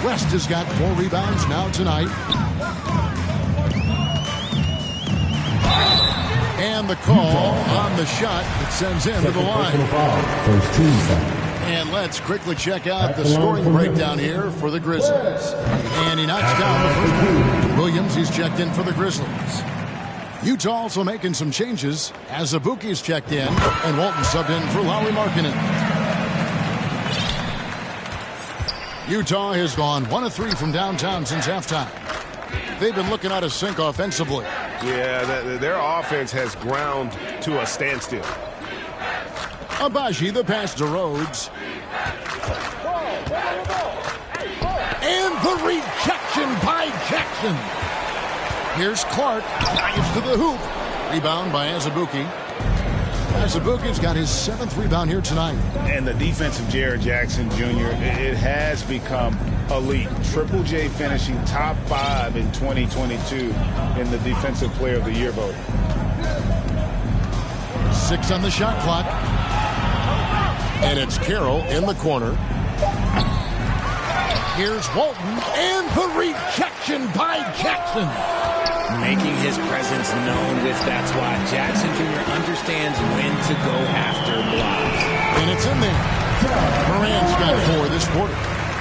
West has got 4 rebounds now tonight. And the call on the shot that sends him to the line. And let's quickly check out the scoring breakdown here for the Grizzlies. And he knocks down the first one. Williams, he's checked in for the Grizzlies. Utah also making some changes as Azubuike's checked in and Walton subbed in for Lauri Markkanen. Utah has gone 1 of 3 from downtown since halftime. They've been looking out of sync offensively. Yeah, their offense has ground to a standstill. Agbaji, the pass to Rhodes. And the rejection by Jackson. Here's Clark. Drives to the hoop. Rebound by Azubuike. Azubuike's got his 7th rebound here tonight. And the defense of Jaren Jackson Jr., it has become elite. Triple J finishing top 5 in 2022 in the Defensive Player of the Year vote. 6 on the shot clock. And it's Carroll in the corner. Here's Walton. And the rejection by Jackson. Making his presence known with that swat. Jackson Jr. understands when to go after blocks. And it's in there. Morant's got 4 this quarter.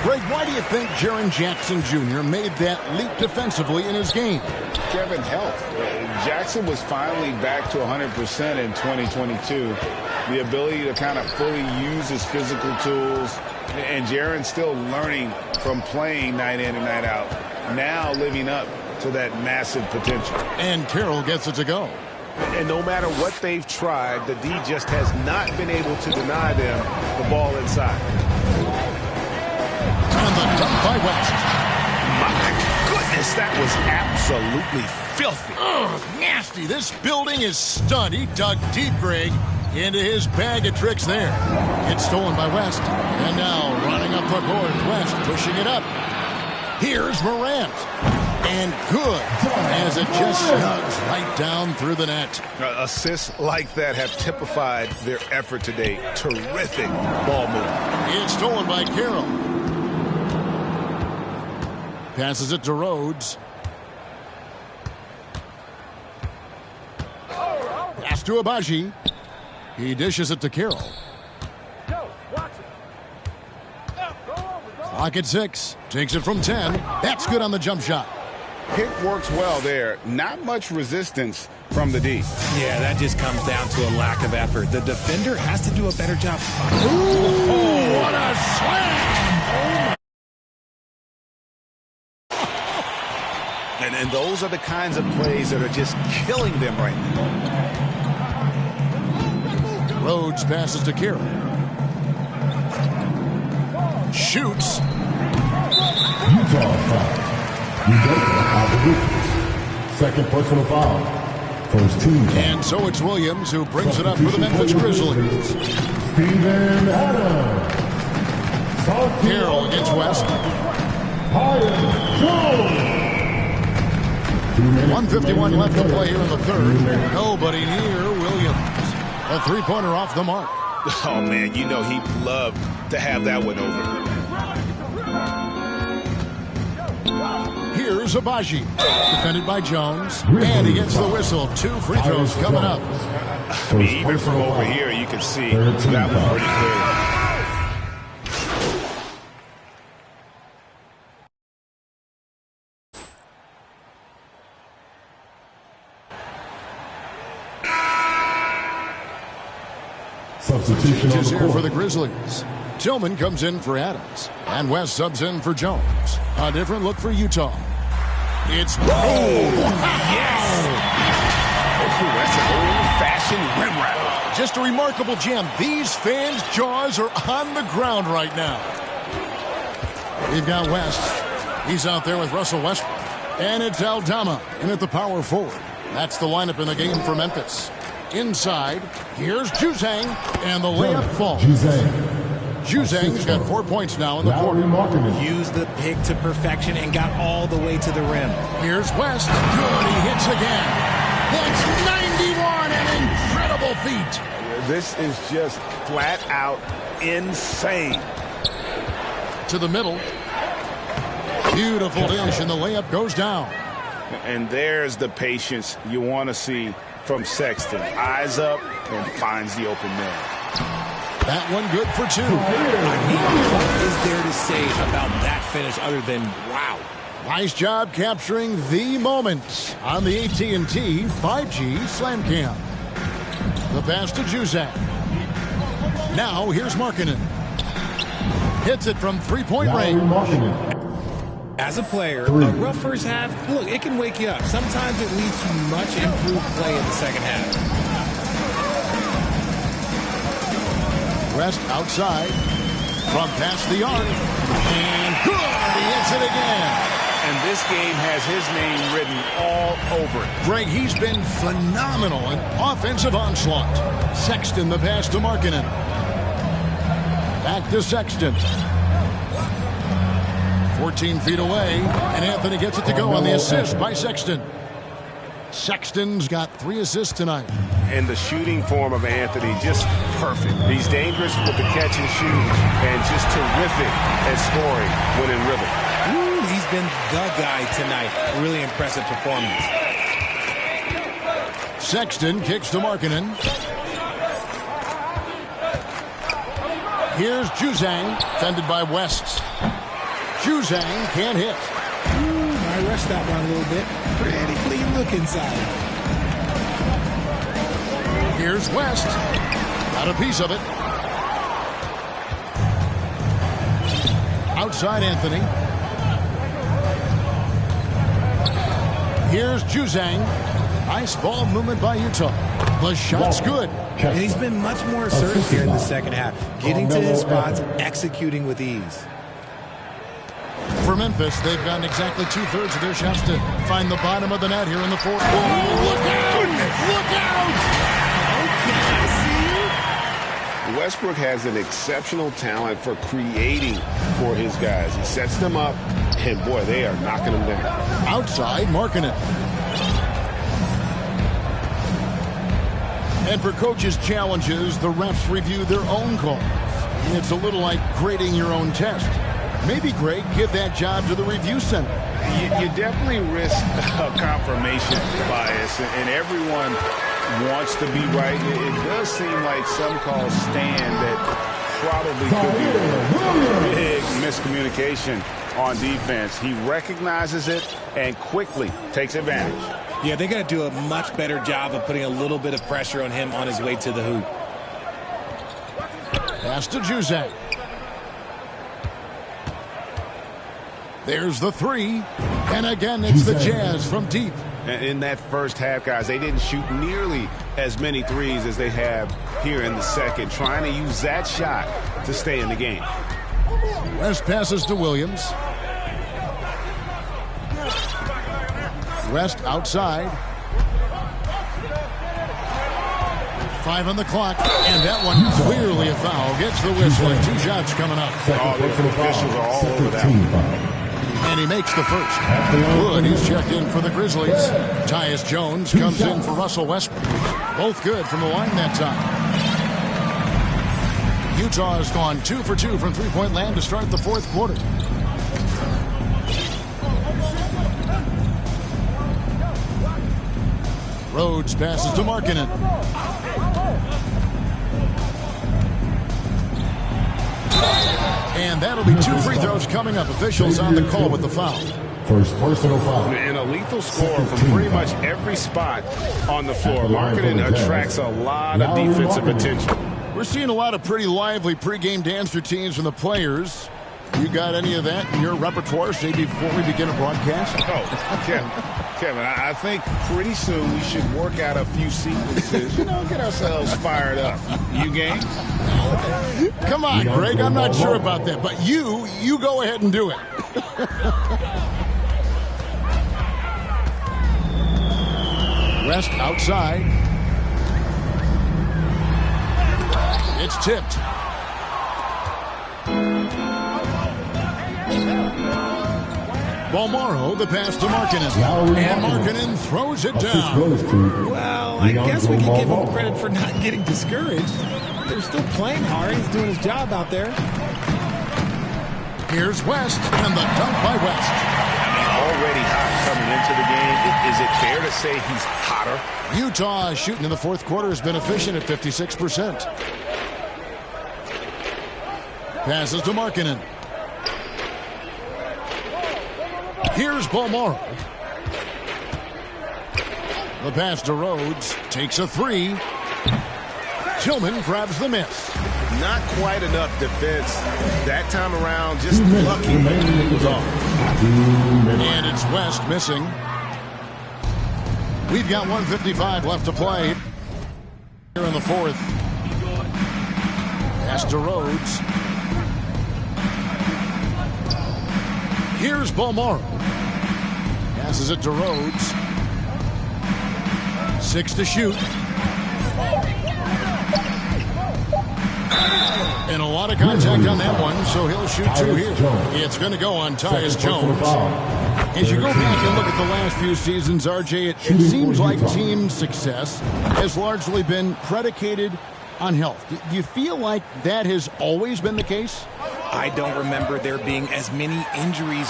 Greg, why do you think Jaren Jackson Jr. made that leap defensively in his game? Kevin, health. Jackson was finally back to 100% in 2022. The ability to kind of fully use his physical tools. And Jaren's still learning from playing night in and night out. Now living up to that massive potential. And Carroll gets it to go. And no matter what they've tried, the D just has not been able to deny them the ball inside. And the dunk by West. My goodness, that was absolutely filthy. Ugh, nasty. This building is stunned. He dug deep, Greg, into his bag of tricks there. It's stolen by West. And now running up the court, West pushing it up. Here's Morant. And good, as it just snugs right down through the net. Assists like that have typified their effort today. Terrific ball move. It's stolen by Carroll. Passes it to Rhodes. to Abaji. He dishes it to Carroll. Clock at 6. Takes it from 10. That's good on the jump shot. Pick works well there. Not much resistance from the D. Yeah, that just comes down to a lack of effort. The defender has to do a better job. Ooh, what a slam! And those are the kinds of plays that are just killing them right now. Rhodes passes to Carroll. Shoots. Utah foul. Second personal foul. First team. And so it's Williams who brings it up for the Memphis Grizzlies. Steven Adams. Carroll against West. 1:51 left to play here in the third. Nobody near Williams. A three-pointer off the mark. Oh, man, you know he'd love to have that one over. Here's Abaji. Defended by Jones. And he gets the whistle. 2 free throws coming up. I mean, even from over here, you can see that was pretty clear. Substitution Changes here for the Grizzlies. Tillman comes in for Adams. And West subs in for Jones. A different look for Utah. It's... Yes! That's an old-fashioned rim rattle. Just a remarkable jam. These fans' jaws are on the ground right now. We've got West. He's out there with Russell Westbrook. And it's Aldama in at the power forward. That's the lineup in the game for Memphis. Inside, here's Juzang, and the layup falls. Juzang's got 4 points now in the quarter. Used the pick to perfection and got all the way to the rim. Here's West. Good, he hits again. That's 91, an incredible feat. This is just flat out insane. To the middle. Beautiful dish, and the layup goes down. And there's the patience you want to see from Sexton. Eyes up and finds the open man. That one good for 2. I mean, what is there to say about that finish other than wow? Nice job capturing the moment on the AT&T 5G Slam Cam. The pass to Juzang. Now here's Markkanen. Hits it from three-point range. As a player, a rough first half, look, it can wake you up. Sometimes it leads to much improved play in the second half. West outside from past the arc. And good! He hits it again. And this game has his name written all over it. Greg, he's been phenomenal in offensive onslaught. Sexton the pass to Markkanen. Back to Sexton. 14 feet away, and Anthony gets it to go on the assist by Sexton. Sexton's got 3 assists tonight. And the shooting form of Anthony, just perfect. He's dangerous with the catch and shoot, and just terrific at scoring when in rhythm. Ooh, he's been the guy tonight. Really impressive performance. Sexton kicks to Markkanen. Here's Juzang, defended by West. Juzang can't hit. I rushed that one a little bit. Pretty clean look inside. Here's West. Got a piece of it. Outside Anthony. Here's Juzang. Nice ball movement by Utah. The shot's good. And he's been much more assertive here in the second half. Getting to his spots, executing with ease. For Memphis, they've gotten exactly 2/3 of their shots to find the bottom of the net here in the fourth. Oh, look out! Look out! Okay, I see you. Westbrook has an exceptional talent for creating for his guys. He sets them up, and boy, they are knocking them down. Outside, Markkanen. And for coaches' challenges, the refs review their own calls. And it's a little like grading your own test. Maybe, Greg, give that job to the review center. You definitely risk a confirmation bias, and everyone wants to be right. It does seem like some calls stand that probably could be big miscommunication on defense. He recognizes it and quickly takes advantage. Yeah, they got to do a much better job of putting a little bit of pressure on him on his way to the hoop. Pass to Juzek. There's the three. And again, it's the Jazz from deep. In that first half, guys, they didn't shoot nearly as many threes as they have here in the second, trying to use that shot to stay in the game. West passes to Williams. West outside. 5 on the clock, and that one clearly a foul. Gets the whistle, and 2 shots coming up. Oh, the officials are all over that one. And he makes the first. Wood, he's checked in for the Grizzlies. Tyus Jones comes in for Russell Westbrook. Both good from the line that time. Utah has gone 2 for 2 from three-point land to start the fourth quarter. Rhodes passes to Markkanen. And that'll be 2 free throws coming up. Officials on the call with the foul. First personal foul. And a lethal score from pretty much every spot on the floor. Markkanen attracts a lot of defensive attention. We're seeing a lot of pretty lively pregame dance routines from the players. You got any of that in your repertoire, say, before we begin a broadcast? Oh, Kevin, I think pretty soon we should work out a few sequences, get ourselves fired up. You game? Come on, Greg, I'm not sure about that, but you go ahead and do it. West outside. It's tipped. Bolmaro, the pass to Markkanen. And Markkanen throws it down. Well, I guess we can give him credit for not getting discouraged. They're still playing hard. He's doing his job out there. Here's West, and the dunk by West. Already hot coming into the game. Is it fair to say he's hotter? Utah shooting in the fourth quarter has been efficient at 56%. Passes to Markkanen. Here's Bolmaro. The pass to Rhodes. Takes a 3. Tillman grabs the miss. Not quite enough defense. That time around, just lucky it was off. And it's West missing. We've got 1:55 left to play here in the fourth. Pass to Rhodes. Here's Bolmaro. Passes it to Rhodes. 6 to shoot. And a lot of contact on that one, so he'll shoot 2 here. It's going to go on Tyus Jones. As you go back and look at the last few seasons, RJ, it seems like team success has largely been predicated on health. Do you feel like that has always been the case? I don't remember there being as many injuries.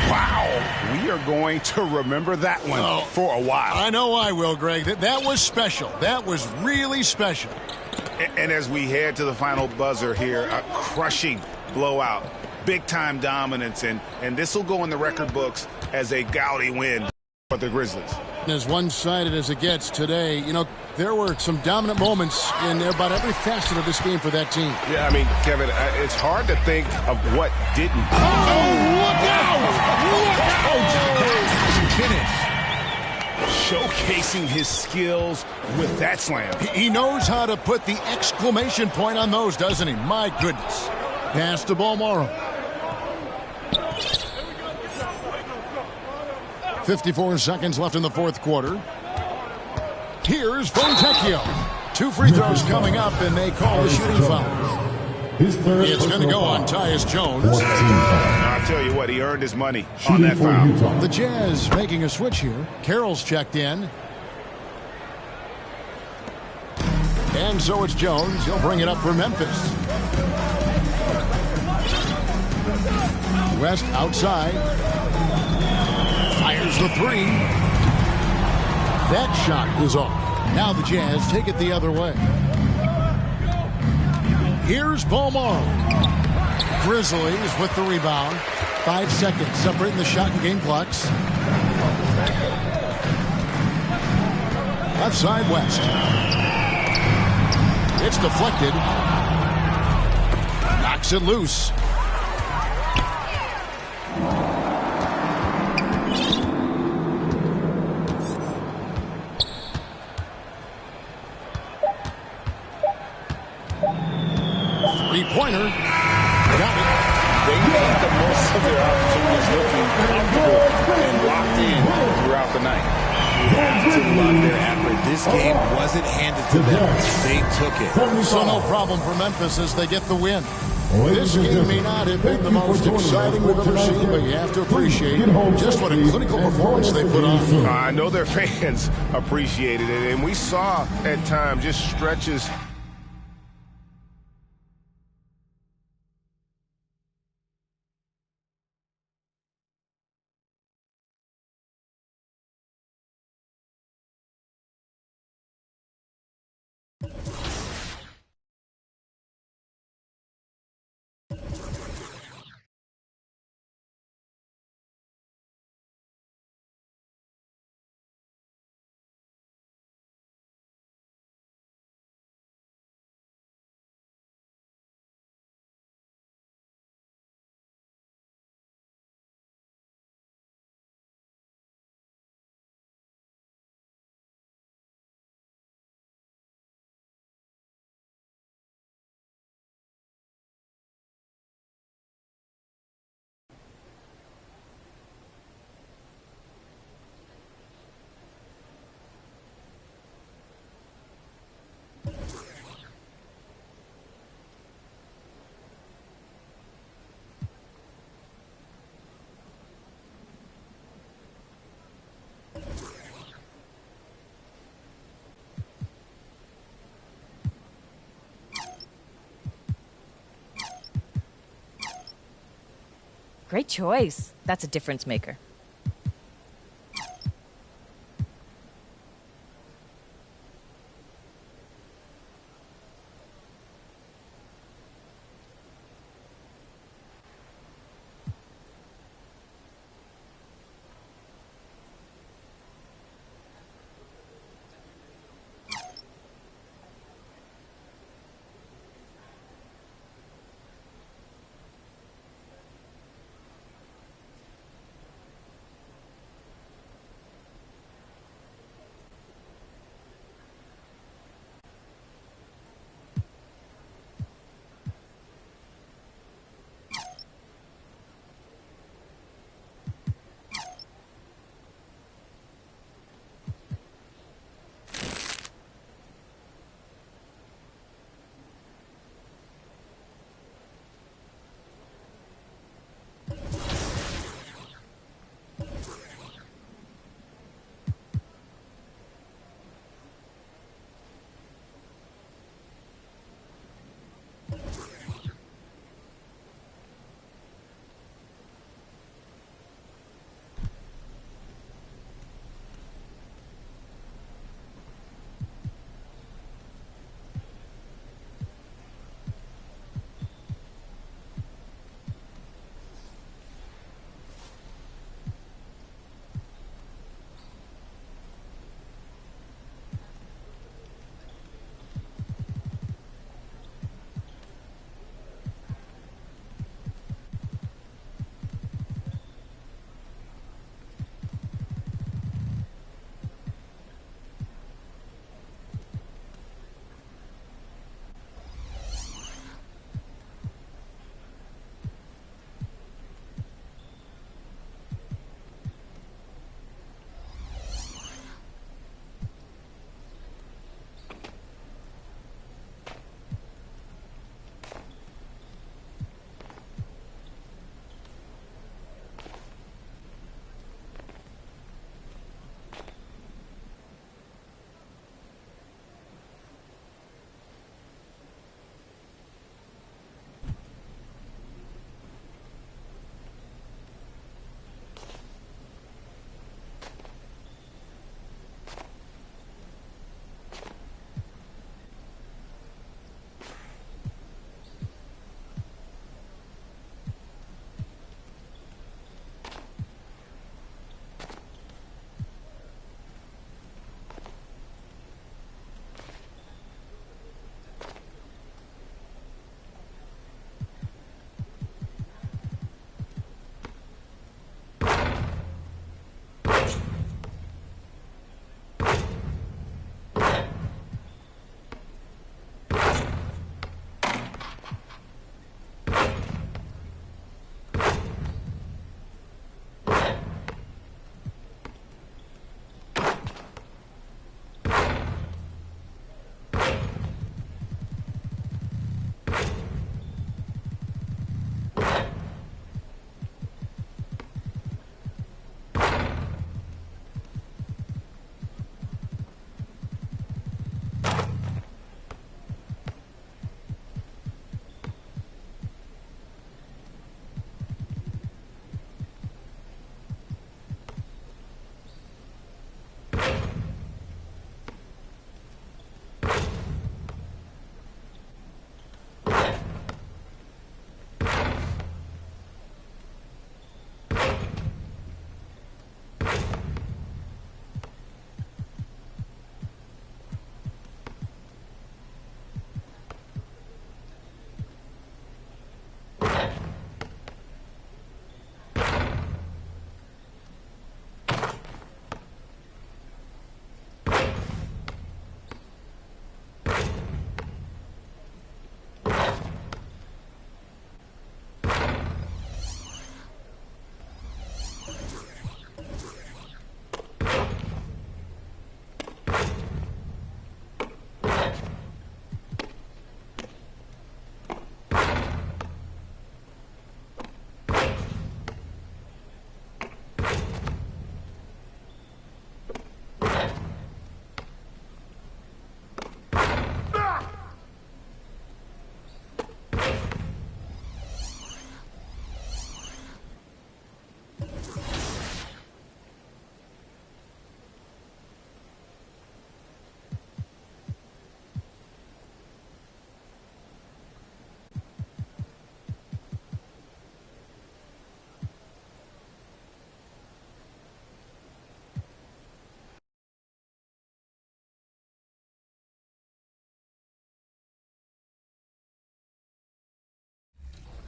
Wow. We are going to remember that one for a while. I know I will, Greg. That was special. That was really special. And as we head to the final buzzer here, a crushing blowout, big-time dominance, and this will go in the record books as a gaudy win for the Grizzlies. As one-sided as it gets today, there were some dominant moments in about every facet of this game for that team. Yeah, I mean, Kevin, it's hard to think of what didn't. Look out! Showcasing his skills with that slam. He knows how to put the exclamation point on those, doesn't he? My goodness. Pass to Bolmaro. 54 seconds left in the fourth quarter. Here's Fontecchio. 2 free throws coming up, and they call the shooting foul. It's going to go on Tyus Jones. I'll tell you what, he earned his money on that foul. The Jazz making a switch here. Carroll's checked in. And so it's Jones. He'll bring it up for Memphis. West outside. Fires the three. That shot is off. Now the Jazz take it the other way. Here's Bomar. Grizzlies with the rebound. 5 seconds separating the shot and game clocks. Left side, West. It's deflected. Knocks it loose. Three-pointer. Got it. They made the most of their opportunities looking comfortable and locked in throughout the night. You have to love their effort. This game wasn't handed to them. They took it. So no problem for Memphis as they get the win. This game may not have been the most exciting we've ever seen, but you have to appreciate just what a clinical performance they put on. I know their fans appreciated it, and we saw at times just stretches. Great choice. That's a difference maker.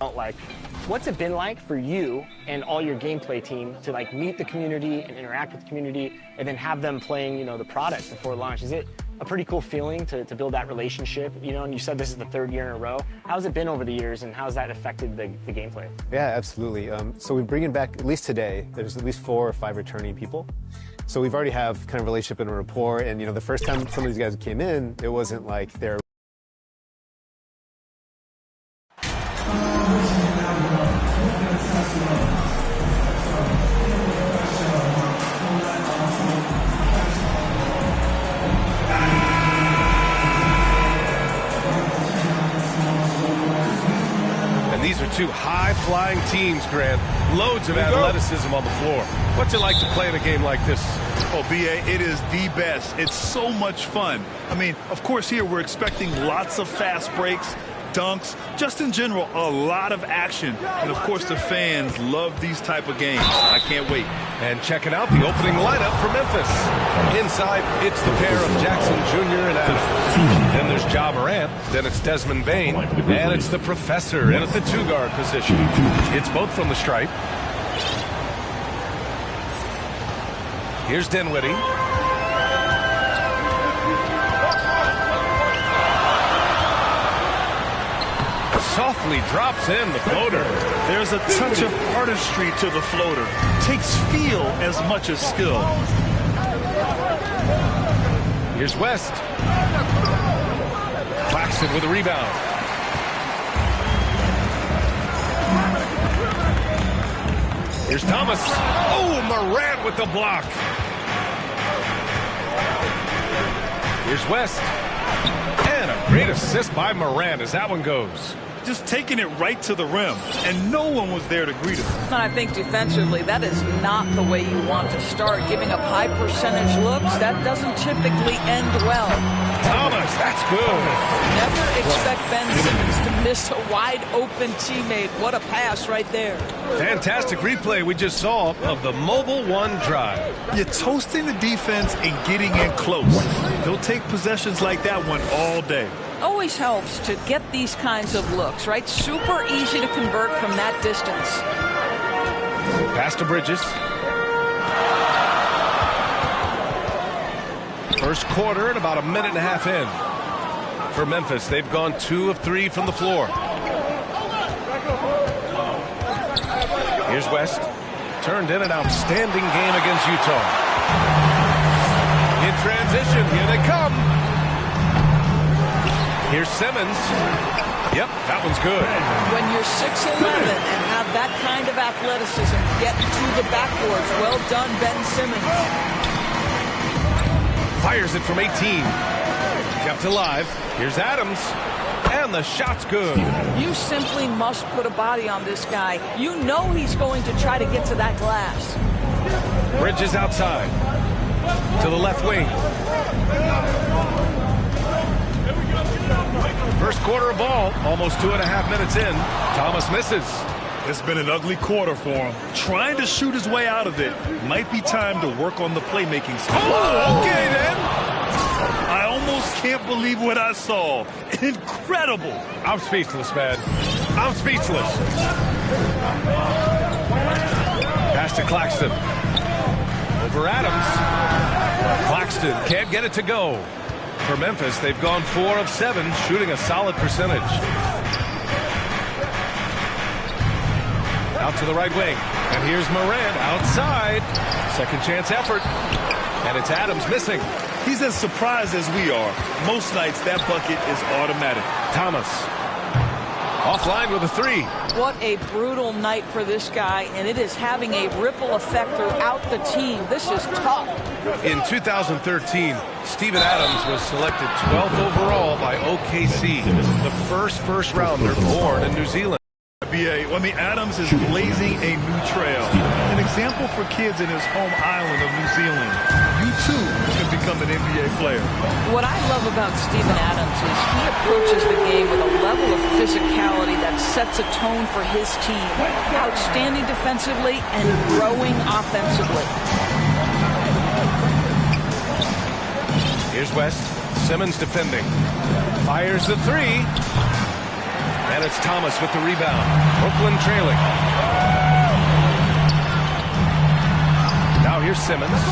Like, what's it been like for you and all your gameplay team to like meet the community and interact with the community and then have them playing, the product before launch? Is it a pretty cool feeling to build that relationship? And you said this is the 3rd year in a row. How's it been over the years, and how's that affected the gameplay? Yeah, absolutely. So we're bringing back, at least today, there's at least 4 or 5 returning people. So we've already have kind of relationship and a rapport, and the first time some of these guys came in, it wasn't like they're These are 2 high-flying teams, Grant. Loads of athleticism on the floor. What's it like to play in a game like this? Oh, B.A., it is the best. It's so much fun. I mean, of course, here we're expecting lots of fast breaks, dunks, just in general, a lot of action. And, of course, the fans love these type of games. I can't wait. And checking out the opening lineup for Memphis. Inside, it's the pair of Jackson Jr. and Adams. Then there's Ja Morant. Then it's Desmond Bain. And it's the Professor in at the 2-guard position. It's both from the stripe. Here's Dinwiddie. Softly drops in the floater. There's a touch of artistry to the floater. Takes feel as much as skill. Here's West. Blaxk with a rebound. Here's Thomas. Oh, Morant with the block. Here's West. And a great assist by Morant as that one goes. Just taking it right to the rim, and no one was there to greet him. And I think defensively, that is not the way you want to start. Giving up high percentage looks, that doesn't typically end well. Thomas, that's good. Never expect Ben Simmons to miss a wide open teammate. What a pass right there. Fantastic replay we just saw of the mobile 1 drive. You're toasting the defense and getting in close. They'll take possessions like that one all day. Always helps to get these kinds of looks, right? Super easy to convert from that distance. Pass to Bridges. First quarter and about a minute and a half in. For Memphis, they've gone 2 of 3 from the floor. Here's West. Turned in an outstanding game against Utah. In transition, here they come. Here's Simmons. Yep, that one's good. When you're 6'11" and have that kind of athleticism, get to the backboards. Well done, Ben Simmons. Fires it from 18. Kept alive. Here's Adams. And the shot's good. You simply must put a body on this guy. You know he's going to try to get to that glass. Bridges outside. To the left wing. First quarter of ball, almost 2.5 minutes in. Thomas misses. It's been an ugly quarter for him. Trying to shoot his way out of it. Might be time to work on the playmaking skill. Oh, okay then. I almost can't believe what I saw. Incredible. I'm speechless, man. I'm speechless. Pass to Claxton. Over Adams. Claxton can't get it to go. For Memphis, they've gone 4 of 7, shooting a solid percentage. Out to the right wing. And here's Morant outside. Second chance effort. And it's Adams missing. He's as surprised as we are. Most nights, that bucket is automatic. Thomas. Offline with a 3. What a brutal night for this guy, and it is having a ripple effect throughout the team. This is tough. In 2013, Steven Adams was selected 12th overall by OKC, the first rounder born in New Zealand. Adams is blazing a new trail. An example for kids in his home island of New Zealand. You too can become an NBA player. What I love about Steven Adams is he approaches the game with a level of physicality that sets a tone for his team. Outstanding defensively and growing offensively. Here's West. Simmons defending. Fires the 3. And it's Thomas with the rebound. Brooklyn trailing. Now here's Simmons.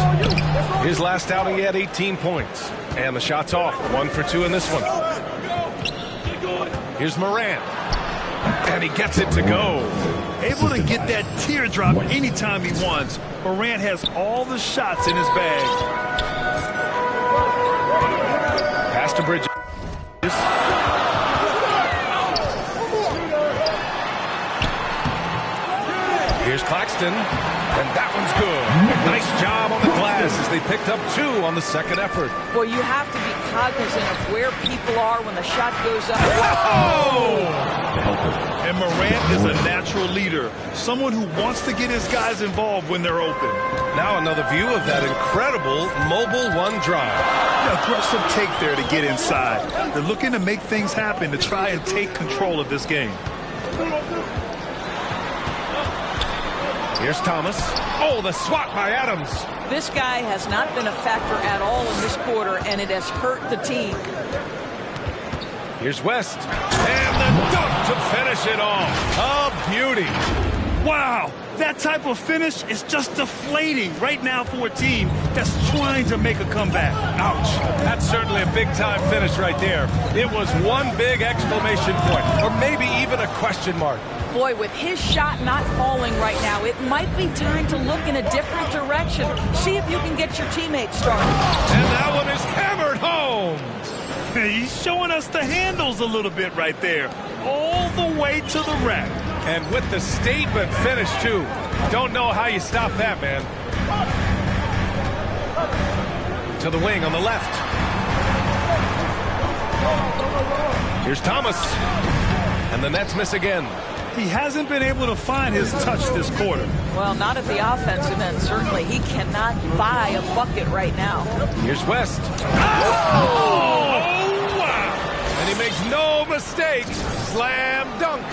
His last outing, he had 18 points. And the shot's off. 1 for 2 in this one. Here's Morant. And he gets it to go. Able to get that teardrop anytime he wants. Morant has all the shots in his bag. Pass to Bridges. Here's Claxton, and that one's good. Nice job on the glass as they picked up 2 on the second effort. Well, you have to be cognizant of where people are when the shot goes up. Whoa! And Morant is a natural leader, someone who wants to get his guys involved when they're open. Now another view of that incredible mobile one drive. An aggressive take there to get inside. They're looking to make things happen to try and take control of this game. Here's Thomas. Oh, the swat by Adams. This guy has not been a factor at all in this quarter, and it has hurt the team. Here's West. And the dunk to finish it off. A beauty. Wow, that type of finish is just deflating right now for a team that's trying to make a comeback. Ouch. That's certainly a big-time finish right there. It was one big exclamation point, or maybe even a question mark. Boy, with his shot not falling right now, it might be time to look in a different direction. See if you can get your teammates started. And that one is hammered home. He's showing us the handles a little bit right there. All the way to the rack. And with the statement finish, too. Don't know how you stop that, man. To the wing on the left. Here's Thomas. And the Nets miss again. He hasn't been able to find his touch this quarter. Well, not at the offensive end. Certainly, he cannot buy a bucket right now. Here's West. Oh, wow. And he makes no mistake. Slam dunk.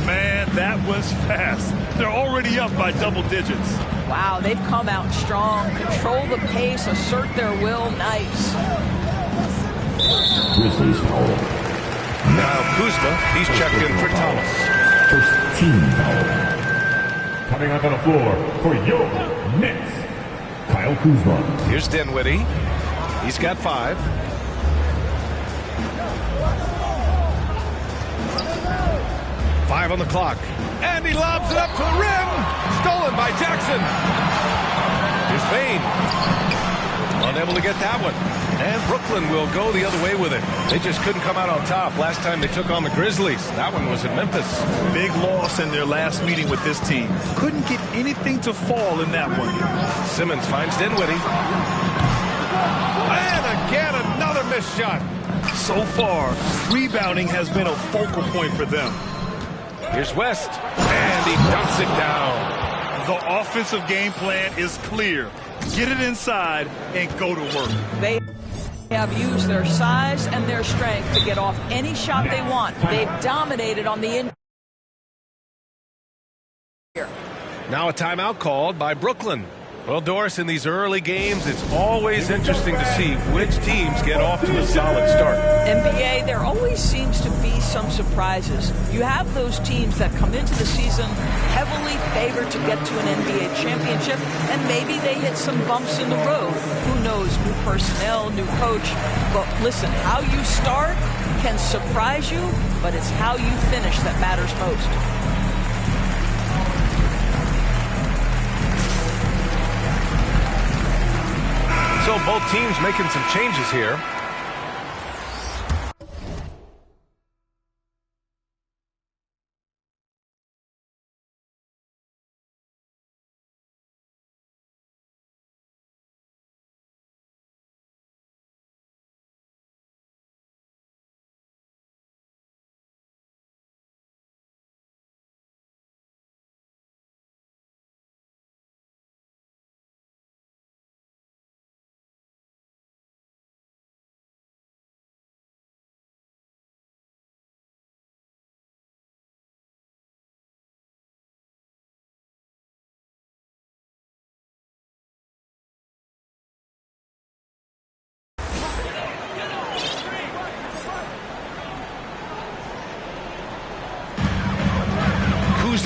Man, that was fast. They're already up by double digits. Wow, they've come out strong. Control the pace, assert their will. Nice. Grizzlies foul. Now Kuzma, he's checked in for Thomas. First team foul. Coming up on the floor for your Knicks, Kyle Kuzma. Here's Dinwiddie. He's got 5. Five on the clock. And he lobs it up to the rim. Stolen by Jackson. Here's Payne. Unable to get that one. And Brooklyn will go the other way with it. They just couldn't come out on top last time they took on the Grizzlies. That one was in Memphis. Big loss in their last meeting with this team. Couldn't get anything to fall in that one. Simmons finds Dinwiddie. And again, another missed shot. So far, rebounding has been a focal point for them. Here's West. And he dumps it down. The offensive game plan is clear. Get it inside and go to work. They have used their size and their strength to get off any shot they want. They've dominated on the interior. Now a timeout called by Brooklyn. Well, Doris, in these early games, it's always interesting to see which teams get off to a solid start. NBA, there always seems to be some surprises. You have those teams that come into the season heavily favored to get to an NBA championship, and maybe they hit some bumps in the road. Who knows, new personnel, new coach. But listen, how you start can surprise you, but it's how you finish that matters most. So both teams making some changes here.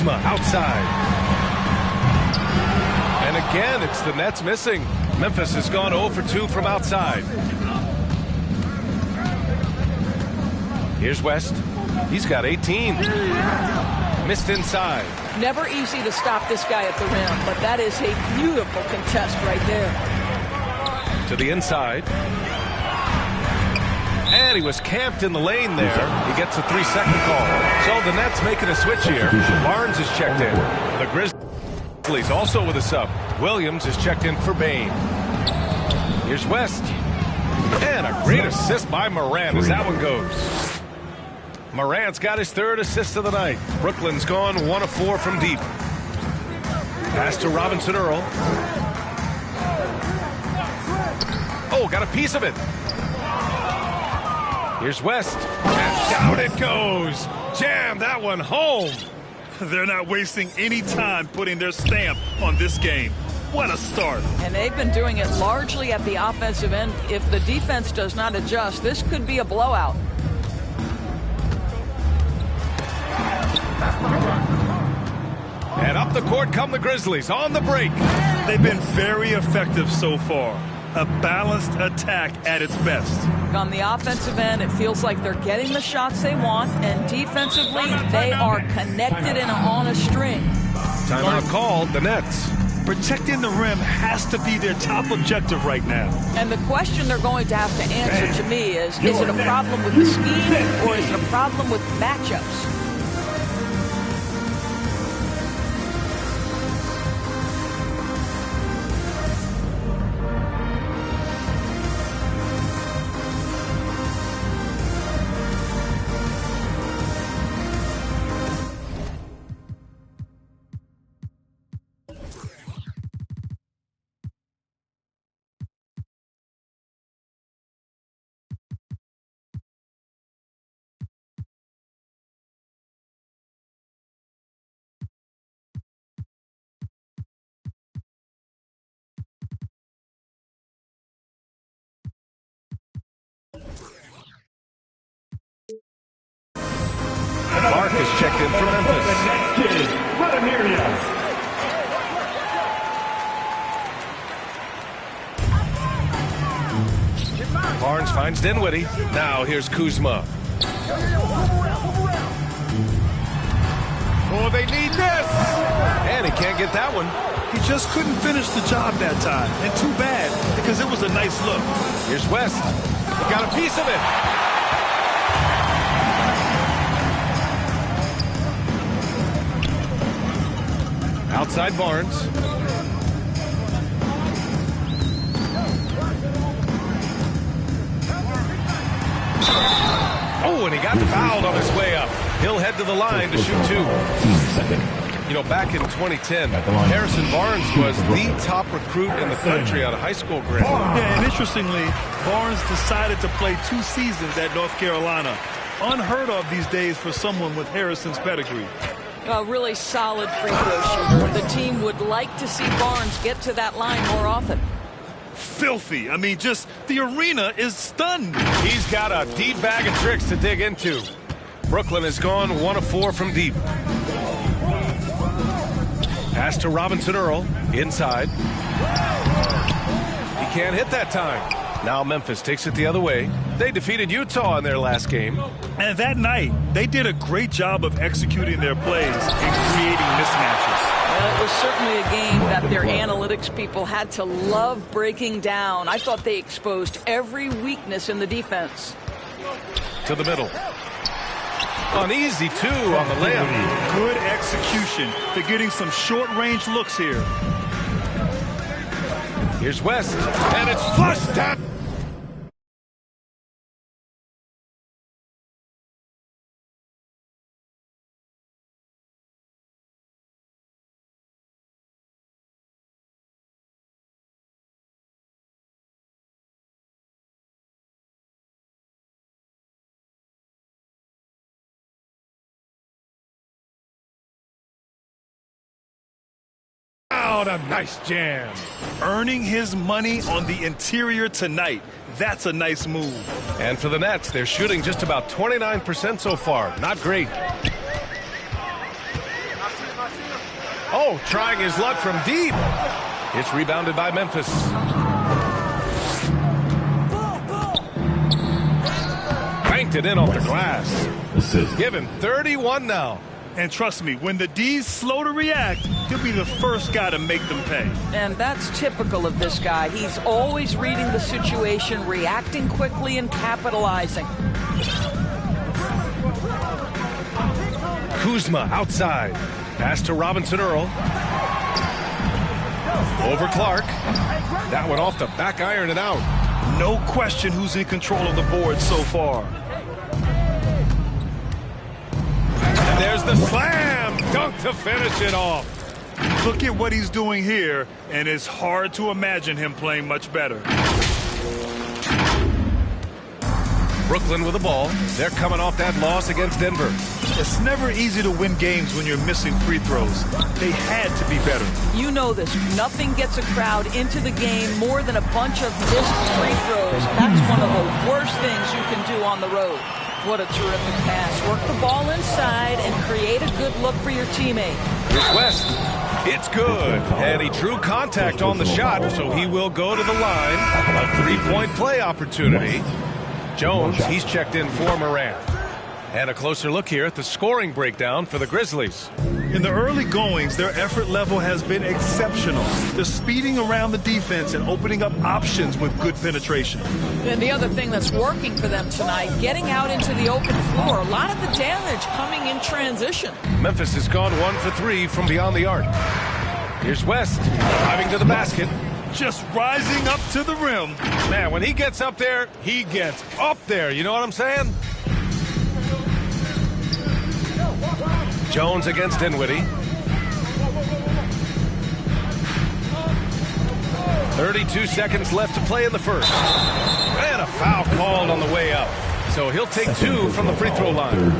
Kuzma outside. And again, it's the Nets missing. Memphis has gone 0 for 2 from outside. Here's West. He's got 18. Missed inside. Never easy to stop this guy at the rim, but that is a beautiful contest right there. To the inside. And he was camped in the lane there. He gets a 3-second call. So the Nets making a switch here. Barnes is checked in. The Grizzlies also with a sub. Williams is checked in for Bain. Here's West. And a great assist by Morant as that one goes. Morant's got his 3rd assist of the night. Brooklyn's gone 1 of 4 from deep. Pass to Robinson Earl. Oh, got a piece of it. Here's West. And down it goes. Jam that one home. They're not wasting any time putting their stamp on this game. What a start. And they've been doing it largely at the offensive end. If the defense does not adjust, this could be a blowout. And up the court come the Grizzlies on the break. They've been very effective so far. A balanced attack at its best. On the offensive end, it feels like they're getting the shots they want, and defensively, they are connected and on a string. Timeout called, the Nets. Protecting the rim has to be their top objective right now. And the question they're going to have to answer to me is it a problem with the scheme or is it a problem with matchups? Clark is checked in for Memphis. Barnes finds Dinwiddie. Now here's Kuzma. Oh, they need this! And he can't get that one. He just couldn't finish the job that time. And too bad, because it was a nice look. Here's West. He got a piece of it. Outside Barnes. Oh, and he got fouled on his way up. He'll head to the line to shoot 2. You know, back in 2010, Harrison Barnes was the top recruit in the country out of high school grade. Yeah, and interestingly, Barnes decided to play 2 seasons at North Carolina. Unheard of these days for someone with Harrison's pedigree. A really solid free throw shooter. The team would like to see Barnes get to that line more often. Filthy. I mean, just the arena is stunned. He's got a deep bag of tricks to dig into. Brooklyn has gone 1 of 4 from deep. Pass to Robinson Earl. Inside. He can't hit that time. Now Memphis takes it the other way. They defeated Utah in their last game. And that night, they did a great job of executing their plays and creating mismatches. Well, it was certainly a game that their analytics people had to love breaking down. I thought they exposed every weakness in the defense. To the middle. An easy 2 on the layup. Good execution. They're getting some short-range looks here. Here's West. And it's flushed down. A nice jam. Earning his money on the interior tonight. That's a nice move. And for the Nets, they're shooting just about 29% so far. Not great. Oh, trying his luck from deep. It's rebounded by Memphis. Banked it in off the glass. Give him 31 now. And trust me, when the D's slow to react, he'll be the first guy to make them pay. And that's typical of this guy. He's always reading the situation, reacting quickly, and capitalizing. Kuzma outside. Pass to Robinson Earl. Over Clark. That one off the back iron and out. No question who's in control of the board so far. And there's the slam dunk to finish it off. Look at what he's doing here, and it's hard to imagine him playing much better. Brooklyn with the ball. They're coming off that loss against Denver. It's never easy to win games when you're missing free throws. They had to be better. You know this. Nothing gets a crowd into the game more than a bunch of missed free throws. That's one of the worst things you can do on the road. What a terrific pass. Work the ball inside and create a good look for your teammate. Here's West. It's good. And he drew contact on the shot, so he will go to the line. A three-point play opportunity. Jones, he's checked in for Morant. And a closer look here at the scoring breakdown for the Grizzlies. In the early goings, their effort level has been exceptional. They're speeding around the defense and opening up options with good penetration. And the other thing that's working for them tonight, getting out into the open floor. A lot of the damage coming in transition. Memphis has gone 1 for 3 from beyond the arc. Here's West, driving to the basket. Just rising up to the rim. Man, when he gets up there, he gets up there. You know what I'm saying? Jones against Dinwiddie. 32 seconds left to play in the first. And a foul called on the way up. So he'll take 2 from the free throw line.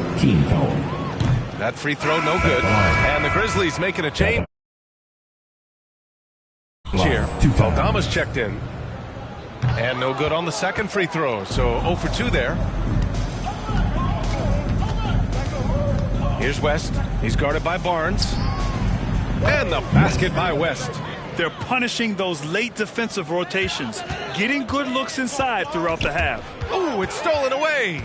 That free throw no good. And the Grizzlies making a change here. Aldama's checked in. And no good on the second free throw. So 0 for 2 there. Here's West. He's guarded by Barnes. And the basket by West. They're punishing those late defensive rotations, getting good looks inside throughout the half. Ooh, it's stolen away.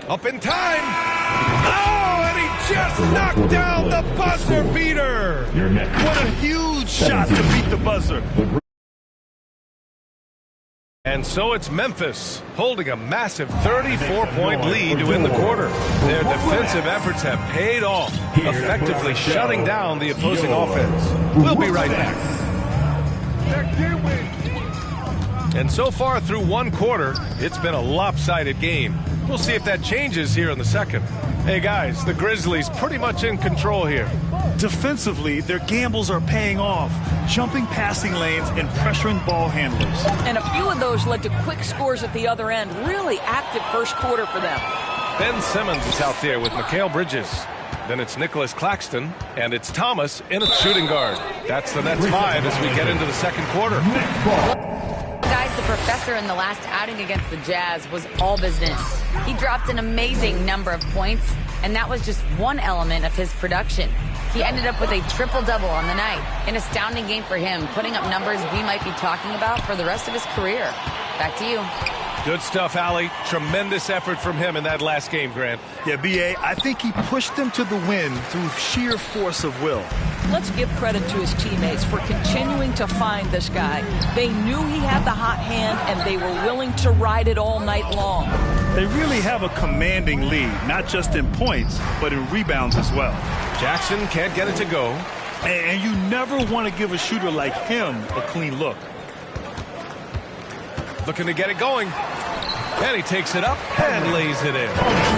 Up in time. Oh, and he just knocked down the buzzer beater. What a huge shot to beat the buzzer. And so it's Memphis holding a massive 34-point lead to win the quarter. Their defensive efforts have paid off, effectively shutting down the opposing offense. We'll be right back. And so far through one quarter, it's been a lopsided game. We'll see if that changes here in the second. Hey guys, the Grizzlies pretty much in control here. Defensively, their gambles are paying off, jumping passing lanes and pressuring ball handlers. And a few of those led to quick scores at the other end. Really active first quarter for them. Ben Simmons is out there with Mikal Bridges. Then it's Nicholas Claxton, and it's Thomas in a shooting guard. That's the Nets 5 as we get into the second quarter. Guys, the professor in the last outing against the Jazz was all business. He dropped an amazing number of points, and that was just one element of his production. He ended up with a triple-double on the night. An astounding game for him, putting up numbers we might be talking about for the rest of his career. Back to you. Good stuff, Allie. Tremendous effort from him in that last game, Grant. Yeah, B.A., I think he pushed them to the win through sheer force of will. Let's give credit to his teammates for continuing to find this guy. They knew he had the hot hand, and they were willing to ride it all night long. They really have a commanding lead, not just in points, but in rebounds as well. Jackson can't get it to go. And you never want to give a shooter like him a clean look. Looking to get it going. And he takes it up and lays it in.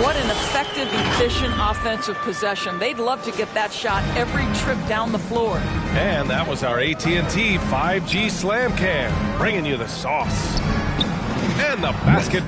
What an effective, efficient offensive possession. They'd love to get that shot every trip down the floor. And that was our AT&T 5G Slam Cam, bringing you the sauce. And the basket